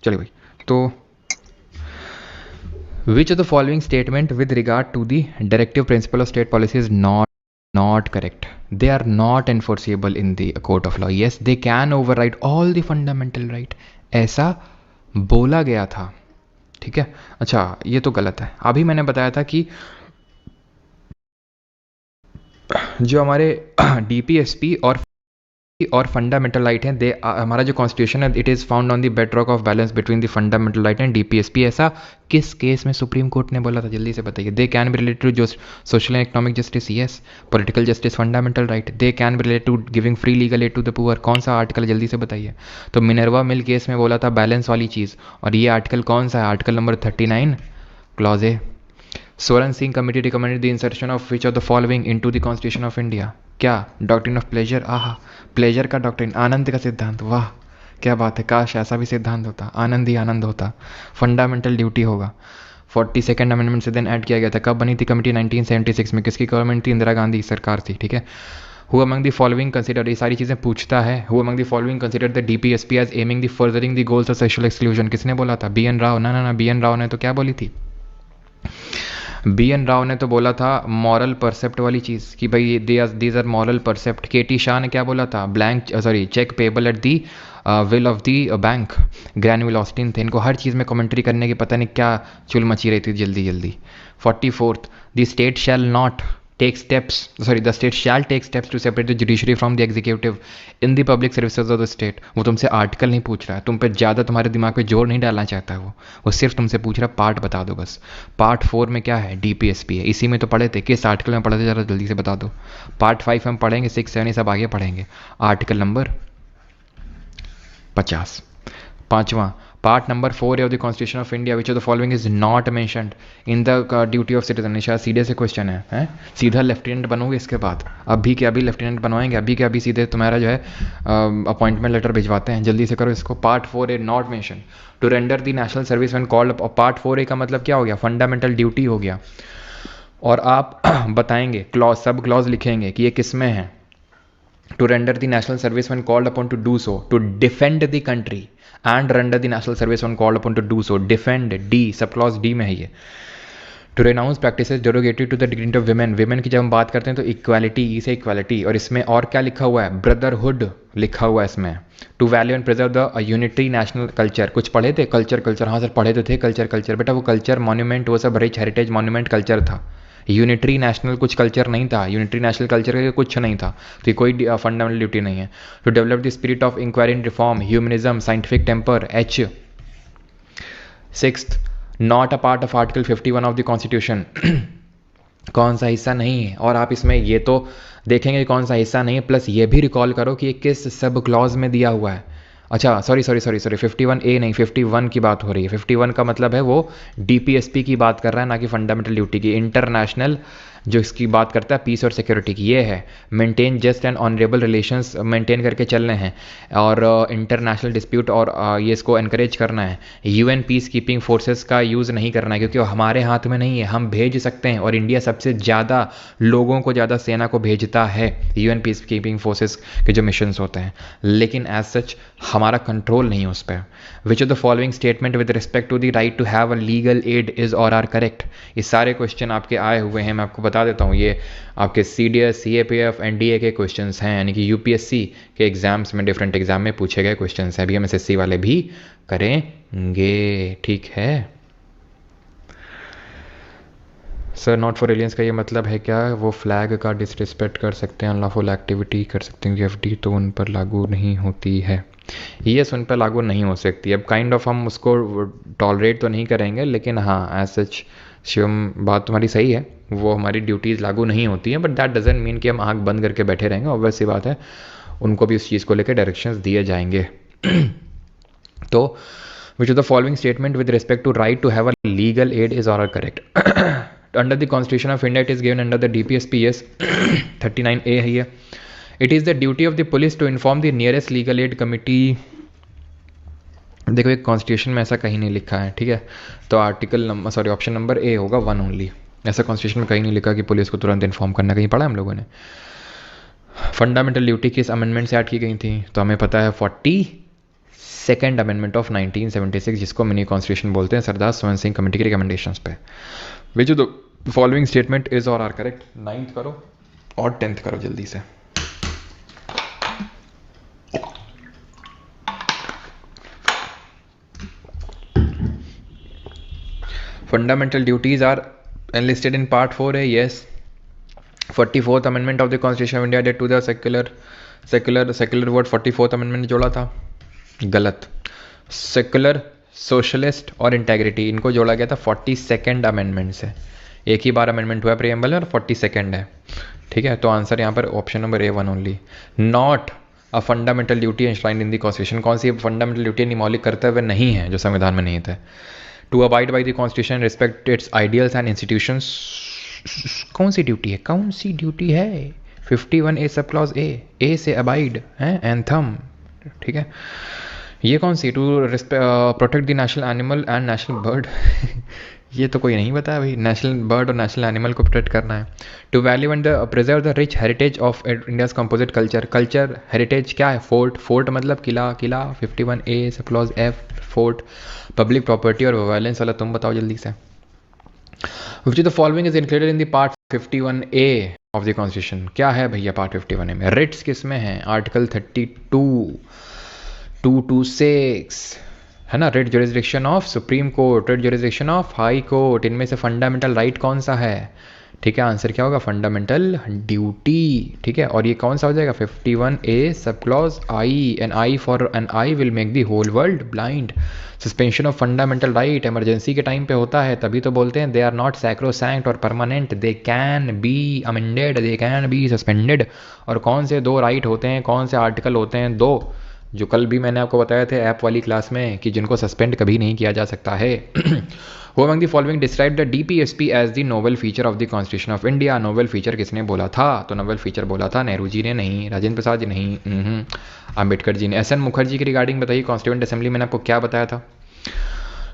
चलिए भाई, तो which of the following statement with regard to the directive principle of state policy is not correct, they are not enforceable in the court of law, yes they can override all the fundamental right, ऐसा बोला गया था, ठीक है। अच्छा ये तो गलत है, अभी मैंने बताया था कि जो हमारे DPSP और फंडामेंटल राइट हैं, दे हमारा जो कॉन्स्टिट्यूशन है, it is found on the bed rock of balance between the fundamental right and DPSP। ऐसा किस केस में सुप्रीम कोर्ट ने बोला था, जल्दी से बताइए। They can be related to जो social and economic justice, yes. Political justice, fundamental right, they can be related to giving free legal aid to the poor, कौन सा आर्टिकल, जल्दी से बताइए। तो मिनर्वा मिल केस में बोला था बैलेंस वाली चीज़, और ये आर्टिकल कौन सा है, article number 39 clause A. Soren Singh committee recommended the insertion of which of the following into the constitution of India. क्या, डॉक्ट्रिन ऑफ प्लेजर, आहा, प्लेजर का डॉक्ट्रिन, आनंद का सिद्धांत, वाह क्या बात है, काश ऐसा भी सिद्धांत होता, आनंद ही आनंद होता। फंडामेंटल ड्यूटी होगा, 42nd अमेंडमेंट से देन ऐड किया गया था। कब बनी थी कमेटी, 1976 में, किसकी गवर्नमेंट थी, इंदिरा गांधी सरकार थी, ठीक है। Who among the following consider, ये सारी चीज़ें पूछता है, who among the following consider the DPSP as aiming the furthering the goals of social exclusion, किसने बोला था, BN राव, ना BN राव ने तो क्या बोली थी, BN राव ने तो बोला था मॉरल परसेप्ट वाली चीज़, कि भाई these are moral precept. KT Shah ने क्या बोला था, cheque payable at the will of the bank. Granville Austin थे, इनको हर चीज़ में कमेंट्री करने की पता नहीं क्या चुल मची रही थी जल्दी। 44th, the state shall not take steps, the state shall take steps to separate the judiciary from the executive in the public services of the state। वो तुमसे आर्टिकल नहीं पूछ रहा है, तुम पे ज़्यादा तुम्हारे दिमाग पे जोर नहीं डालना चाहता है वो सिर्फ तुमसे पूछ रहा है पार्ट बता दो बस। पार्ट 4 में क्या है, DPSP है, इसी में तो पढ़े थे, किस आर्टिकल में पढ़े थे, ज़रा जल्दी से बता दो। पार्ट 5 हम पढ़ेंगे, 6, 7 ये सब आगे पढ़ेंगे। Article number 50। पाँचवां, part number 4 of the constitution of India, which of the following is not mentioned in the duty of citizen. शायद सीधे से क्वेश्चन है? सीधा लेफ्टिनेंट बनोगे इसके बाद, अभी के अभी लेफ्टिनेंट बनवाएंगे, अभी के अभी सीधे तुम्हारा जो है अपॉइंटमेंट लेटर भिजवाते हैं, जल्दी से करो इसको। Part 4A not mention to render the national service when called. Part 4A का मतलब क्या हो गया, फंडामेंटल ड्यूटी हो गया, और आप बताएंगे क्लॉज, सब क्लॉज लिखेंगे कि ये किस में है। To render the national service when called upon to do so, to defend the country and render the national service when called upon to do so. Defend, D, sub clause D में है ये। To renounce practices derogatory to the dignity of women. Women की जब हम बात करते हैं तो इक्वालिटी, ई से इक्वालिटी, और इसमें और क्या लिखा हुआ है, ब्रदरहुड लिखा हुआ है इसमें। To value and preserve the unitary national culture, कुछ पढ़े थे, कल्चर, हाँ सर पढ़े तो थे, कल्चर बेटा, वो कल्चर मॉन्यूमेंट, वो सब रिच हेरिटेज मॉन्यूमेंट कल्चर था। यूनिटरी नेशनल कुछ कल्चर नहीं था, यूनिटरी नेशनल कल्चर का कुछ नहीं था, तो कोई फंडामेंटल ड्यूटी नहीं है। To develop the spirit of inquiry and reform, humanism, scientific temper, H। 6th, not a part of article 51 of the constitution, कौन सा हिस्सा नहीं है, और आप इसमें ये तो देखेंगे कौन सा हिस्सा नहीं है, प्लस ये भी रिकॉल करो कि ये किस सब क्लॉज में दिया हुआ है। अच्छा सॉरी 51A नहीं, 51 की बात हो रही है। 51 का मतलब है वो DPSP की बात कर रहा है, ना कि फंडामेंटल ड्यूटी की। इंटरनेशनल जो इसकी बात करता है पीस और सिक्योरिटी की, ये है maintain just and honourable relations maintain करके चलने हैं, और इंटरनेशनल डिस्प्यूट और ये इसको एनकरेज करना है। UN पीस कीपिंग फोर्सेस का यूज़ नहीं करना है, क्योंकि वो हमारे हाथ में नहीं है। हम भेज सकते हैं, और इंडिया सबसे ज़्यादा लोगों को, ज़्यादा सेना को भेजता है UN पीस कीपिंग फोर्सेस के जो मिशंस होते हैं, लेकिन एज सच हमारा कंट्रोल नहीं है उस पर। Which of the following statement with respect to the right to have a legal aid is और आर करेक्ट। ये सारे क्वेश्चन आपके आए हुए हैं, मैं आपको बता देता हूँ। ये आपके CDS, CAPF, NDA के क्वेश्चंस हैं, यानी कि UPSC के एग्जाम्स में, डिफरेंट एग्जाम में पूछे गए क्वेश्चंस हैं। BMSSC वाले भी करेंगे, ठीक है सर। नॉट फॉर एलियंस का ये मतलब है क्या वो फ्लैग का डिसरिस्पेक्ट कर सकते हैं, अनलॉफुल एक्टिविटी कर सकते हैं FD, तो उन पर लागू नहीं होती है? यस, उन पर लागू नहीं हो सकती। अब काइंड ऑफ हम उसको टॉलरेट तो नहीं करेंगे, लेकिन हाँ एज सच शिवम बात तुम्हारी सही है, वो हमारी ड्यूटीज़ लागू नहीं होती हैं, बट दैट डजेंट मीन कि हम आँख बंद करके बैठे रहेंगे। ऑब्वियस सी बात है, उनको भी उस चीज़ को लेकर डायरेक्शंस दिए जाएंगे। तो which of the following statement with respect to right to have a legal aid is or correct? Under the constitution of India it is given under the DPSP, yes। 39A है ये। It is the duty of the police to inform the nearest legal aid committee. देखो, एक constitution में ऐसा कहीं नहीं लिखा है, ठीक है, तो article number sorry option number A होगा 1 ओनली। ऐसा कॉन्स्टिट्यूशन में कहीं नहीं लिखा कि पुलिस को तुरंत इन्फॉर्म करना, कहीं पढ़ा हम लोगों ने? फंडामेंटल ड्यूटी किस अमेंडमेंट से ऐड की गई थी? तो हमें पता है 42nd अमेंडमेंट ऑफ 1976, जिसको मिनी कॉन्स्टिट्यूशन बोलते हैं, सरदार स्वयं सिंह कमेटी की रिकमेंडेशंस पे। विच द फॉलोइंग स्टेटमेंट इज और आर करेक्ट? 9th करो और 10th करो जल्दी से। Fundamental duties are enlisted in Part 4A, yes। 44th Amendment of the Constitution of India added to the secular word 44th Amendment जोड़ा था, गलत। सेकुलर, सोशलिस्ट और इंटेग्रिटी, इनको जोड़ा गया था 42nd अमेंडमेंट से। एक ही बार अमेंडमेंट हुआ प्रीएम्बल और 42nd है, ठीक है। तो आंसर यहाँ पर option number A1 only. Not a fundamental duty enshrined in the constitution. कौन सी फंडामेंटल ड्यूटी मौलिक कर्तव्य नहीं है जो संविधान में नहीं थे? To abide by the constitution, respect its ideals and institutions. कौन सी ड्यूटी है, कौन सी ड्यूटी है? 51A सब क्लॉज A से अबाइड है, एंथम, ठीक है। ये कौन सी? To protect the national animal and national bird. ये तो कोई नहीं बताया भाई, नेशनल बर्ड और नेशनल एनिमल को प्रोटेक्ट करना है। To value and preserve the rich heritage of India's composite culture heritage क्या है? फोर्ट मतलब किला। 51A सब clause F, fort. Public property और वायलेंस वाला तुम बताओ जल्दी से। विच the following is included in the part 51A of the constitution? क्या है भैया पार्ट 51A में? रिट्स किस में है? आर्टिकल 226 है ना, writ jurisdiction of supreme court, writ jurisdiction of high court. इनमें से फंडामेंटल राइट कौन सा है? ठीक है, आंसर क्या होगा? फंडामेंटल ड्यूटी, ठीक है। और ये कौन सा हो जाएगा? 51A सब clause I, an eye for an eye will make the whole world blind. Suspension of fundamental right emergency के टाइम पे होता है, तभी तो बोलते हैं दे आर नॉट सैक्रोसैंक्ट और permanent, they can be amended, they can be suspended. और कौन से 2 राइट होते हैं, कौन से आर्टिकल होते हैं? 2, जो कल भी मैंने आपको बताया थे ऐप वाली क्लास में, कि जिनको सस्पेंड कभी नहीं किया जा सकता है। Who among the following described the DPSP as the novel feature of the Constitution of India? Novel feature किसने बोला था? तो नोवेल फीचर बोला था नेहरू जी ने, नहीं। राजेंद्र प्रसाद जी नहीं, अम्बेडकर जी ने। SN मुखर्जी की रिगार्डिंग बताइए, कॉन्स्टिट्यूएंट असेंबली मैंने आपको क्या बताया था?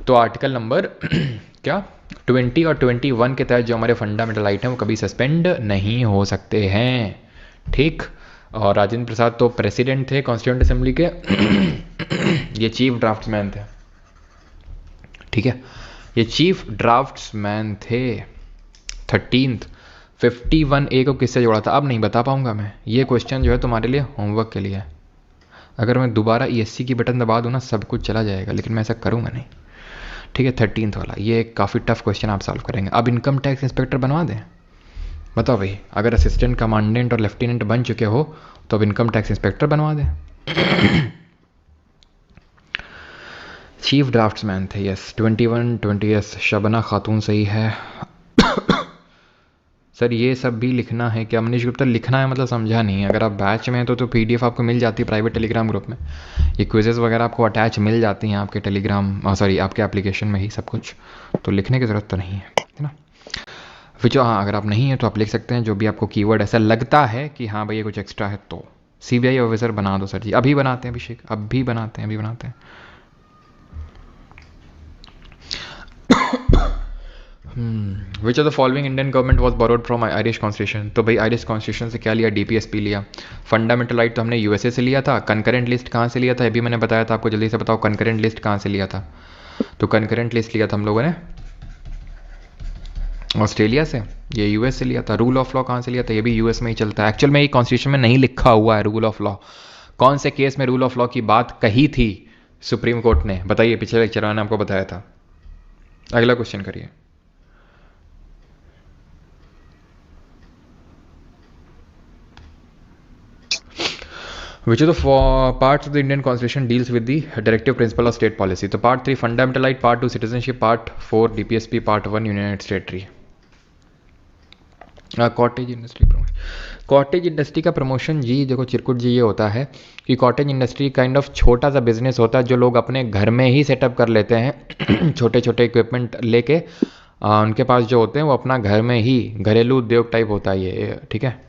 तो आर्टिकल नंबर क्या 20 और 21 के तहत जो हमारे फंडामेंटल राइट हैं वो कभी सस्पेंड नहीं हो सकते हैं, ठीक। और राजेंद्र प्रसाद तो प्रेसिडेंट थे कॉन्स्टिट्यूएंट असेंबली के। ये चीफ ड्राफ्ट्समैन थे, ठीक है, ये चीफ ड्राफ्ट्समैन थे। 13th 51A को किससे जोड़ा था? अब नहीं बता पाऊंगा मैं, ये क्वेश्चन जो है तुम्हारे लिए होमवर्क के लिए। अगर मैं दोबारा ESC की बटन दबा दूँ ना, सब कुछ चला जाएगा, लेकिन मैं ऐसा करूँगा नहीं, ठीक है। 13th वाला ये काफ़ी टफ क्वेश्चन आप सॉल्व करेंगे। अब इनकम टैक्स इंस्पेक्टर बनवा दें? बताओ भाई, अगर असिस्टेंट कमांडेंट और लेफ्टिनेंट बन चुके हो तो अब इनकम टैक्स इंस्पेक्टर बनवा दें। चीफ ड्राफ्ट्समैन थे, यस। 21 20 शबना खातून सही है। सर ये सब भी लिखना है क्या? मनीष गुप्ता, लिखना है मतलब समझा नहीं। अगर आप बैच में हैं तो PDF आपको मिल जाती है प्राइवेट टेलीग्राम ग्रुप में। ये क्विजेज़ वगैरह आपको अटैच मिल जाती हैं आपके टेलीग्राम सॉरी आपके एप्लीकेशन में ही सब कुछ, तो लिखने की ज़रूरत तो नहीं है ना। फिर जो हाँ, अगर आप नहीं हैं तो आप लिख सकते हैं जो भी आपको कीवर्ड ऐसा लगता है कि हाँ भाई ये कुछ एक्स्ट्रा है। तो CBI ऑफिसर बना दो सर जी, अभी बनाते हैं अभिषेक, अभी बनाते हैं। Which of the following Indian government was borrowed from Irish constitution? तो भाई आयरिश कॉन्स्टिट्यूशन से क्या लिया? DPSP लिया। फंडामेंटल राइट तो हमने USA से लिया था। कंकरेंट लिस्ट कहाँ से लिया था? अभी मैंने बताया था आपको, जल्दी से बताओ कंकरेंट लिस्ट कहाँ से लिया था? तो कंकरेंट लिस्ट लिया था हम लोगों ने ऑस्ट्रेलिया से, ये US से लिया था। रूल ऑफ लॉ कहाँ से लिया था? ये भी US में ही चलता है। एक्चुअल में ये कॉन्स्टिट्यूशन में नहीं लिखा हुआ है रूल ऑफ लॉ। कौन से केस में रूल ऑफ लॉ की बात कही थी सुप्रीम कोर्ट ने? बताइए, पिछले लेक्चर मैंने आपको बताया था। अगला क्वेश्चन करिए। Which of the parts of the Indian Constitution deals with the directive principle of state policy? तो Part 3 Fundamental Right, Part 2 Citizenship, Part 4 DPSP, Part 1 United Territory। Cottage industry promotion, cottage industry का promotion जी देखो चिरकुट जी, ये होता है कि cottage industry kind of छोटा सा business होता है जो लोग अपने घर में ही सेटअप कर लेते हैं छोटे छोटे इक्विपमेंट लेके उनके पास जो होते हैं वो अपना घर में ही घरेलू उद्योग टाइप होता है ये, ठीक है।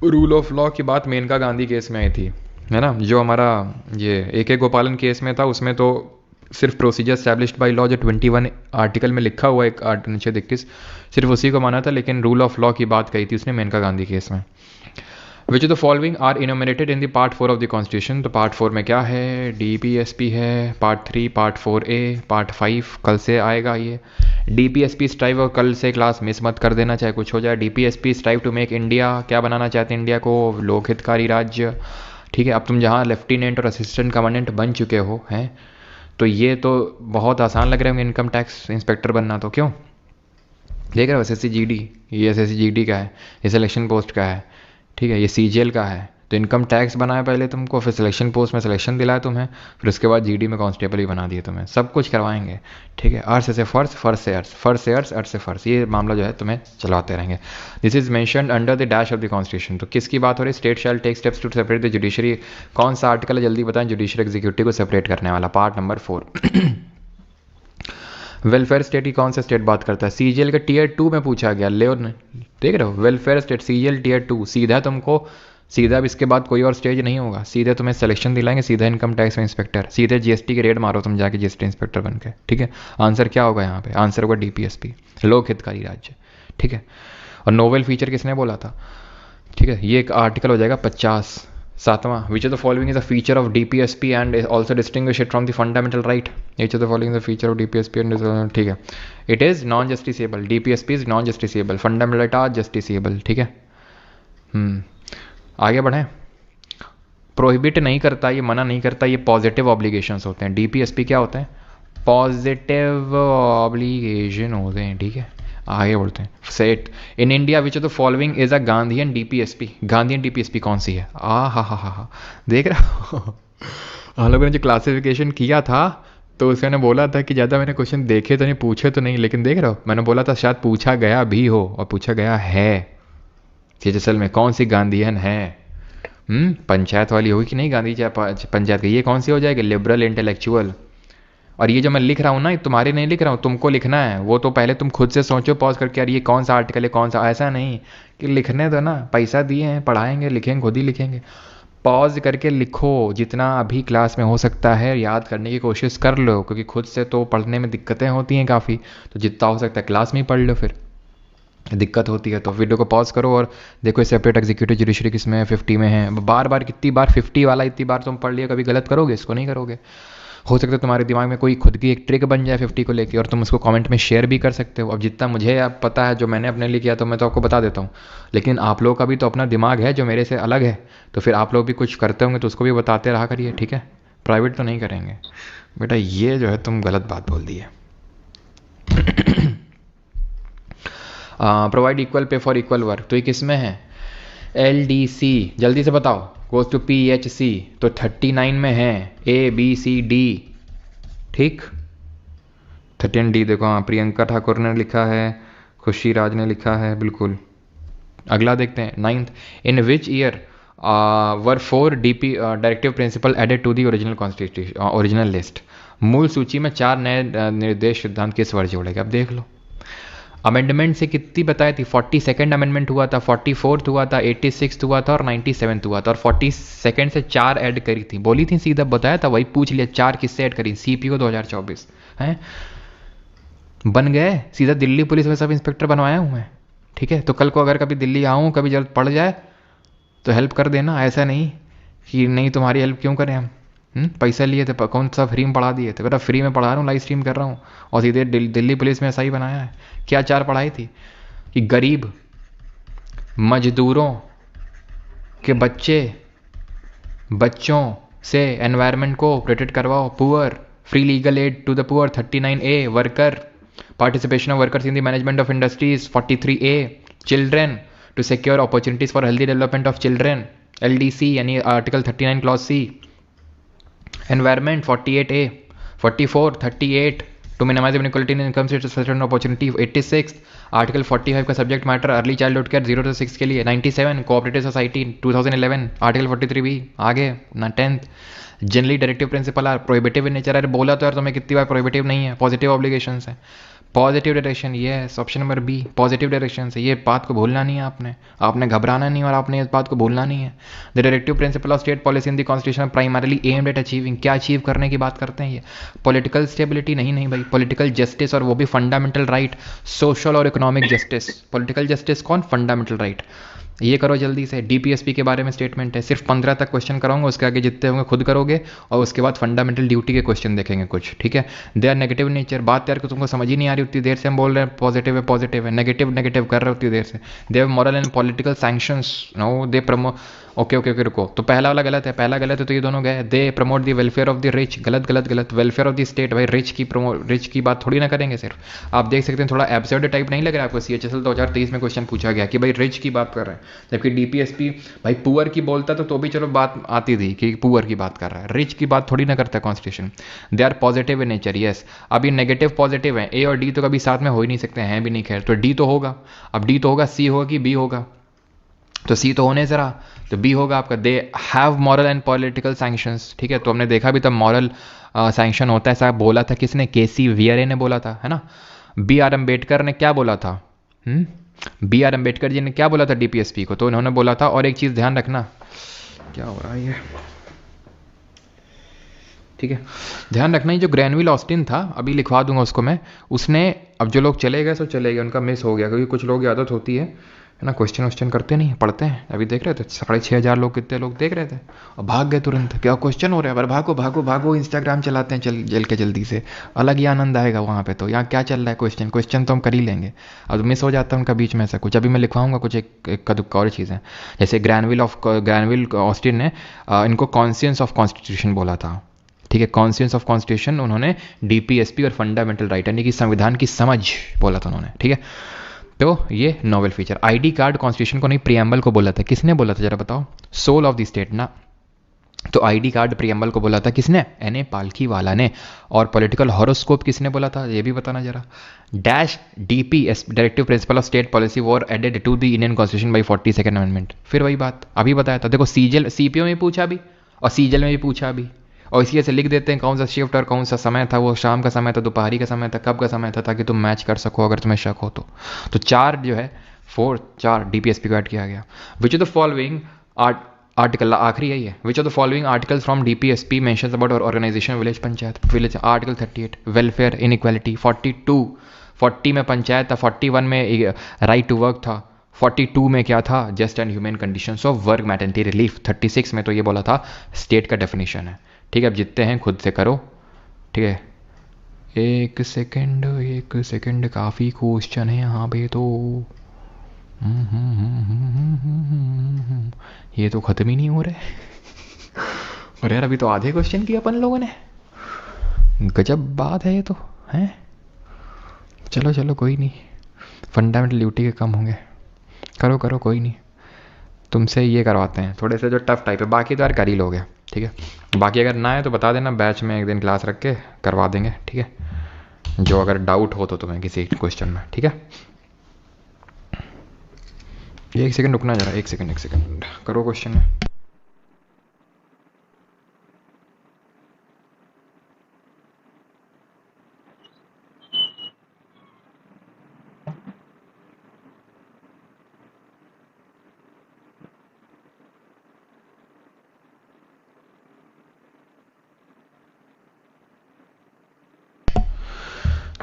रूल ऑफ लॉ की बात मेनका गांधी केस में आई थी, है ना। जो हमारा ये AK गोपालन केस में था उसमें तो सिर्फ प्रोसीजर स्टैब्लिश्ड बाय लॉ जो 21 आर्टिकल में लिखा हुआ एक अनुच्छेद 21 सिर्फ उसी को माना था, लेकिन रूल ऑफ लॉ की बात कही थी उसने मेनका गांधी केस में। Which of the following are enumerated in the part 4 of the constitution? तो पार्ट 4 में क्या है? DPSP है, पार्ट 3 पार्ट 4A, पार्ट 5 कल से आएगा ये। DPSP स्ट्राइव, और कल से क्लास मिस मत कर देना चाहे कुछ हो जाए। DPSP strive to make India, क्या बनाना चाहते हैं इंडिया को? लोकहितकारी राज्य, ठीक है। अब तुम जहाँ लेफ्टिनेंट और असिस्टेंट कमांडेंट बन चुके हो हैं तो ये तो बहुत आसान लग रहा है इनकम टैक्स इंस्पेक्टर बनना, तो क्यों देख रहे हो? SSC GD, ये SSC GD का है, ये सिलेक्शन पोस्ट का है, ठीक है। ये CGL का है, तो इनकम टैक्स बनाया पहले तुमको, फिर सिलेक्शन पोस्ट में सिलेक्शन दिलाया तुम्हें, फिर उसके बाद GD में कांस्टेबल ही बना दिए तुम्हें, सब कुछ करवाएंगे, ठीक है। अर्थ से फर्श, फर्श से अर्थ, फर्श से अर्थ, अर्थ से फर्श, ये मामला जो है तुम्हें चलाते रहेंगे। This is mentioned under the dash of the constitution. तो किसकी बात हो रही है? State shall take steps to separate the judiciary. कौन सा आर्टिकल है जल्दी बताएं? जुडिशरी एग्जीक्यूटिव को सेपरेट करने वाला, पार्ट नंबर 4। वेलफेयर स्टेट की कौन सा स्टेट बात करता है? CGL का Tier 2 में पूछा गया, ले देख रहे हो? वेलफेयर स्टेट CGL Tier 2, सीधा तुमको, सीधा अब इसके बाद कोई और स्टेज नहीं होगा, सीधे तुम्हें सिलेक्शन दिलाएंगे, सीधा इनकम टैक्स में इंस्पेक्टर, सीधे GST के रेड मारो तुम जाके GST इंस्पेक्टर बन के, ठीक है। आंसर क्या होगा यहाँ पे? आंसर होगा DPSP, लोक हितकारी राज्य, ठीक है। और नोवेल फीचर किसने बोला था? ठीक है, ये एक आर्टिकल हो जाएगा 57वां। Which of the following is a feature of DPSP and also distinguish it from the fundamental right? Which of the following is a feature of DPSP and, ठीक है, it is non justiciable. DPSP is non justiciable, fundamental right are justiciable, ठीक है। आगे बढ़ें। Prohibit नहीं करता, ये मना नहीं करता, ये पॉजिटिव ऑब्लिगेशंस होते हैं। DPSP क्या होता है? पॉजिटिव ऑब्लिगेशन होते हैं, ठीक है। आगे बढ़ते हैं। Set in India which of the following is a Gandhian DPSP? Gandhian DPSP कौन सी है? हा, देख रहे हो हम लोगों ने जो क्लासिफिकेशन किया था तो उसने बोला था कि ज़्यादा मैंने क्वेश्चन देखे तो नहीं, पूछे तो नहीं, लेकिन देख रहे हो मैंने बोला था शायद पूछा गया भी हो, और पूछा गया है। CHSL में कौन सी गांधीयन है? पंचायत वाली होगी कि नहीं? गांधी पंचायत की, ये कौन सी हो जाएगी? Liberal intellectual. और ये जो मैं लिख रहा हूँ ना, ये तुम्हारे नहीं लिख रहा हूँ, तुमको लिखना है। वो तो पहले तुम खुद से सोचो पॉज करके, यार ये कौन सा आर्टिकल है, कौन सा, ऐसा नहीं कि लिखने दो ना, पैसा दिए हैं, पढ़ाएंगे, लिखेंगे, खुद ही लिखेंगे। पॉज करके लिखो, जितना अभी क्लास में हो सकता है याद करने की कोशिश कर लो, क्योंकि खुद से तो पढ़ने में दिक्कतें होती हैं काफ़ी, तो जितना हो सकता है क्लास में ही पढ़ लो। फिर दिक्कत होती है तो वीडियो को पॉज करो और देखो सेपरेट एग्जीक्यूटिव जुडिशरी किसमें है, 50 में है। बार बार कितनी बार 50 वाला इतनी बार तुम पढ़ लिया, कभी गलत करोगे? इसको नहीं करोगे। हो सकता है तुम्हारे दिमाग में कोई खुद की एक ट्रिक बन जाए 50 को लेके, और तुम उसको कमेंट में शेयर भी कर सकते हो। अब जितना मुझे अब पता है, जो मैंने अपने लिए किया, तो मैं तो आपको बता देता हूँ, लेकिन आप लोगों का भी तो अपना दिमाग है जो मेरे से अलग है, तो फिर आप लोग भी कुछ करते होंगे तो उसको भी बताते रहा करिए, ठीक है। प्राइवेट तो नहीं करेंगे बेटा, ये जो है तुम गलत बात बोल दी है। Provide equal pay for equal work, तो ये किस में है? LDC, जल्दी से बताओ। गोज टू PHC, तो 39 में है, ABCD, ठीक। 13D देखो, हाँ प्रियंका ठाकुर ने लिखा है, खुशी राज ने लिखा है, बिल्कुल। अगला देखते हैं, 9th, in which year were 4 DP directive principle added to the original constitution original list. मूल सूची में 4 नए निर्देश सिद्धांत किस वर्ष जोड़े गए? अब देख लो, अमेंडमेंट से कितनी बताई थी? 42nd अमेंडमेंट हुआ था, 44th हुआ था, 86th हुआ था और 97th हुआ था, और 42nd से 4 ऐड करी थी, बोली थी सीधा, बताया था, वही पूछ लिया 4 किससे ऐड करी? सीपीओ 2024 हैं, बन गए सीधा दिल्ली पुलिस में सब इंस्पेक्टर बनवाया हूँ मैं, ठीक है। तो कल को अगर कभी दिल्ली आऊँ, कभी जरूरत पड़ जाए तो हेल्प कर देना, ऐसा नहीं कि नहीं तुम्हारी हेल्प क्यों करें हम, पैसे लिए थे, कौन सा फ्री में पढ़ा दिए थे? बेटा फ्री में पढ़ा रहा हूँ, लाइव स्ट्रीम कर रहा हूँ, और सीधे दिल्ली पुलिस में ऐसा ही बनाया है। क्या 4 पढ़ाई थी कि गरीब मजदूरों के बच्चों से एनवायरनमेंट को प्रोटेक्ट करवाओ, poor free legal aid to the poor 39A, worker participation of workers in the management of industries 43A, children to secure opportunities for healthy development of children LDC यानी article 39 clause C, environment 48A, 44 38 to minimise inequality in income and opportunity, 86 article 45 का subject matter early childhood care 0 to 6 के लिए, 97 cooperative society 2011 article 43B, आगे ना 10th generally directive principle are prohibitive in nature. अरे बोला तो यार तुम्हें कितनी बार, प्रोहिबिटिव नहीं है, पॉजिटिव ऑब्लिगेशंस है, positive direction, yes option number B positive direction से। ये बात को भूलना नहीं है आपने घबराना नहीं और आपने इस बात को भूलना नहीं है। The directive principle of state policy in the constitution primarily aimed at achieving, क्या अचीव करने की बात करते हैं ये? पॉलिटिकल स्टेबिलिटी नहीं भाई, पॉलिटिकल जस्टिस, और वो भी फंडामेंटल राइट, सोशल और इकोनॉमिक जस्टिस। पॉलिटिकल जस्टिस कौन? Fundamental right. ये करो जल्दी से, डीपीएसपी के बारे में स्टेटमेंट है, सिर्फ 15 तक क्वेश्चन कराऊंगा, उसके आगे जितने होंगे खुद करोगे, और उसके बाद फंडामेंटल ड्यूटी के क्वेश्चन देखेंगे कुछ, ठीक है। दे आर नेगेटिव नेचर, बात यार तुमको समझ ही नहीं आ रही, उतनी देर से हम बोल रहे हैं पॉजिटिव है, नेगेटिव कर रहे उतनी देर से। They have moral and political sanctions, no they promo okay रुको, तो पहला वाला गलत है, तो ये दोनों गए। They promote the welfare of the rich, गलत, वेलफेयर ऑफ द स्टेट, भाई रिच की बात थोड़ी ना करेंगे सिर्फ। आप देख सकते हैं थोड़ा एब्सर्ड टाइप नहीं लग रहा है आपको? CHSL 2023 में क्वेश्चन पूछा गया कि भाई रिच की बात कर रहे हैं, जबकि DPSP भाई पुअर की बोलता तो भी चलो बात आती थी कि पुअर की बात कर रहा है, रिच की बात थोड़ी ना करता है constitution. They are positive in nature, yes. अब ये नेगेटिव पॉजिटिव है, A और D तो कभी साथ में हो ही नहीं सकते हैं भी नहीं, खैर तो D तो होगा। अब D तो होगा, C होगा कि B होगा? तो C तो होने से रहा, तो B होगा आपका। दे have moral and political sanctions, ठीक है। तो हमने देखा भी था मॉरल सैंक्शन होता है, ऐसा बोला था किसने? KC वियरे ने बोला था, है ना। BR अम्बेडकर ने क्या बोला था? BR अम्बेडकर जी ने क्या बोला था DPSP को? तो उन्होंने बोला था, और एक चीज़ ध्यान रखना, क्या हो रहा है ये, ठीक है, ध्यान रखना, ये जो ग्रैनविल ऑस्टिन था, अभी लिखवा दूंगा उसको मैं, उसने, अब जो लोग चले गए सो चले गए, उनका मिस हो गया, क्योंकि कुछ लोग आदत होती है ना, क्वेश्चन करते नहीं, पढ़ते हैं। अभी देख रहे थे 6,500 लोग, कितने लोग देख रहे थे और भाग गए तुरंत, क्या क्वेश्चन हो रहा है, पर भागो इंस्टाग्राम चलाते हैं जल्दी से, अलग ही आनंद आएगा वहाँ पे। तो यहाँ क्या चल रहा है, क्वेश्चन तो हम कर ही लेंगे, अब मिस हो जाता है उनका बीच में ऐसा कुछ। अभी मैं लिखवाऊंगा कुछ एक का दुक्का और चीज़ें, जैसे ग्रैनविल ऑस्टिन ने इनको कॉन्शियंस ऑफ कॉन्स्टिट्यूशन बोला था, ठीक है। कॉन्शियंस ऑफ कॉन्स्टिट्यूशन उन्होंने DPSP और फंडामेंटल राइट यानी कि संविधान की समझ बोला था उन्होंने, ठीक है। तो ये novel feature. ID card constitution को नहीं, प्रियम्बल को बोला था, किसने बोला था जरा बताओ? सोल ऑफ द स्टेट ना, तो ID कार्ड प्रियम्बल को बोला था किसने? NA पालखीवाला ने। और पॉलिटिकल हॉरोस्कोप किसने बोला था, ये भी बताना जरा। Dash DPS directive principle of state policy were added to the Indian constitution by 42nd amendment, फिर वही बात अभी बताया था। देखो CPO में पूछा भी और CGL में भी पूछा भी, और इसी से लिख देते हैं कौन सा शिफ्ट और कौन सा समय था, वो शाम का समय था, दोपहरी का समय था, कब का समय था, ताकि तुम मैच कर सको अगर तुम्हें शक हो तो 4 जो है 4 DPSP को ऐड किया गया। Which of the following article, आखिरी यही है, which of the following articles from DPSP mentions about organisation village panchayat, article 38 welfare inequality, 40 में पंचायत था, 41 में राइट टू वर्क था, 42 में क्या था? Just and human conditions of work maternity relief, 36 में तो ये बोला था स्टेट का डेफिनेशन है, ठीक है। अब जितने हैं खुद से करो, ठीक है। एक सेकंड काफ़ी क्वेश्चन है यहाँ पे तो ये तो ख़त्म ही नहीं हो रहे और यार अभी तो आधे क्वेश्चन किए अपन लोगों ने, गजब बात है ये तो, हैं। चलो कोई नहीं, फंडामेंटल ड्यूटी के कम होंगे, करो कोई नहीं, तुमसे ये करवाते हैं थोड़े से जो टफ टाइप है, बाकी तो यार कर ही लोगे, ठीक है। बाकी अगर ना है तो बता देना, बैच में एक दिन क्लास रख के करवा देंगे, ठीक है, जो अगर डाउट हो तो तुम्हें किसी क्वेश्चन में, ठीक है। एक सेकंड रुकना जरा, एक सेकंड करो क्वेश्चन में।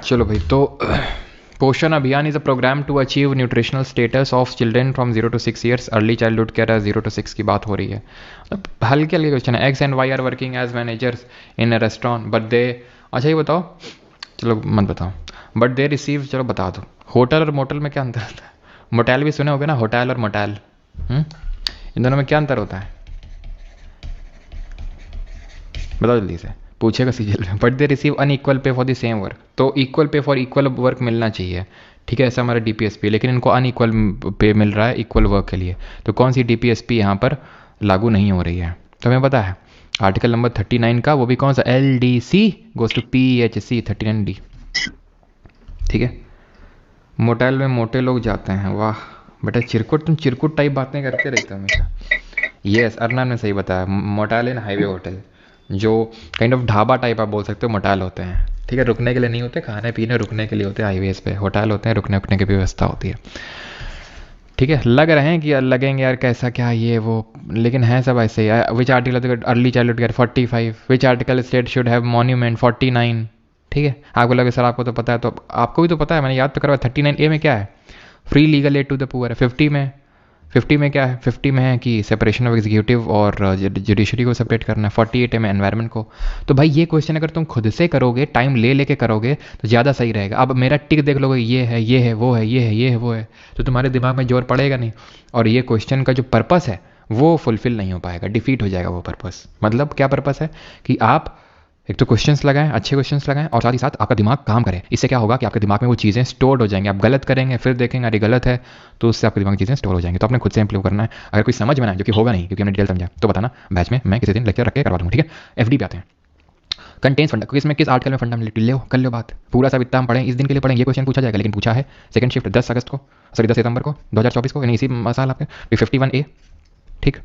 चलो भाई, तो Poshan Abhiyan is a programme to achieve nutritional status of children from 0 to 6 years, early childhood care 0 to 6 की बात हो रही है। हल्के हल्के क्वेश्चन है। X and Y are working as managers in a restaurant but they, अच्छा ये बताओ, चलो मत बताओ, बट दे रिसीव, चलो बता दो। होटल और मोटल में क्या अंतर होता है? मोटेल भी सुने होगे ना, होटल और मोटेल, इन दोनों में क्या अंतर होता है? बताओ जल्दी से, पूछेगा सीजल में। बट दे रिसीव अनइक्वल पे फॉर द सेम वर्क, तो equal pay for equal work मिलना चाहिए, ठीक है, ऐसा हमारा डीपीएसपी, लेकिन इनको अनइक्वल पे मिल रहा है इक्वल वर्क के लिए। तो कौन सी डीपीएसपी यहाँ पर लागू नहीं हो रही है? तो हमें पता है आर्टिकल नंबर 39 का, वो भी कौन सा, L D C goes to PHC 39D, ठीक है। मोटेल में मोटे लोग जाते हैं, वाह बेटा चिरकुट, तुम चिरकुट टाइप बातें करते रहते हो हमेशा। यस, अरनान ने सही बताया, मोटेल इन हाईवे होटल, जो काइंड ऑफ ढाबा टाइप आप बोल सकते हो, मोटेल होते हैं, ठीक है। रुकने के लिए नहीं होते, खाने पीने रुकने के लिए होते हैं हाईवेज पे। होटल होते हैं, रुकने उकने की भी व्यवस्था होती है, ठीक है। लग रहे हैं कि यार लगेंगे यार कैसा क्या ये वो, लेकिन है सब ऐसे ही। Which article early childhood care 45, which article state should have monument 49, ठीक है। आपको लगे सर आपको तो पता है, तो आपको भी तो पता है, मैंने याद तो करवाया। 39A में क्या है? Free legal aid to the poor है। 50 में क्या है? 50 में है कि सेपरेशन ऑफ एग्जीक्यूटिव और जुडिशरी को सेपरेट करना है। 48A में एनवायरनमेंट को। तो भाई ये क्वेश्चन अगर तुम खुद से करोगे, टाइम ले लेके करोगे तो ज़्यादा सही रहेगा। अब मेरा टिक देख लोगे, ये है, ये है, वो है, ये है, ये है, वो है, तो तुम्हारे दिमाग में जोर पड़ेगा नहीं, और ये क्वेश्चन का जो पर्पस है वो फुलफिल नहीं हो पाएगा, डिफीट हो जाएगा वो पर्पस। मतलब क्या पर्पस है कि आप एक तो क्वेश्चंस लगाएं, अच्छे क्वेश्चंस लगाएं, और साथ ही साथ आपका दिमाग काम करे। इससे क्या होगा कि आपके दिमाग में वो चीज़ें स्टोर हो जाएंगी। आप गलत करेंगे, फिर देखेंगे अरे गलत है, तो उससे आपके दिमाग में चीज़ें स्टोर हो जाएंगी। तो आपने खुद से इंप्रूव करना है। अगर कोई समझ में ना आए, जो कि होगा नहीं क्योंकि हमने डिटेल समझा, तो बताना, बैच में मैं किसी दिन लेक्चर रख के करवा दूँगा, ठीक है। FD पे आते हैं। कंटेन्स फंडा, क्योंकि इसमें किस आर्टिकल में फंडामेंटलिटी ले कर लो बात, पूरा सब इतना हम पढ़ें, इस दिन के लिए पढ़ें, ये क्वेश्चन पूछा जाएगा, लेकिन पूछा है सेकंड शिफ्ट 10 अगस्त को, सॉरी 10 सितंबर को 2024 को, यानी इसी साल आपके 51A, ठीक।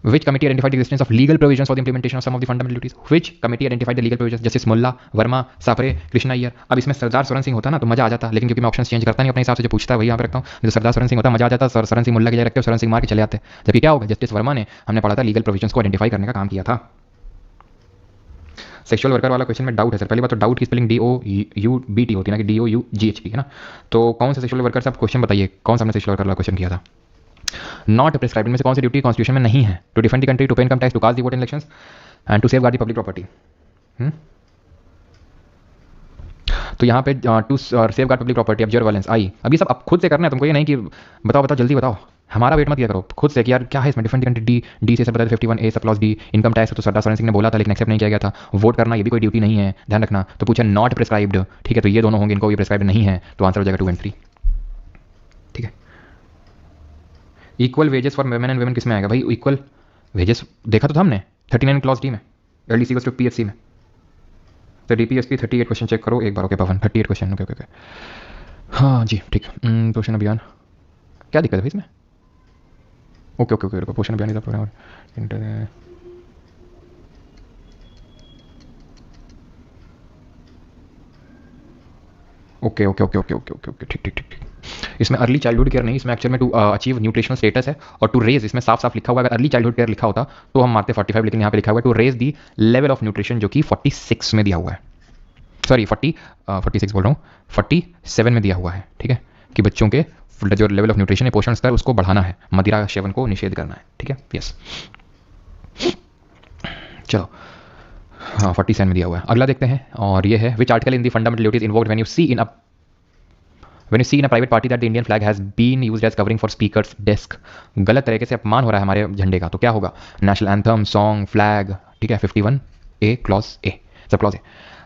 Which committee identified the existence of legal provisions for the implementation of some of the fundamental duties? Which committee identified the legal provisions? Justice Mulla, Verma, Sapre, Krishna Iyer. अब इसमें सरदार सोरेन सिंह होता ना तो मजा आ जाता, लेकिन क्योंकि मैं ऑप्शन चेंज करता नहीं अपने हिसाब से, जो पूछता है वही यहाँ पे रखता हूँ। जो सरदार सोरेन सिंह होता मजा आ जाता, सोरेन सिंह मुल्ला की जगह रखते हो, सोरेन सिंह मार के चले आते। जबकि क्या होगा, जस्टिस वर्मा ने, हमने पढ़ा था, लीगल प्रोविजंस को आइडेंटिफाई करने का काम किया था। सेक्सुअल वर्कर वाला क्वेश्चन में डाउट है सर। पहली बात तो डाउट की स्पेलिंग DOUBT होती है ना कि DOUGHT, है ना। तो कौन सा सेक्सुअल वर्कर से आप क्वेश्चन बताइए, कौन सा हमने सेक्सुअल वर्कर वाला क्वेश्चन किया था? नॉट प्रिस्क्राइब्ड में से कौन सी ड्यूटी कॉन्स्टिट्यूशन में नहीं है? To defend the country, to pay income tax, to cast the vote in elections and to safeguard the public property. तो यहाँ पे to safeguard public property, observe violence आई। अब ये सब अब खुद से करना है तुमको, ये नहीं कि बताओ बताओ जल्दी बताओ, हमारा वेट मत किया करो, खुद से कि यार क्या है इसमें। डिफेंड द कंट्री, डी से सब बता, 51A sub clause D. Income tax तो सरदार सोरेन सिंह ने बोला था लेकिन एक्सेप्ट नहीं किया गया था। वोट करना ये भी कोई ड्यूटी नहीं है, ध्यान रखना। तो पूछा नॉट प्रिस्क्राइब्ड, ठीक है, तो ये दोनों होंगे, इनको भी प्रिस्क्राइब्ड नहीं है, तो आंसर हो जाएगा 2 and 3, ठीक है। Equal wages for main and women किस में आएगा भाई? इक्वल वेजेस देखा तो था हमने 39 क्लॉज डी में, LDC गोस टू PHC में। तो DPSP 38 क्वेश्चन चेक करो एक बार, ओके पवन 38 क्वेश्चन, ओके ओके, हाँ जी ठीक। पोषण अभियान क्या दिक्कत है भाई इसमें? Okay okay okay, Poshan Abhiyan का programme, okay okay okay okay okay okay okay, ठीक ठीक ठीक ठीक। इसमें अर्ली चाइल्डहुड केयर नहीं, इसमें एक्चुअल में टू अचीव न्यूट्रिशनल स्टेटस है, और टू रेज इसमें साफ साफ लिखा हुआ है। अगर अर्ली चाइल्डहुड केयर लिखा होता तो हम मारते 45, लेकिन यहाँ पे लिखा हुआ है to raise the level of nutrition, जो कि 46 में दिया हुआ है, सॉरी 46 बोल रहा हूँ, 47 में दिया हुआ है, ठीक है, कि बच्चों के जो लेवल ऑफ न्यूट्रिशन है, पोषण स्तर, उसको बढ़ाना है, मदिरा सेवन को निषेध करना है, ठीक है। यस, चलो हाँ 47 में दिया हुआ है। अगला देखते हैं, और ये है which article in the fundamental duties invoked when you see in a private party that the Indian flag has been used as covering for speaker's desk। गलत तरीके से अपमान हो रहा है हमारे झंडे का, तो क्या होगा? नेशनल एंथम, सॉन्ग, फ्लैग, ठीक है। 51A clause A, sub clause A.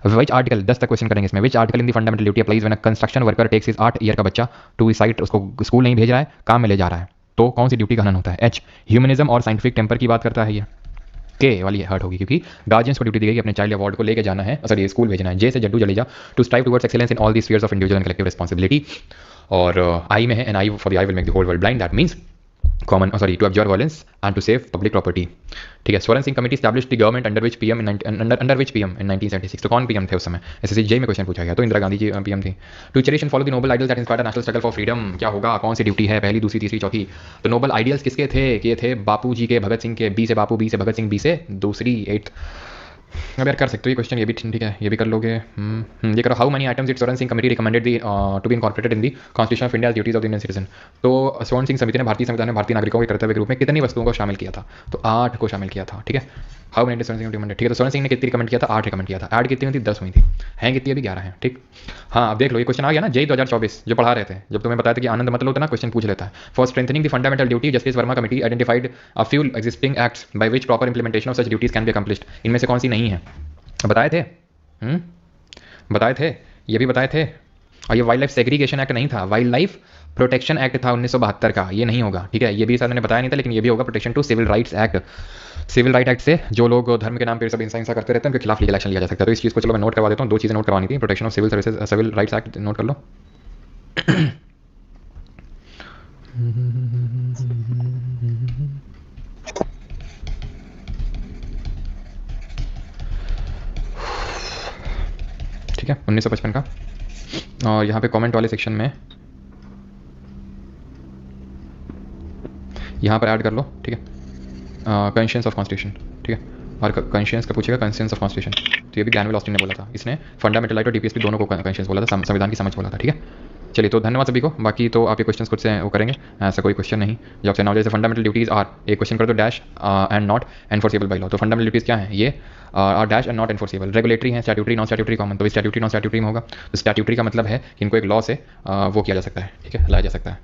Which article 10 तक क्वेश्चन करेंगे इसमें। Which article in the fundamental duty applies when a construction worker takes his 8 year का बच्चा टू साइट, उसको स्कूल नहीं भेज रहा है, काम में ले जा रहा है, तो कौन सी ड्यूटी का हनन होता है? H ह्यूमनिज्म और साइंटिफिक टेम्पर की बात करता है ये, के वाली हर्ट होगी, क्योंकि गार्जियंस को ड्यूटी दी गई कि अपने चाइल्ड अवार्ड को लेके जाना है, सॉरी स्कूल भेजना है। जे से Jaddu Jadeja, to strive towards excellence in all the spheres of individual and collective responsibility. और आई में है, an eye for the eye will make the whole world blind, that means common sorry to observe violence and to save public property. ठीक है। Swaran Singh committee established the government under which PM in 1976। तो कौन PM थे उस समय? SSC जे में question पूछा गया, तो इंदिरा गांधी जी पीएम थी। To cherish and follow the noble ideals that inspired national struggle for freedom, क्या होगा? कौन सी ड्यूटी है? पहली, दूसरी, तीसरी, चौथी? तो नोबल आइडियल्स किसके थे? ये थे बापू जी के, भगत सिंह के। बी से बापू, बी से भगत सिंह, बी से दूसरी, 8th। अब यार कर सकते हो ये क्वेश्चन, ये भी ठीक है, ये भी कर लोगे। ये करो, how many items it Swaran Singh committee recommended the to be incorporated in the constitution of India duties of the Indian citizen. तो स्वर्ण सिंह समिति ने भारतीय संविधान में भारतीय नागरिकों के कर्तव्य के रूप में कितनी वस्तुओं को शामिल किया था? तो 8 को शामिल किया था। ठीक है। हाउ मेनी स्वर्ण सिंह रिकमेंडेड, ठीक है। तो स्वर्ण सिंह ने कितनी रिकमेंड किया था? 8 रिकमेंड किया था। ऐड कितनी हुई थी? 10 हुई थी। हैं कितनी? अभी 11 हैं। ठीक। हाँ, अब देख लो, ये क्वेश्चन आ गया ना जेई 2024 जो पढ़ा रहे थे, जब तुम्हें बताया था कि आनंद मतलब होता ना क्वेश्चन पूछ लेता है। For strengthening the fundamental duty, justice Verma committee identified a few existing acts by which proper implementation of such duties can be accomplished. इनमें से कौन सी नहीं है? बताए थे, बताए थे, ये भी बताए थे। और ये वाइल्ड लाइफ सेग्रीगेशन एक्ट नहीं था, वाइल्ड लाइफ प्रोटेक्शन एक्ट था 1972 का, ये नहीं होगा। ठीक है। ये भी शायद मैंने बताया नहीं था, लेकिन ये भी होगा protection to civil rights act. Civil right act से जो लोग धर्म के नाम पर सब हिंसा करते रहते हैं उनके खिलाफ लीगल एक्शन लिया जा सकता है। तो इस चीज़ को चलो मैं नोट करवा देता हूँ। 2 चीज़ें नोट करवानी थी, protection of civil services, civil rights act note कर लो। ठीक है, 1955 का। और यहाँ पे कमेंट वाले सेक्शन में यहाँ पर ऐड कर लो। ठीक है। Conscience of constitution. ठीक है। और कॉन्शियंस का पूछेगा, कॉन्शियंस ऑफ कॉन्स्टिट्यूशन। तो ये भी ग्रैनवेल ऑस्टिन ने बोला था, इसने फंडामेंटल राइट और डीपीएसपी दोनों को कॉन्शियंस बोला था, संविधान की समझ बोला था। ठीक है। चलिए, तो धन्यवाद सभी को। बाकी तो आप ये क्वेश्चन खुद से वो करेंगे, ऐसा कोई क्वेश्चन नहीं। जब से नॉलेज फंडामेंटल ड्यूटीज आर, एक क्वेश्चन कर दो, dash and not enforceable by law. तो फंडामेंटल ड्यूटीज क्या है? ये are dash and not enforceable. Regulatory है, स्टैट्यूटरी, नॉन स्टैट्यूटरी, कॉमन। तो स्टैट्यूटरी नॉन स्टैट्यूटरी में होगा। तो स्टैट्यूटरी का मतलब है कि इनको एक लॉ से वो किया जा सकता है। ठीक है, लाया जा सकता है।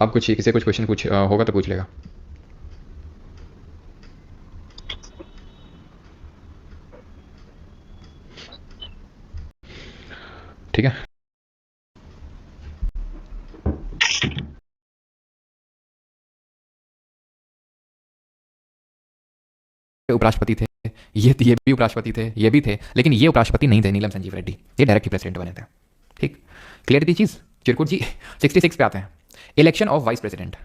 अब कुछ किसी कुछ क्वेश्चन कुछ होगा तो पूछ लेगा। ठीक है। उपराष्ट्रपति थे, ये भी उपराष्ट्रपति थे, ये भी थे, लेकिन ये उपराष्ट्रपति नहीं थे, नीलम संजीव रेड्डी। ये डायरेक्ट प्रेसिडेंट बने थे। ठीक, क्लियर थी चीज? चिरकुट जी 66 पे आते हैं। इलेक्शन ऑफ वाइस प्रेसिडेंट,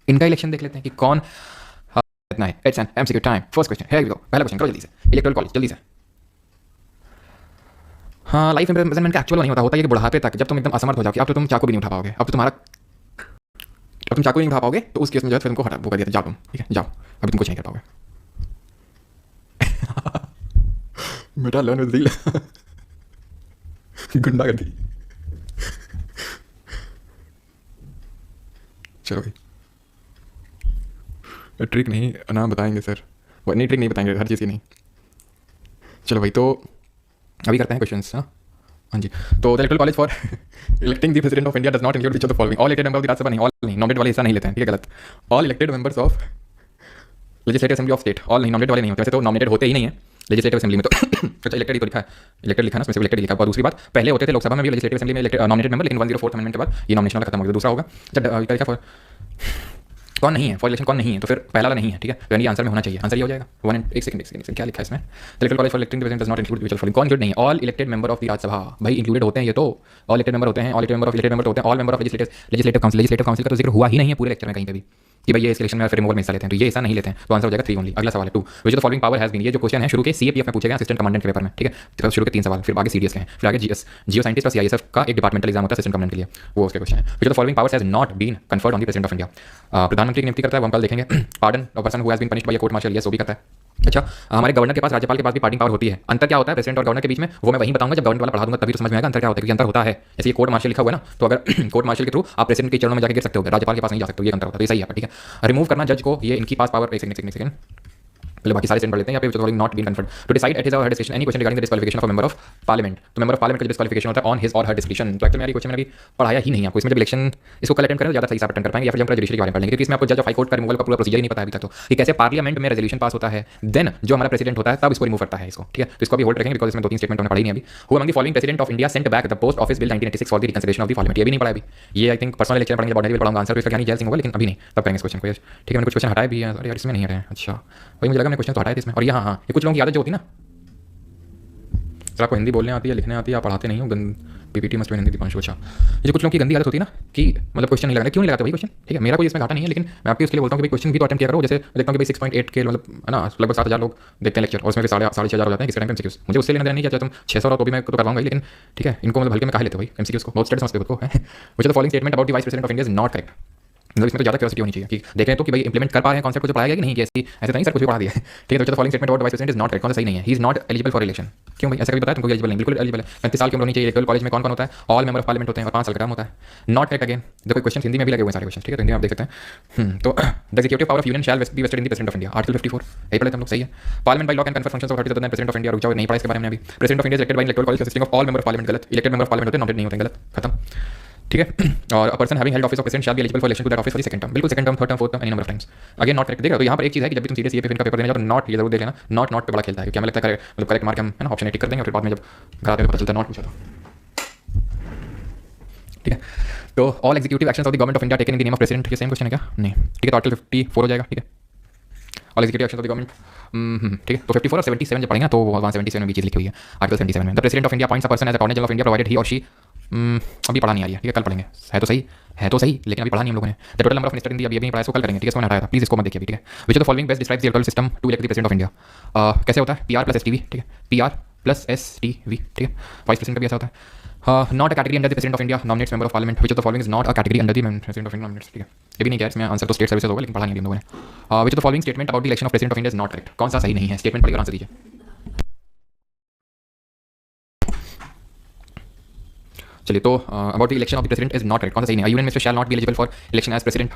इनका इलेक्शन देख लेते हैं कि कौन इतना है। It's an MCQ time. First question, here we go. पहला क्वेश्चन करो जल्दी से। इलेक्टोरल कॉलेज, जल्दी से। हाँ, लाइफ इम्प्रिजनमेंट का एक्चुअल नहीं होता, होता है कि बुढ़ापे तक जब तुम एकदम असमर्थ हो जाओगे, अब तो तुम चाकू भी नहीं उठा पाओगे, अब तो तुम्हारा, अब तुम चाकू नहीं उठा पाओगे, तो उस केस में जो है फिर तुमको हटा वो कर दिया था, जाओ तुम। ठीक है, जाओ, अभी तुम कुछ नहीं कर पाओगे। बेटा लर्न विद रील। गुंडा कर दी। चलो भाई, ट्रिक नहीं ना बताएंगे सर, नहीं ट्रिक नहीं बताएंगे हर चीज़ की नहीं। चलो भाई, तो अभी करते हैं क्वेश्चंस। हाँ जी, तो the electoral college for electing the president of India does not include which of the following. All elected member of the Rajya Sabha नहीं, ऑल नहीं, नॉमिनेटेड वाले हिस्सा नहीं लेते हैं। ठीक है, गलत। All elected members of legislative assembly of state, all नहीं, नॉमिनेटेड वाले नहीं होते। वैसे तो नॉमिनेटेड होते ही नहीं है लेजिस्लेटिव असेंबली में, तो अच्छा इलेक्टेड ही तो लिखा है, इलेक्टेड लिखा है ना, उसमें इलेक्टेड लिखा है। और दूसरी बात, पहले होते थे लोकसभा में भी लेजिस्लेटिव असेंबली में इलेक्टेड नॉमिनेटेड मेंबर, लेकिन 104th अमेंडमेंट के बाद ये नॉमिनेशन वाला खत्म हो गया। दूसरा होगा, अच्छा लिखा फॉर कौन नहीं है, फॉर इलेक्शन कौन नहीं है, तो फिर पहला वाला नहीं है। ठीक है, तो यानी आंसर में होना चाहिए, आंसर ये हो जाएगा। एक सेकंड क्या लिखा है इसमें? Electoral college for electing the president does not include which of the following. कौन इंक्लूड नहीं है? All elected member of the Rajya Sabha. भाई इंक्लूडेड होते हैं ये तो, ऑल इलेक्टेड मेंबर होते हैं, all elected member of elected member होते हैं, all member of legislative council का तो जिक्र हुआ ही नहीं है पूरे लेक्चर में कहीं पे भी कि भाई ये इलेक्शन में फिर रिमूवल में हिस्सा लेते हैं, तो ये हिस्सा नहीं लेते हैं, तो आंसर हो जाएगा 3 ओनली। अगला सवाल है 2, which the following power has been. ये जो क्वेश्चन है शुरू के सीएपीएफ में पूछे गए, असिस्टेंट कमांडेंट के पेपर में। ठीक है, तो शुरू के 3 सवाल, फिर आगे सीडीएस के हैं, फिर आगे जीएस, जियो साइंटिस्ट और सीआईएसएफ का एक डिपार्टमेंटल एग्जाम होता है असिस्टेंट कमांडेंट के लिए, वो उसके क्वेश्चन है। Which the following powers has not been conferred on the president of India. प्रधानमंत्री की नियुक्ति करता है, वो हम कल देखेंगे। Pardon of person who has been punished by a court martial, ये सो भी करता है। अच्छा, हमारे गवर्नर के पास, राज्यपाल के पास भी पार्टिंग पावर होती है। अंतर क्या होता है प्रेसिडेंट और गवर्नर के बीच में, वो मैं वहीं बताऊंगा जब गवर्नर वाला पढ़ा दूंगा, तभी तो समझ में आएगा अंतर क्या होता है, क्योंकि अंतर होता है। जैसे ये कोर्ट मार्शल लिखा हुआ है ना, तो अगर कोर्ट मार्शल के थ्रू आप प्रेसिडेंट के चरणों में जाकर गिर सकते हो, राज्यपाल के पास नहीं जा सकते हो, ये अंतर होता है। तो ये सही है। ठीक है, रिमूव करना जज को, ये इनकी पास पावर। एक सेकंड पहले बाकी सारे स्टेटमेंट पढ़ लेते हैं। यहाँ पे following not been conferred to decide at his और her discretion any question regarding the disqualification of member of parliament. तो मेंबर ऑफ पार्लियामेंट का डिस्क्वालिफिकेशन होता है ऑन हिज और हर डिस्क्रिप्शन। तो एक्चुअली मेरी क्वेश्चन मैंने अभी पढ़ाया ही नहीं आपको, इसमें जब इलेक्शन इसको कल अटेंड करें तो ज़्यादा सही से अटेंड कर पाएंगे, या फिर हम जुडिशरी के बारे में पढ़ेंगे, क्योंकि इसमें आपको जज ऑफ हाई कोर्ट का रिमूवल का पूरा प्रोसीजर ही नहीं पता है अभी तक, तो कि कैसे पार्लियामेंट में रेजोल्यूशन पास होता है, देन जो हमारा प्रेसिडेंट होता है तब इसको रिमूव करता है इसको। ठीक है, तो इसको भी होल्ड रखेंगे, बिकॉज इसमें 2-3 स्टेटमेंट हमने पढ़ी नहीं अभी। Who among the following president of India Saint back the post office bill 1986 for the reconsideration of the parliament. ये भी नहीं पढ़ा अभी, ये आई थिंक पर्सनल लेक्चर पढ़ेंगे, बॉडी भी पढ़ाऊंगा। आंसर तो इसका ज्ञानी जैल सिंह होगा, लेकिन अभी नहीं, तब करेंगे इस क्वेश्चन को। ठीक है, मैंने कुछ क्वेश्चन हटाए भी हैं, अरे यार इसमें नहीं हटाए। अच्छा भाई, मुझे लगा ने क्वेश्चन तो हटाए थे इसमें। और ये हाँ ये कुछ लोगों की आदत जो होती है ना, सर आपको हिंदी बोलने आती है, लिखने आती है, आप पढ़ाते नहीं हो, पीपीटी मस्ट हिंदी दीपांशु। अच्छा, ये जो कुछ लोगों की गंदी आदत होती है ना कि मतलब क्वेश्चन नहीं लगाते, क्यों नहीं लगाते भाई क्वेश्चन? ठीक है, मेरा कोई इसमें घाटा नहीं है, लेकिन मैं आपके उसके लिए बोलता हूँ कि भाई क्वेश्चन भी तो अटेम्प्ट किया करो। जैसे देखता हूँ कि भाई 6.8 के मतलब है ना लगभग 7,000 लोग देखते हैं लेक्चर, और उसमें भी 6,500 हो जाते हैं किसी टाइम एमसीक्यूज। मुझे उससे लेना देना नहीं, क्या तुम 600 रहो तो भी मैं तो करवाऊंगा, लेकिन ठीक है इनको मतलब हल्के में कहा लेते हो भाई एमसीक्यूज को, बहुत स्टेट समझते हो खुद को। Which of the following statement about the vice president of India is not correct. मतलब इसमें तो ज़्यादा क्यूरियोसिटी होनी चाहिए कि देख रहे हैं तो कि भाई इंप्लीमेंट कर पा रहे हैं कॉन्सेप्ट को जो पढ़ाया गया कि नहीं, कि ऐसे तो नहीं सर कुछ भी पढ़ा दिया है। ठीक है, तो following statement about vice president is not correct, कौन सा सही नहीं है? He is not eligible for election. क्यों भाई ऐसा कभी बताया तुमको? एलिजिबल नहीं, बिल्कुल एलिजिबल है। 35 साल की उम्र होनी चाहिए। इलेक्टोरल कॉलेज में कौन कौन होता है? ऑल मेंबर ऑफ पार्लियामेंट होते हैं और 5 साल का टर्म होता है। Not correct again. देखो क्वेश्चन हिंदी में भी लगे हुए हैं सारे क्वेश्चन, ठीक है, तो हिंदी में आप देख सकते हैं। तो the executive power of union shall be vested in the president of India, article 54 यही पढ़े हम लोग, सही है। Parliament by law can confer functions of authority other than president of India. रुक जाओ, नहीं पढ़ा इसके बारे में अभी। President of India elected by electoral college consisting of all member of parliament, गलत। इलेक्टेड मेंबर ऑफ पार्लियामेंट होते हैं, नॉमिनेटेड नहीं होते, गलत, खत्म। ठीक है, और a person having held office of president shall be eligible for election to that office for the second term, बिल्कुल second term, third term, fourth term, any number of times. Again not correct. देखो तो यहाँ पर एक चीज़ है कि जब भी तुम सीरियस ये का पेपर देने जाओ तो नॉट ये जरूर देख लेना, नॉट पे बड़ा खेलता है, क्योंकि हमें लगता है मतलब करेक्ट मार्क हम है ना ऑप्शन टिक कर देंगे, फिर बाद में जब घर आते हैं पता चलता है नॉट पूछा था। ठीक है, तो all executive actions of the government of India taken in the name of president, ये सेम क्वेश्चन है क्या? नहीं, ठीक है, तो आर्टिकल 54 हो जाएगा। ठीक है, all executive actions of the government, ठीक है, तो 54 और 77 जब पढ़ेंगे तो 177 में भी चीज़ लिखी हुई है आर्टिकल 77 में। The president of India appoints a person as attorney general of India provided he और शी, अभी पढ़ा नहीं आ रही है, ठीक है, कल पढ़ेंगे। है तो सही, लेकिन अभी पढ़ा नहीं हम लोगों ने। The total number of minister in the अभी नहीं पढ़ा, इसको कल करेंगे, ठीक है, इसको मैंने हटाया था, प्लीज इसको मत देखिए अभी, ठीक है। Which of the following best describes the electoral system to elect the president of India? कैसे होता है? PR प्लस STV, ठीक है, PR प्लस STV, ठीक है। वाइस प्रेसिडेंट का भी ऐसा होता है। Not a category under the president of India nominates member of parliament, which of the following is not a category under the president of India nominates, ठीक है, ये भी नहीं किया इसमें आंसर, तो स्टेट सर्विसेज होगा, लेकिन पढ़ा नहीं हम लोगों ने। विच of the following statement about the election of president of India is not correct, कौन सा सही नहीं है? स्टेटमेंट पढ़िए और आंसर दीजिए। चलिए, तो about the election of the president is not correct, कौन सा सही नहीं है? Union minister shall not be eligible for election as president,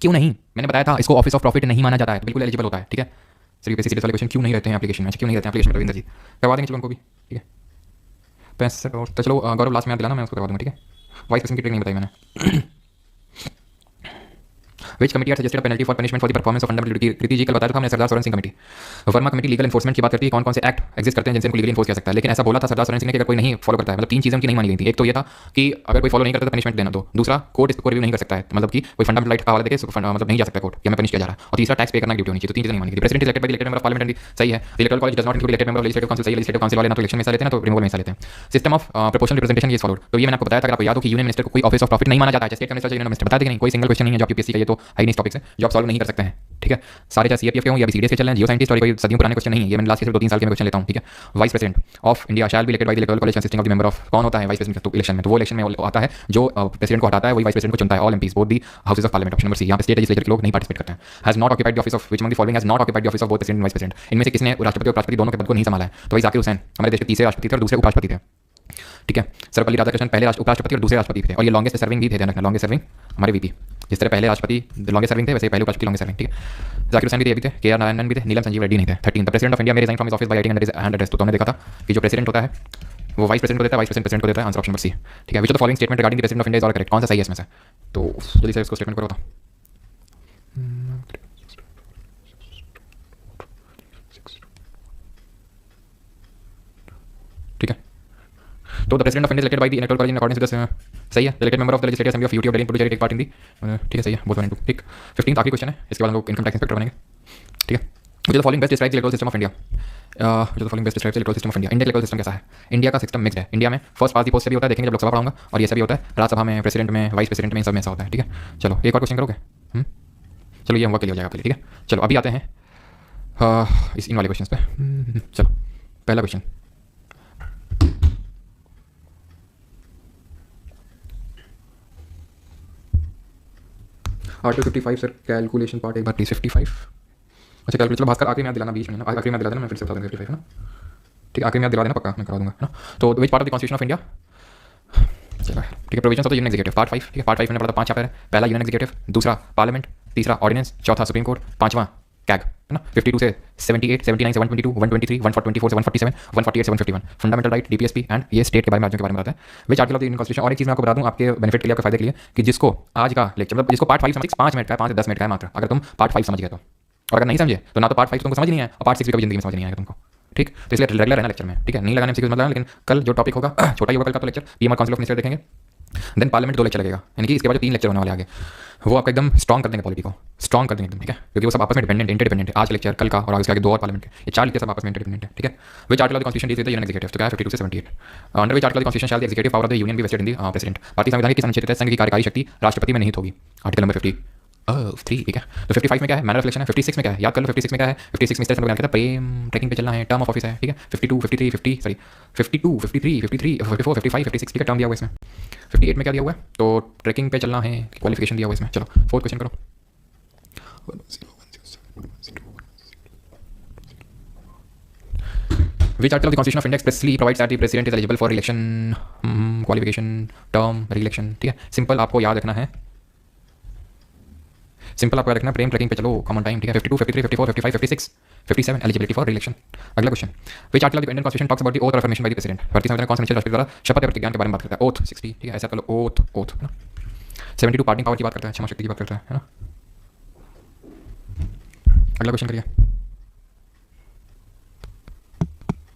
क्यों नहीं? मैंने बताया था इसको ऑफिस ऑफ प्रॉफिट नहीं माना जाता है, तो बिल्कुल एलिजिबल होता है, ठीक है। सर यूपीएससी वाले क्वेश्चन क्यों नहीं रहते हैं एप्लीकेशन में, क्यों नहीं रहते हैं एप्लीकेशन में? रविंद्र जी करवा देंगे, चलो उनको भी, ठीक है। 65 और तो चलो गौरव लास्ट में याद दिलाना, मैं उसको करवा दूँगा, ठीक है। वाइस प्रेसिडेंट की ट्रिक नहीं बताई मैंने। Which committee suggested a penalty for punishment for the performance of fundamental duty? Kriti ji कल बताया था हमने, Sardar Swaran Singh committee. Verma committee legal enforcement की बात करती है, कौन कौन से एक्ट एग्जिस्ट करते हैं जिनसे लीगल एनफोर्स किया सकता है, लेकिन ऐसा बोला था सरदार सोरेन सिंह ने कि अगर कोई नहीं फॉलो करता है, मतलब 3 चीज़ें उनकी नहीं मानी गई थी। एक तो ये था कि अगर कोई फॉलो नहीं करता तो पनिशमेंट देना दो, दूसरा कोर्ट इसको रिव्यू नहीं कर सकता है, मतलब कि कोई फंडामेंटल राइट का हवाला देके मतलब नहीं जा सकता कोर्ट कि हमें पनिश किया जा रहा है, और तीसरा टैक्स पे करना ड्यूटी होनी चाहिए। तो 3 चीज़ें नहीं मानी गई। President elected by elected member of parliament, सही है। Electoral college does not include elected member of legislative council, सही है। लेजिस्लेटिव काउंसिल वाले ना तो इलेक्शन में हिस्सा लेते हैं ना तो रिमूवल में हिस्सा लेते हैं। System of proportional representation is followed, तो ये मैंने आपको बताया था, अगर आपको याद हो कि यूनियन मिनिस्टर को कोई ऑफिस ऑफ प्रॉफिट नहीं माना जाता है, स्टेट मिनिस्टर यूनियन मिनिस्टर, बता देंगे नहीं, कोई सिंगल क्वेश्चन नहीं है जो यूपीएससी का ये तो है नहीं टॉपिक से जो आप सॉल्व नहीं कर सकते हैं, ठीक है। सारे चाहे सीएपीएफ के हों या सीडीएस के चल रहे हैं, जियो साइंटिस्ट, और कोई सदियों पुराने क्वेश्चन नहीं है, ये मैंने लास्ट के सिर्फ 2-3 साल के क्वेश्चन लेता हूँ, ठीक है। Vice president of India shall be elected by the electoral college consisting of the member of, कौन होता है वाइस प्रेसिडेंट तो इलेक्शन में? तो वो इलेक्शन में आता है जो प्रेसिडेंट को हटाता है, वही वाइस प्रेसिडेंट को चुनता है। All MPs both the houses of parliament, option number C. यहाँ पे स्टेट लेजिस्लेचर के लोग नहीं पार्टिसिपेट करते हैं। Has not occupied the office of which among the following has not occupied the office of both president and vice president, इनमें से किसने राष्ट्रपति और उपराष्ट्रपति दोनों के पद को नहीं संभाला है? तो वही जाकिर हुसैन हमारे देश के तीसरे राष्ट्रपति थे और दूसरे उपराष्ट्रपति थे, ठीक है। सर्वपल्ली राधाकृष्णन पहले उपराष्ट्रपति और दूसरे राष्ट्रपति थे, और ये लॉन्गेस्ट सर्विंग भी थे, ध्यान रखना, लॉन्गेस्ट सर्विंग हमारे वीपी, जिस तरह पहले राष्ट्रपति लॉन्गेस्ट सर्विंग थे वैसे पहले उपराष्ट्रपति लॉन्गेस्ट सर्विंग, ठीक है। जाकिर हुसैन भी थे, ये भी थे, KR नारायणन भी थे, नीलम संजीव रेड्डी नहीं थे। 13 the president of India may resign from his office by writing under his hand address, तो हमने देखा था कि जो प्रेसिडेंट होता है वो वाइस प्रेसिडेंट को देता है, वाइस प्रेसिडेंट को देता है, आंसर ऑप्शन नंबर सी, ठीक है। Which of the following statement regarding the president of India is all correct, कौन सा सही है इसमें से? तो जल्दी से इसको स्टेटमेंट करो, ठीक है। तो the president of India elected by the electoral college in accordance with the, सही है। Elected member of the legislative assembly of UT of Delhi Puducherry take part in the, ठीक है, सही है, बोथ 1 and 2, ठीक। 15 आखिरी क्वेश्चन है, इसके बाद हम लोग इनकम टैक्स इंस्पेक्टर बनेंगे, ठीक है। Which of the following best describes the electoral system of India? Which of the following best describes the electoral system of India? India electoral system कैसा है? इंडिया का सिस्टम मिक्स्ड है। India में first pass दी post से भी होता है, देखेंगे जब लोकसभा पढ़ाऊंगा, और ये सब भी होता है राज्यसभा में, प्रेसिडेंट में, वाइस प्रेसिडेंट में, सब में ऐसा होता है, ठीक है। चलो एक और क्वेश्चन करोगे? चलो ये होमवर्क के लिए हो जाएगा पहले, ठीक है। चलो अभी आते हैं इस इन वाले क्वेश्चन पे। चलो पहला question, article 55 sir, calculation part एक बार प्लीज। 55, अच्छा कैलकुलेट, चलो भास्कर आखिरी में याद दिलाना, बीच में ना, आखिरी में याद दिला देना, मैं फिर से बता दूंगा 55 है ना, ठीक है, आखिरी में याद दिला देना, पक्का मैं करवा दूंगा, है ना। तो which part of the constitution of India, चलो ठीक है, provisions of the union executive, part 5, ठीक है। पार्ट 5 मैंने पढ़ा था, 5 चैप्टर है। पहला यूनियन एग्जीक्यूटिव, दूसरा पार्लियामेंट, तीसरा ऑर्डिनेंस, चौथा सुप्रीम कोर्ट, पांचवा कैग, है ना। 52 से 78, 79 से 122, 123, 124 से 147, 148 से 151, फंडामेंटल राइट, डीपीएसपी एंड ये स्टेट के बारे में, राज्यों के बारे में बताता है। Which article of the Indian constitution, और एक चीज़ मैं आपको बता दूं आपके बेनिफिट के लिए, आपके फायदे के लिए, कि जिसको आज का लेक्चर मतलब जिसको पार्ट 5 समझ 5 मिनट का है, 5 से 10 मिनट का है मात्र, अगर तुम पार्ट 5 समझ गए तो, और अगर नहीं समझे तो ना तो पार्ट 5 तुमको समझ नहीं है और पार्ट 6 भी कभी जिंदगी में समझ नहीं आएगा तुमको, ठीक। तो इसलिए रेगुलर रहना लेक्चर में, ठीक है, नहीं लगाने से मतलब, लेकिन कल जो टॉपिक होगा छोटा ही होगा कल का तो लेक्चर, पीएम और काउंसिल ऑफ मिनिस्टर देखेंगे, देन पार्लियामेंट 2 लेक्चर लगेगा, यानी कि इसके बाद जो 3 लेक्चर होने वाले आगे वो आपका एकदम स्ट्रॉन्ग कर देंगे, पॉलिटी को स्ट्रॉन्ग कर देंगे एकदम, ठीक है, क्योंकि वो सब आपस में डिपेंडेंट इंटरडिपेंडेंट है। आज का लेक्चर, कल का और आगे के आगे 2 और पार्लियामेंट के, ये 4 लेक्चर सब आपस में इंटरडिपेंडेंट है, ठीक है। Which article of the constitution deals with the union executive, तो क्या है 52 से 78, under which article of the constitution shall the executive power of the union be vested in the president, भारतीय संविधान के किस अनुच्छेद के तहत संघ की कार्यकारी शक्ति राष्ट्रपति में निहित होगी, आर्टिकल नंबर 53, ठीक है। तो 55 में क्या है, मैनर ऑफ इलेक्शन है, 56 में क्या है, याद कर लो 56 में क्या है, 56 में इस तरह से बयान किया था, प्रेम ट्रैकिंग पे चलना है, टर्म ऑफ ऑफिस है, ठीक है। 52 53 50 सॉरी 52 53 53 54 55 56, ठीक है, टर्म दिया हुआ है इसमें। 58 में क्या दिया हुआ है, तो ट्रैकिंग पे चलना है, क्वालिफिकेशन दिया हुआ है इसमें। चलो 4th क्वेश्चन करो। Which article of the Constitution of India expressly provides that the president is eligible for election, qualification, term, re-election, ठीक है। सिंपल आपको याद रखना है, सिंपल आपको याद रखना, प्रेम ट्रैकिंग पे चलो, कॉमन टाइम, ठीक है। 52 53 54 55 56 57 एलिजिबिलिटी फॉर रिलेक्शन। अगला question, which article of the Indian constitution talks about the oath of affirmation by the president, भारतीय संविधान कौन सा अनुच्छेद राष्ट्रपति द्वारा शपथ या प्रतिज्ञान के बारे में बात करता है, ओथ 60, ठीक है, ऐसा कर लो, ओथ ओथ है ना। 72 पार्टिंग पावर की बात करता है, क्षमा शक्ति की बात करता है ना। अगला क्वेश्चन करिए।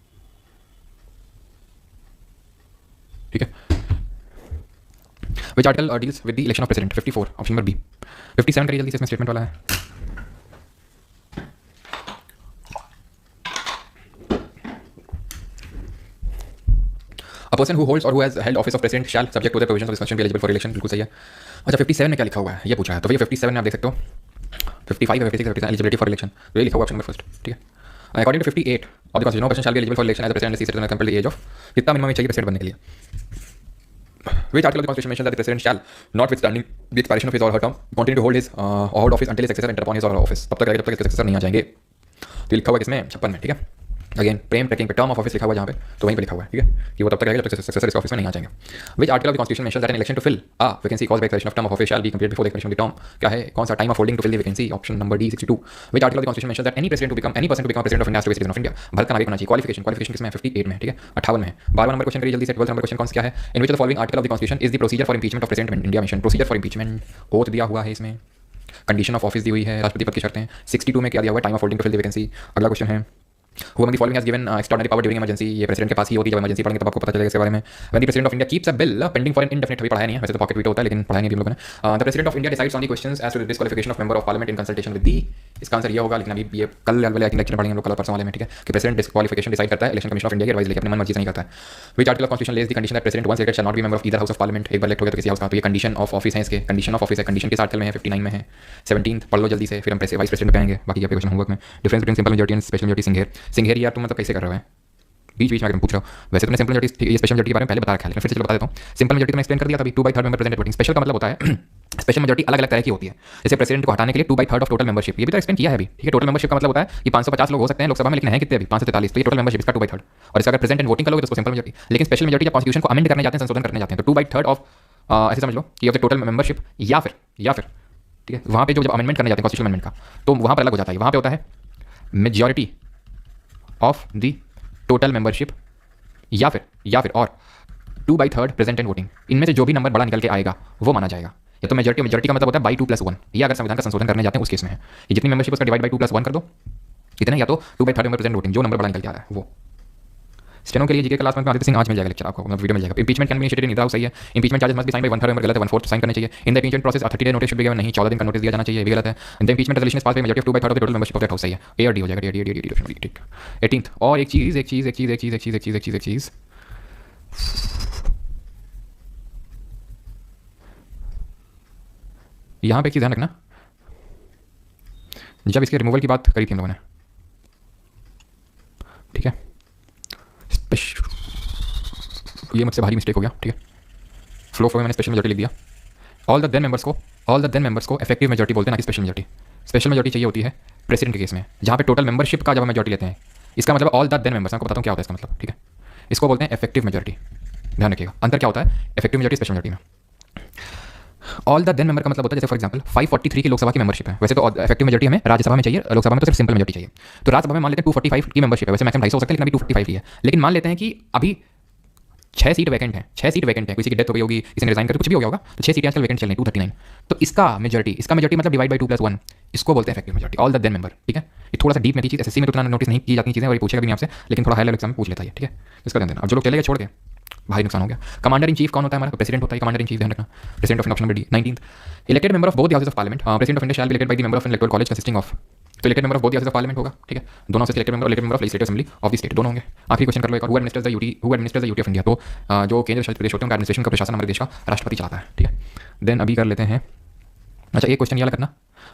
ठीक है, which article deals with the election of president, 54 option number B. 57 करिए जल्दी से, इसमें स्टेटमेंट वाला है। A person who holds or who has held office of president shall, subject to the provisions of this constitution, be eligible for election, बिल्कुल सही है। अच्छा 57 में क्या लिखा हुआ है, ये पूछा है, तो भैया 57 में आप देख सकते हो 55 है, 56 57 एलिजिबिलिटी फॉर इलेक्शन, तो ये लिखा हुआ ऑप्शन नंबर फर्स्ट, ठीक है। According to 58 of the constitution, no person shall be eligible for election as president seated compelled the age of, कितना मिनिमम चाहिए प्रेसिडेंट बनने के लिए। Which article of the Constitution mentions that the president shall, notwithstanding the expiration of his or her term, continue to hold his or hold office until his successor enter upon his or her office, तब तक रहेगा जब तक इसके successor नहीं आ जाएंगे। तो लिखा हुआ किसमें, 56 में, ठीक है। अगेन प्रेम ट्रैकिंग पे टर्म ऑफ ऑफिस लिखा हुआ है जहाँ पे, तो वहीं पे लिखा हुआ है, ठीक है, कि वो तब तक रहेगा जब तक सक्सेसर इसके ऑफिस में नहीं आ जाएंगे। Which article of the constitution mentions that an election to fill a vacancy caused by expiration of term of office shall be completed before the expiration of the term, क्या है, कौन सा, time of holding to fill the vacancy, option number D 62। Which article of the constitution mentions that any president to become any person to become president of India has to be citizen of India, Bharat का नागरिक होना चाहिए। Qualification किसमें है, 58 में, ठीक है, 58 में है। 12 नंबर क्वेश्चन करिए जल्दी से। 12 नंबर क्वेश्चन कौन सा क्या है, in which the following article of the constitution is the procedure for impeachment of president India mention, procedure for impeachment, oath दिया हुआ है इसमें, कंडीशन ऑफ ऑफिस दी हुई है, राष्ट्रपति पद की शर्तें। 62 में क्या दिया हुआ है, time of holding to fill the vacancy. अगला क्वेश्चन है, Who among the following has given extraordinary power during emergency, ये प्रेसिडेंट के पास ही होती है, जब इमरजेंसी पड़ेंगे तब आपको पता चलेगा इसके बारे में। When the president of India keeps a bill pending for an indefinite, अभी पढ़ाया नहीं है वैसे तो, पॉकेट वीटो होता है लेकिन पढ़ाया नहीं अभी हम लोगों ने। The president of India decides on the questions as to the disqualification of member of parliament in consultation with the, इसका आंसर ये होगा, लेकिन अभी ये कल वाले आई थिंक लेक्चर पढ़ेंगे हम लोग, कल परसों वाले में, ठीक है, कि प्रेसिडेंट डिस्क्वालिफिकेशन डिसाइड करता है इलेक्शन कमीशन ऑफ इंडिया की एडवाइस लेके, अपनी मन मर्जी से नहीं करता है। Which article of constitution lays the condition that president once elected shall not be member of either house of parliament, एक बार इलेक्ट हो गया तो किसी हाउस का, तो ये कंडीशन ऑफ ऑफिस है इसके, कंडीशन ऑफ ऑफिस है, कंडीशन किस आर्टिकल में है, 59 में है। 17 पढ़ लो जल्दी से, फिर हम वाइस प्रेसिडेंट पे आएंगे, बाकी आपके क्वेश्चन होमवर्क में। Difference between simple majority and special majority, सिंघेर यार तुम मतलब कैसे कर रहे हो, बीच में आकर पूछ रहे हो। वैसे तुमने सिंपल मेजॉरिटी, ये स्पेशल मेजॉरिटी के बारे में पहले बता रखा है, लेकिन फिर से चलो बता देता हूँ। सिंपल मेजॉरिटी तो मैं एक्सप्लेन कर दिया था अभी, 2/3 मेंबर प्रेजेंट वोटिंग। स्पेशल का मतलब होता है स्पेशल मेजॉरिटी अलग अलग तरह की होती है, जैसे प्रेसिडेंट को हटाने के लिए 2/3 ऑफ टोटल मेंबरशिप, ये भी तो एक्सप्लेन किया है अभी, ठीक है। टोटल मेंबरशिप का मतलब होता है कि 550 लोग हो सकते हैं लोकसभा में, लेकिन है कितने अभी 543, तो ये टोटल मेंबरशिप इसका 2/3, और इसका अगर प्रेजेंट एंड वोटिंग करोगे तो उसको सिंपल मेजॉरिटी। लेकिन स्पेशल मेजॉरिटी जब कॉन्स्टिट्यूशन को अमेंड करने जाते हैं, संशोधन करने जाते हैं, तो 2/3 ऑफ ऐसे समझ लो कि ऑफ द टोटल मेंबरशिप, या फिर ठीक है, वहाँ पे जो जब अमेंडमेंट करने जाते हैं कॉन्स्टिट्यूशन अमेंडमेंट का, तो वहाँ पर अलग हो जाता है, वहाँ पे होता है majority of the total membership, या फिर और 2/3 प्रेजेंट एंड वोटिंग, इनमें से जो भी नंबर बड़ा निकल के आएगा वो माना जाएगा। या तो मेजॉरिटी का मतलब होता है by 2 + 1, ये अगर संविधान का संशोधन करने जाते हैं उस केस में है, ये जितनी मेंबरशिप उसका डिवाइड by 2 + 1 कर दो, कितने, या तो 2/3 मेंबर प्रेजेंट वोटिंग, जो नंबर बड़ा निकल के आ रहा है वो। स्टेनो के लिए जीके क्लास में आदित्य सिंह आज मिल जाएगा लेक्चर आपको, वीडियो मिल जाएगा। Impeachment can be initiated in either house, सही है। Impeachment charges must be sign by 1/3 member, गलत है, 1/4 साइन करने चाहिए। In the impeachment process 30 day notice should be given, नहीं 14 दिन का नोटिस दिया जाना चाहिए, ये भी गलत है। इन the impeachment resolution is pass by majority of 2/3 of the total membership of that house, सही है। ए और डी हो जाएगा, डी, ठीक। 18th और एक चीज यहाँ पे एक चीज ध्यान रखना, जब इसके रिमूवल की बात करी थी हम लोगों ने, ठीक है, ये मुझसे भारी मिस्टेक हो गया, ठीक है, फ्लो में मैंने स्पेशल मेजॉरिटी लिख दिया। ऑल द देन मेंबर्स को इफेक्टिव मेजॉरिटी बोलते हैं, ना कि स्पेशल मेजॉरिटी। स्पेशल मेजॉरिटी चाहिए होती है प्रेसिडेंट के केस में, जहाँ पे टोटल मेंबरशिप का जब हम मेजॉरिटी लेते हैं, इसका मतलब ऑल द देन मेंबर्स, आपको बताता हूँ क्या होता है इसका मतलब, ठीक है। इसको बोलते हैं इफेक्टिव मेजॉरिटी, ध्यान रखिएगा अंतर क्या होता है इफेक्टिव मेजॉरिटी स्पेशल मेजॉरिटी में। ऑल द देन मेंबर का मतलब होता है, जैसे फॉर एग्जांपल 543 की लोकसभा की मेंबरशिप है, वैसे तो इफेक्टिव मेजॉरिटी हमें राज्यसभा में चाहिए, लोकसभा में तो सिर्फ सिंपल मेजॉरिटी चाहिए। तो राज्यसभा में मान लेते हैं 245 की मेंबरशिप है, वैसे मैक्सिमम 250 हो सकता है, लेकिन अभी 245 ही है। लेकिन मान लेते हैं कि अभी 6 सीट वैकेंट है, किसी की डेथ हो गई होगी, किसी ने रिजाइन कर कुछ भी हो गया होगा, तो 6 सीटें आजकल वैकेंट चल रही 239, तो इसका मेजॉरिटी मतलब डिवाइड बाय 2 + 1, इसको बोलते हैं effective majority, all the then member, ठीक है। ये थोड़ा सा डीप में चीज, एसएससी में तो उतना नोटिस नहीं की जाती चीजें, और ये पूछेगा भी नहीं आपसे, लेकिन थोड़ा हाई लेवल एग्जाम में पूछ लेता है, ठीक है, इसका ध्यान देना। अब जो लोग चलेगा छोड़ के भारी नुकसान हो गया। कमांडर इन चीफ कौन होता है हमारा? प्रेसिडेंट होता है कमांडर इन चीफ, ध्यान रखना। President of, option number D 19th। Elected member of both the houses of parliament, president of India shall be elected by the member of an electoral college consisting of, तो elected member of both the houses of parliament होगा, ठीक है, दोनों से elected member, elected member of legislative assembly of the state, दोनों होंगे। आखिरी question कर लो एक और, who administers the UT of India, तो जो केंद्र शासित प्रदेश होते हैं उनका एडमिनिस्ट्रेशन का प्रशासन हमारे देश का राष्ट्रपति चलाता है, ठीक है। देन अभी कर लेते हैं, अच्छा एक क्वेश्चन याद करना,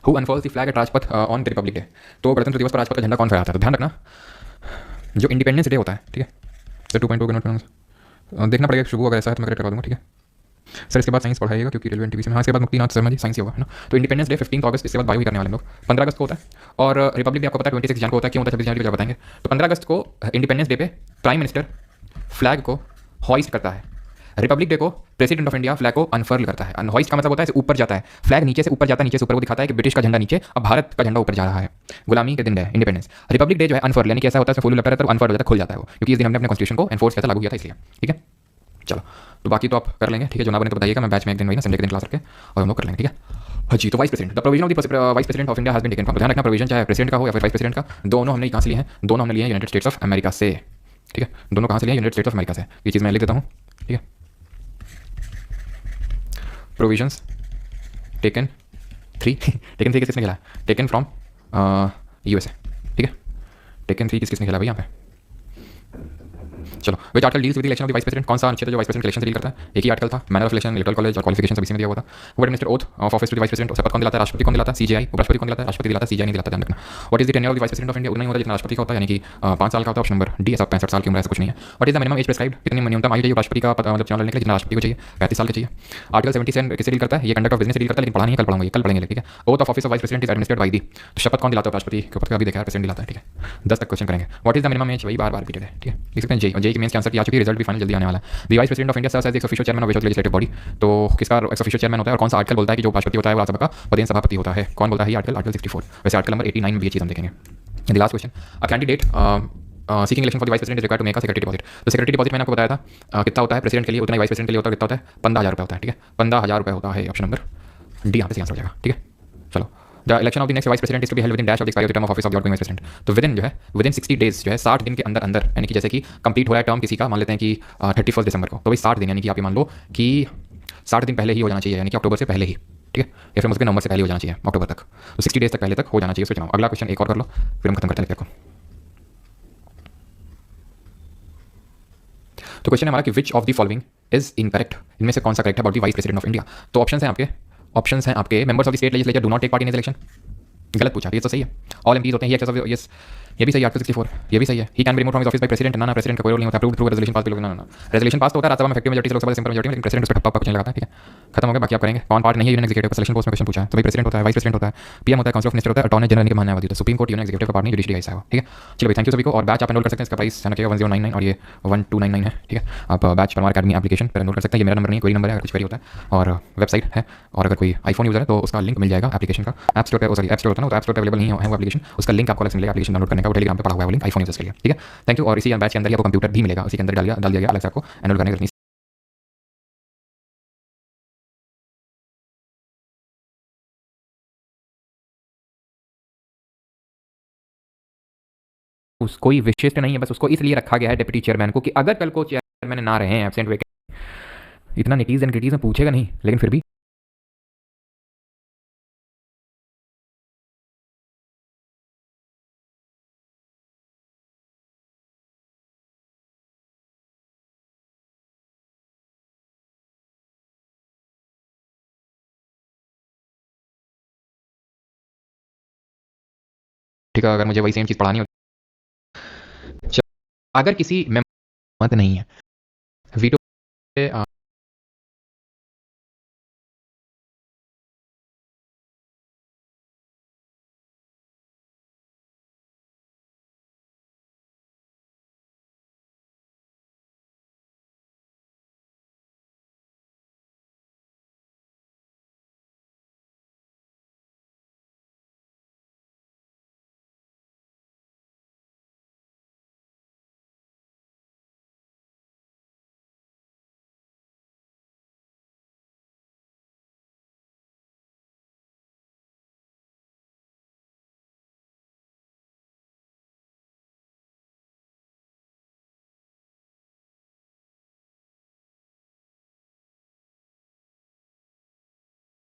who unfurls the flag at Rajpath on the Republic Day, तो गणतंत्र दिवस पर राजपथ का झंडा कौन फहराता है? तो ध्यान रखना जो इंडिपेंडेंस डे होता है, ठीक है, सर 2.2 के नोट देखना पड़ेगा शुरू अगर ऐसा है तो मैं करेक्ट करवा दूंगा, ठीक है सर। इसके बाद साइंस पढ़ाइएगा क्योंकि रेलवे एनटीपीसी में, हाँ इसके बाद मुक्तिनाथ शर्मा जी साइंस ही होगा, है ना। तो इंडिपेंडेंस डे 15 अगस्त, इसके बाद बायो ही करने वाले हम लोग। 15 अगस्त को होता है, और रिपब्लिक डे आपको पता है 26 जनवरी को होता है, क्यों होता है 26 जनवरी को बताएंगे। तो 15 अगस्त को इंडिपेंडेंस डे पे प्राइम मिनिस्टर फ्लैग को हॉइस्ट करता है, रिपब्लिक डे को प्रेसिडेंट ऑफ इंडिया फ्लैग को अनफर्ल करता है। अनहॉइस्ट का मतलब होता है ऊपर जाता है, फ्लैग नीचे से ऊपर जाता है, नीचे से ऊपर, वो दिखाता है कि ब्रिटिश का झंडा नीचे, अब भारत का झंडा ऊपर जा रहा है। गुलामी के दिन है इंडिपेंडेंस। रिपब्लिक डे जो है अनफर्ल, यानी कि ऐसा होता है फुल लगता रहता है, अनफर्ल हो जाता है, खुल जाता है वो, क्योंकि इस दिन हमने अपने कॉन्स्टिट्यूशन को एनफोर्स किया था, लागू किया था, इसलिए, ठीक है। चलो तो बाकी तो आप कर लेंगे, ठीक है, जो ना बने तो बताइएगा, मैं बैच में एक दिन वही ना संडे के दिन क्लास रख के और हम लोग कर लेंगे, ठीक है। हाँ जी, तो vice president, the provision of the vice president of India has been taken from, ध्यान रखना प्रोविजन चाहे प्रेसिडेंट का हो या फिर वाइस प्रेसिडेंट का, दोनों हमने कहाँ से लिए हैं? दोनों हमने लिए हैं यूनाइटेड स्टेट्स ऑफ अमेरिका से, ठीक है, दोनों कहाँ से लिए हैं? यूनाइटेड स्टेट्स ऑफ अमेरिका से। ये चीज़ मैं लिख देता हूँ, ठीक है। प्रोविजंस टेकन 3 टेकन 3 किसने खेला? टेकन फ्रॉम यूएसए, ठीक है। टेकन 3 किसने खेला भाई यहाँ पे? चलो, which article deals with election of the vice president, कौन सा अनुच्छेद जो वाइस प्रेसिडेंट इलेक्शन से डील करता है? एक ही आर्टिकल था, manner of election, electoral college और क्वालिफिकेशन सब इसी में दिया हुआ था। Who administer oath of office to the vice president, शपथ कौन दिलाता है? राष्ट्रपति कौन दिलाता है? सीजीआई। उपराष्ट्रपति कौन दिलाता है? राष्ट्रपति दिलाता है, सीजीआई नहीं दिलाता, ध्यान रखना। What is the tenure of the vice president of India? उतना ही होता है जितना राष्ट्रपति का होता है, यानी कि 5 साल का होता है, ऑप्शन नंबर डी, ऐसा 65 साल की उम्र ऐसा कुछ नहीं है। What is the minimum age prescribed, कितनी न्यूनतम आयु चाहिए राष्ट्रपति का मतलब चुनाव लड़ने के लिए? जितना राष्ट्रपति को चाहिए 35 साल के चाहिए। आर्टिकल 77 किससे डील करता है? ये कंडक्ट ऑफ बिजनेस से डील करता है, लेकिन पढ़ा नहीं है, कल पढ़ाऊंगा, कल पढ़ेंगे, ठीक है। Oath of office of vice president is administered by the, तो शपथ कौन दिलाता है? राष्ट्रपति के ऊपर का अभी देखा है, प्रेसिडेंट दिलाता है, ठीक है। 10 तक क्वेश्चन करेंगे। What is the minimum age, वही बार बार रिपीटेड है, ठीक है, देख सकते हैं। जेई की मेंस के आंसर की आ चुकी है, रिजल्ट भी फाइनल जल्दी आने वाला है। The vice president of India serves as official chairman of which legislative body, तो किसका ऑफिशियल चेयरमैन होता है और कौन सा आर्टिकल बोलता है कि जो राष्ट्रपति होता है वो राज्यसभा का पदेन सभापति होता है? कौन बोलता है? आर्टिकल 64, वैसे आर्टिकल नंबर 89 भी ये चीज़ हम देखेंगे। The last question, a candidate seeking election for the vice president is required to make a security deposit, तो सिक्योरिटी डिपॉजिट मैंने आपको बताया था कितना होता है प्रेसिडेंट के लिए, उतना ही वाइस प्रेसिडेंट के लिए होता है, कितना होता है? 15,000 रुपये होता है, ठीक है, 15,000 रुपये होता है, ऑप्शन नंबर डी यहाँ पे आंसर हो जाएगा, ठीक है। चलो, the election of the next vice president is to be held within dash of the expiry of the term of office of the outgoing vice president, तो within जो है विद इन 60 डेज जो है 60 दिन के अंदर अंदर, यानी कि जैसे कि कंप्लीट हो रहा है टर्म किसी का, मान लेते हैं कि 31 दिसंबर को, तो भाई 60 दिन, यानी कि आप ये मान लो कि 60 दिन पहले ही हो जाना चाहिए, यानी कि अक्टूबर से पहले ही, ठीक है, या फिर उसके नवंबर से पहले हो जाना चाहिए, अक्टूबर तक, तो 60 डेज तक पहले तक हो जाना चाहिए उसका चुनाव। अगला क्वेश्चन एक और कर लो, फिर हम खत्म करते हैं लेक्चर को। तो क्वेश्चन है हमारा कि which of the following is incorrect, इनमें से कौन सा करेक्ट है about the vice president of India? तो ऑप्शंस हैं आपके members of the state legislature do not take part in this election, गलत पूछा, ये तो सही है। ऑल एमपीज होते हैं, यस ये भी सही है, आर्टिकल 64 ये भी सही है। He can be remove from his office by president, ना प्रेसिडेंट का कोई रोल नहीं होता, अप्रूव्ड थ्रू रेजोल्यूशन पास, ना रेजोल्यूशन पास तो होता है राज्यसभा में इफेक्टिव मेजॉरिटी से, लोकसभा सिंपल मेजॉरिटी में, लेकिन प्रेसिडेंट उस पर ठप्पा कुछ नहीं लगाता है, ठीक है, खत्म हो गया। बाकी आप करेंगे कौन पार्ट नहीं है यूनियन एग्जीक्यूटिव का, सिलेक्शन पोस्ट में क्वेश्चन पूछा है, तो भाई प्रेसिडेंट होता है, वाइस प्रेसिडेंट होता है, पीएम होता है, काउंसिल ऑफ मिनिस्टर होता है, अटॉर्नी जनरल के मानने वाली होता है, सुप्रीम कोर्ट यूनियन एग्जीक्यूटिव का पार्ट नहीं, जुडिशरी ऐसा है, ठीक है। चलिए भाई, थैंक यू सभी को, और बैच आप एनरोल कर सकते हैं, इसका प्राइस है 1099 और ये 1299 है, ठीक है। आप बैच परमार अकेडमी एप्लीकेशन पर एनरोल कर सकते हैं, ये मेरा नंबर नहीं है, कोई नंबर है, अगर कुछ क्वेरी होता है, और वेबसाइट है, और अगर कोई आईफोन यूजर है तो उसका लिंक मिल जाएगा एप्लीकेशन का, ऐप स्टोर पर, सॉरी ऐप स्टोर होता है ना, तो ऐप स्टोर पर अवेलेबल नहीं है वो एप्लीकेशन, उसका लिंक आपको अलग से मिलेगा एप्लीकेशन डाउनलोड करने का, वो टेलीग्राम पे पड़ा हुआ है वो लिंक आईफोन यूजर्स के लिए, ठीक है। थैंक यू, और इसी बैच के अंदर ही आपको कंप्यूटर भी मिलेगा, उसी के अंदर डाल दिया गया अलग से आपको एनरोल करने की कोई विशिष्ट नहीं है, बस उसको इसलिए रखा गया है डिप्टी चेयरमैन को कि अगर कल को चेयरमैन ना रहे हैं, एब्सेंट हुए, इतना निटीज एंड क्रिटीज में पूछेगा नहीं, लेकिन फिर भी ठीक है, अगर मुझे वही सेम चीज़ पढ़ानी हो, अगर किसी में मत नहीं है वीटो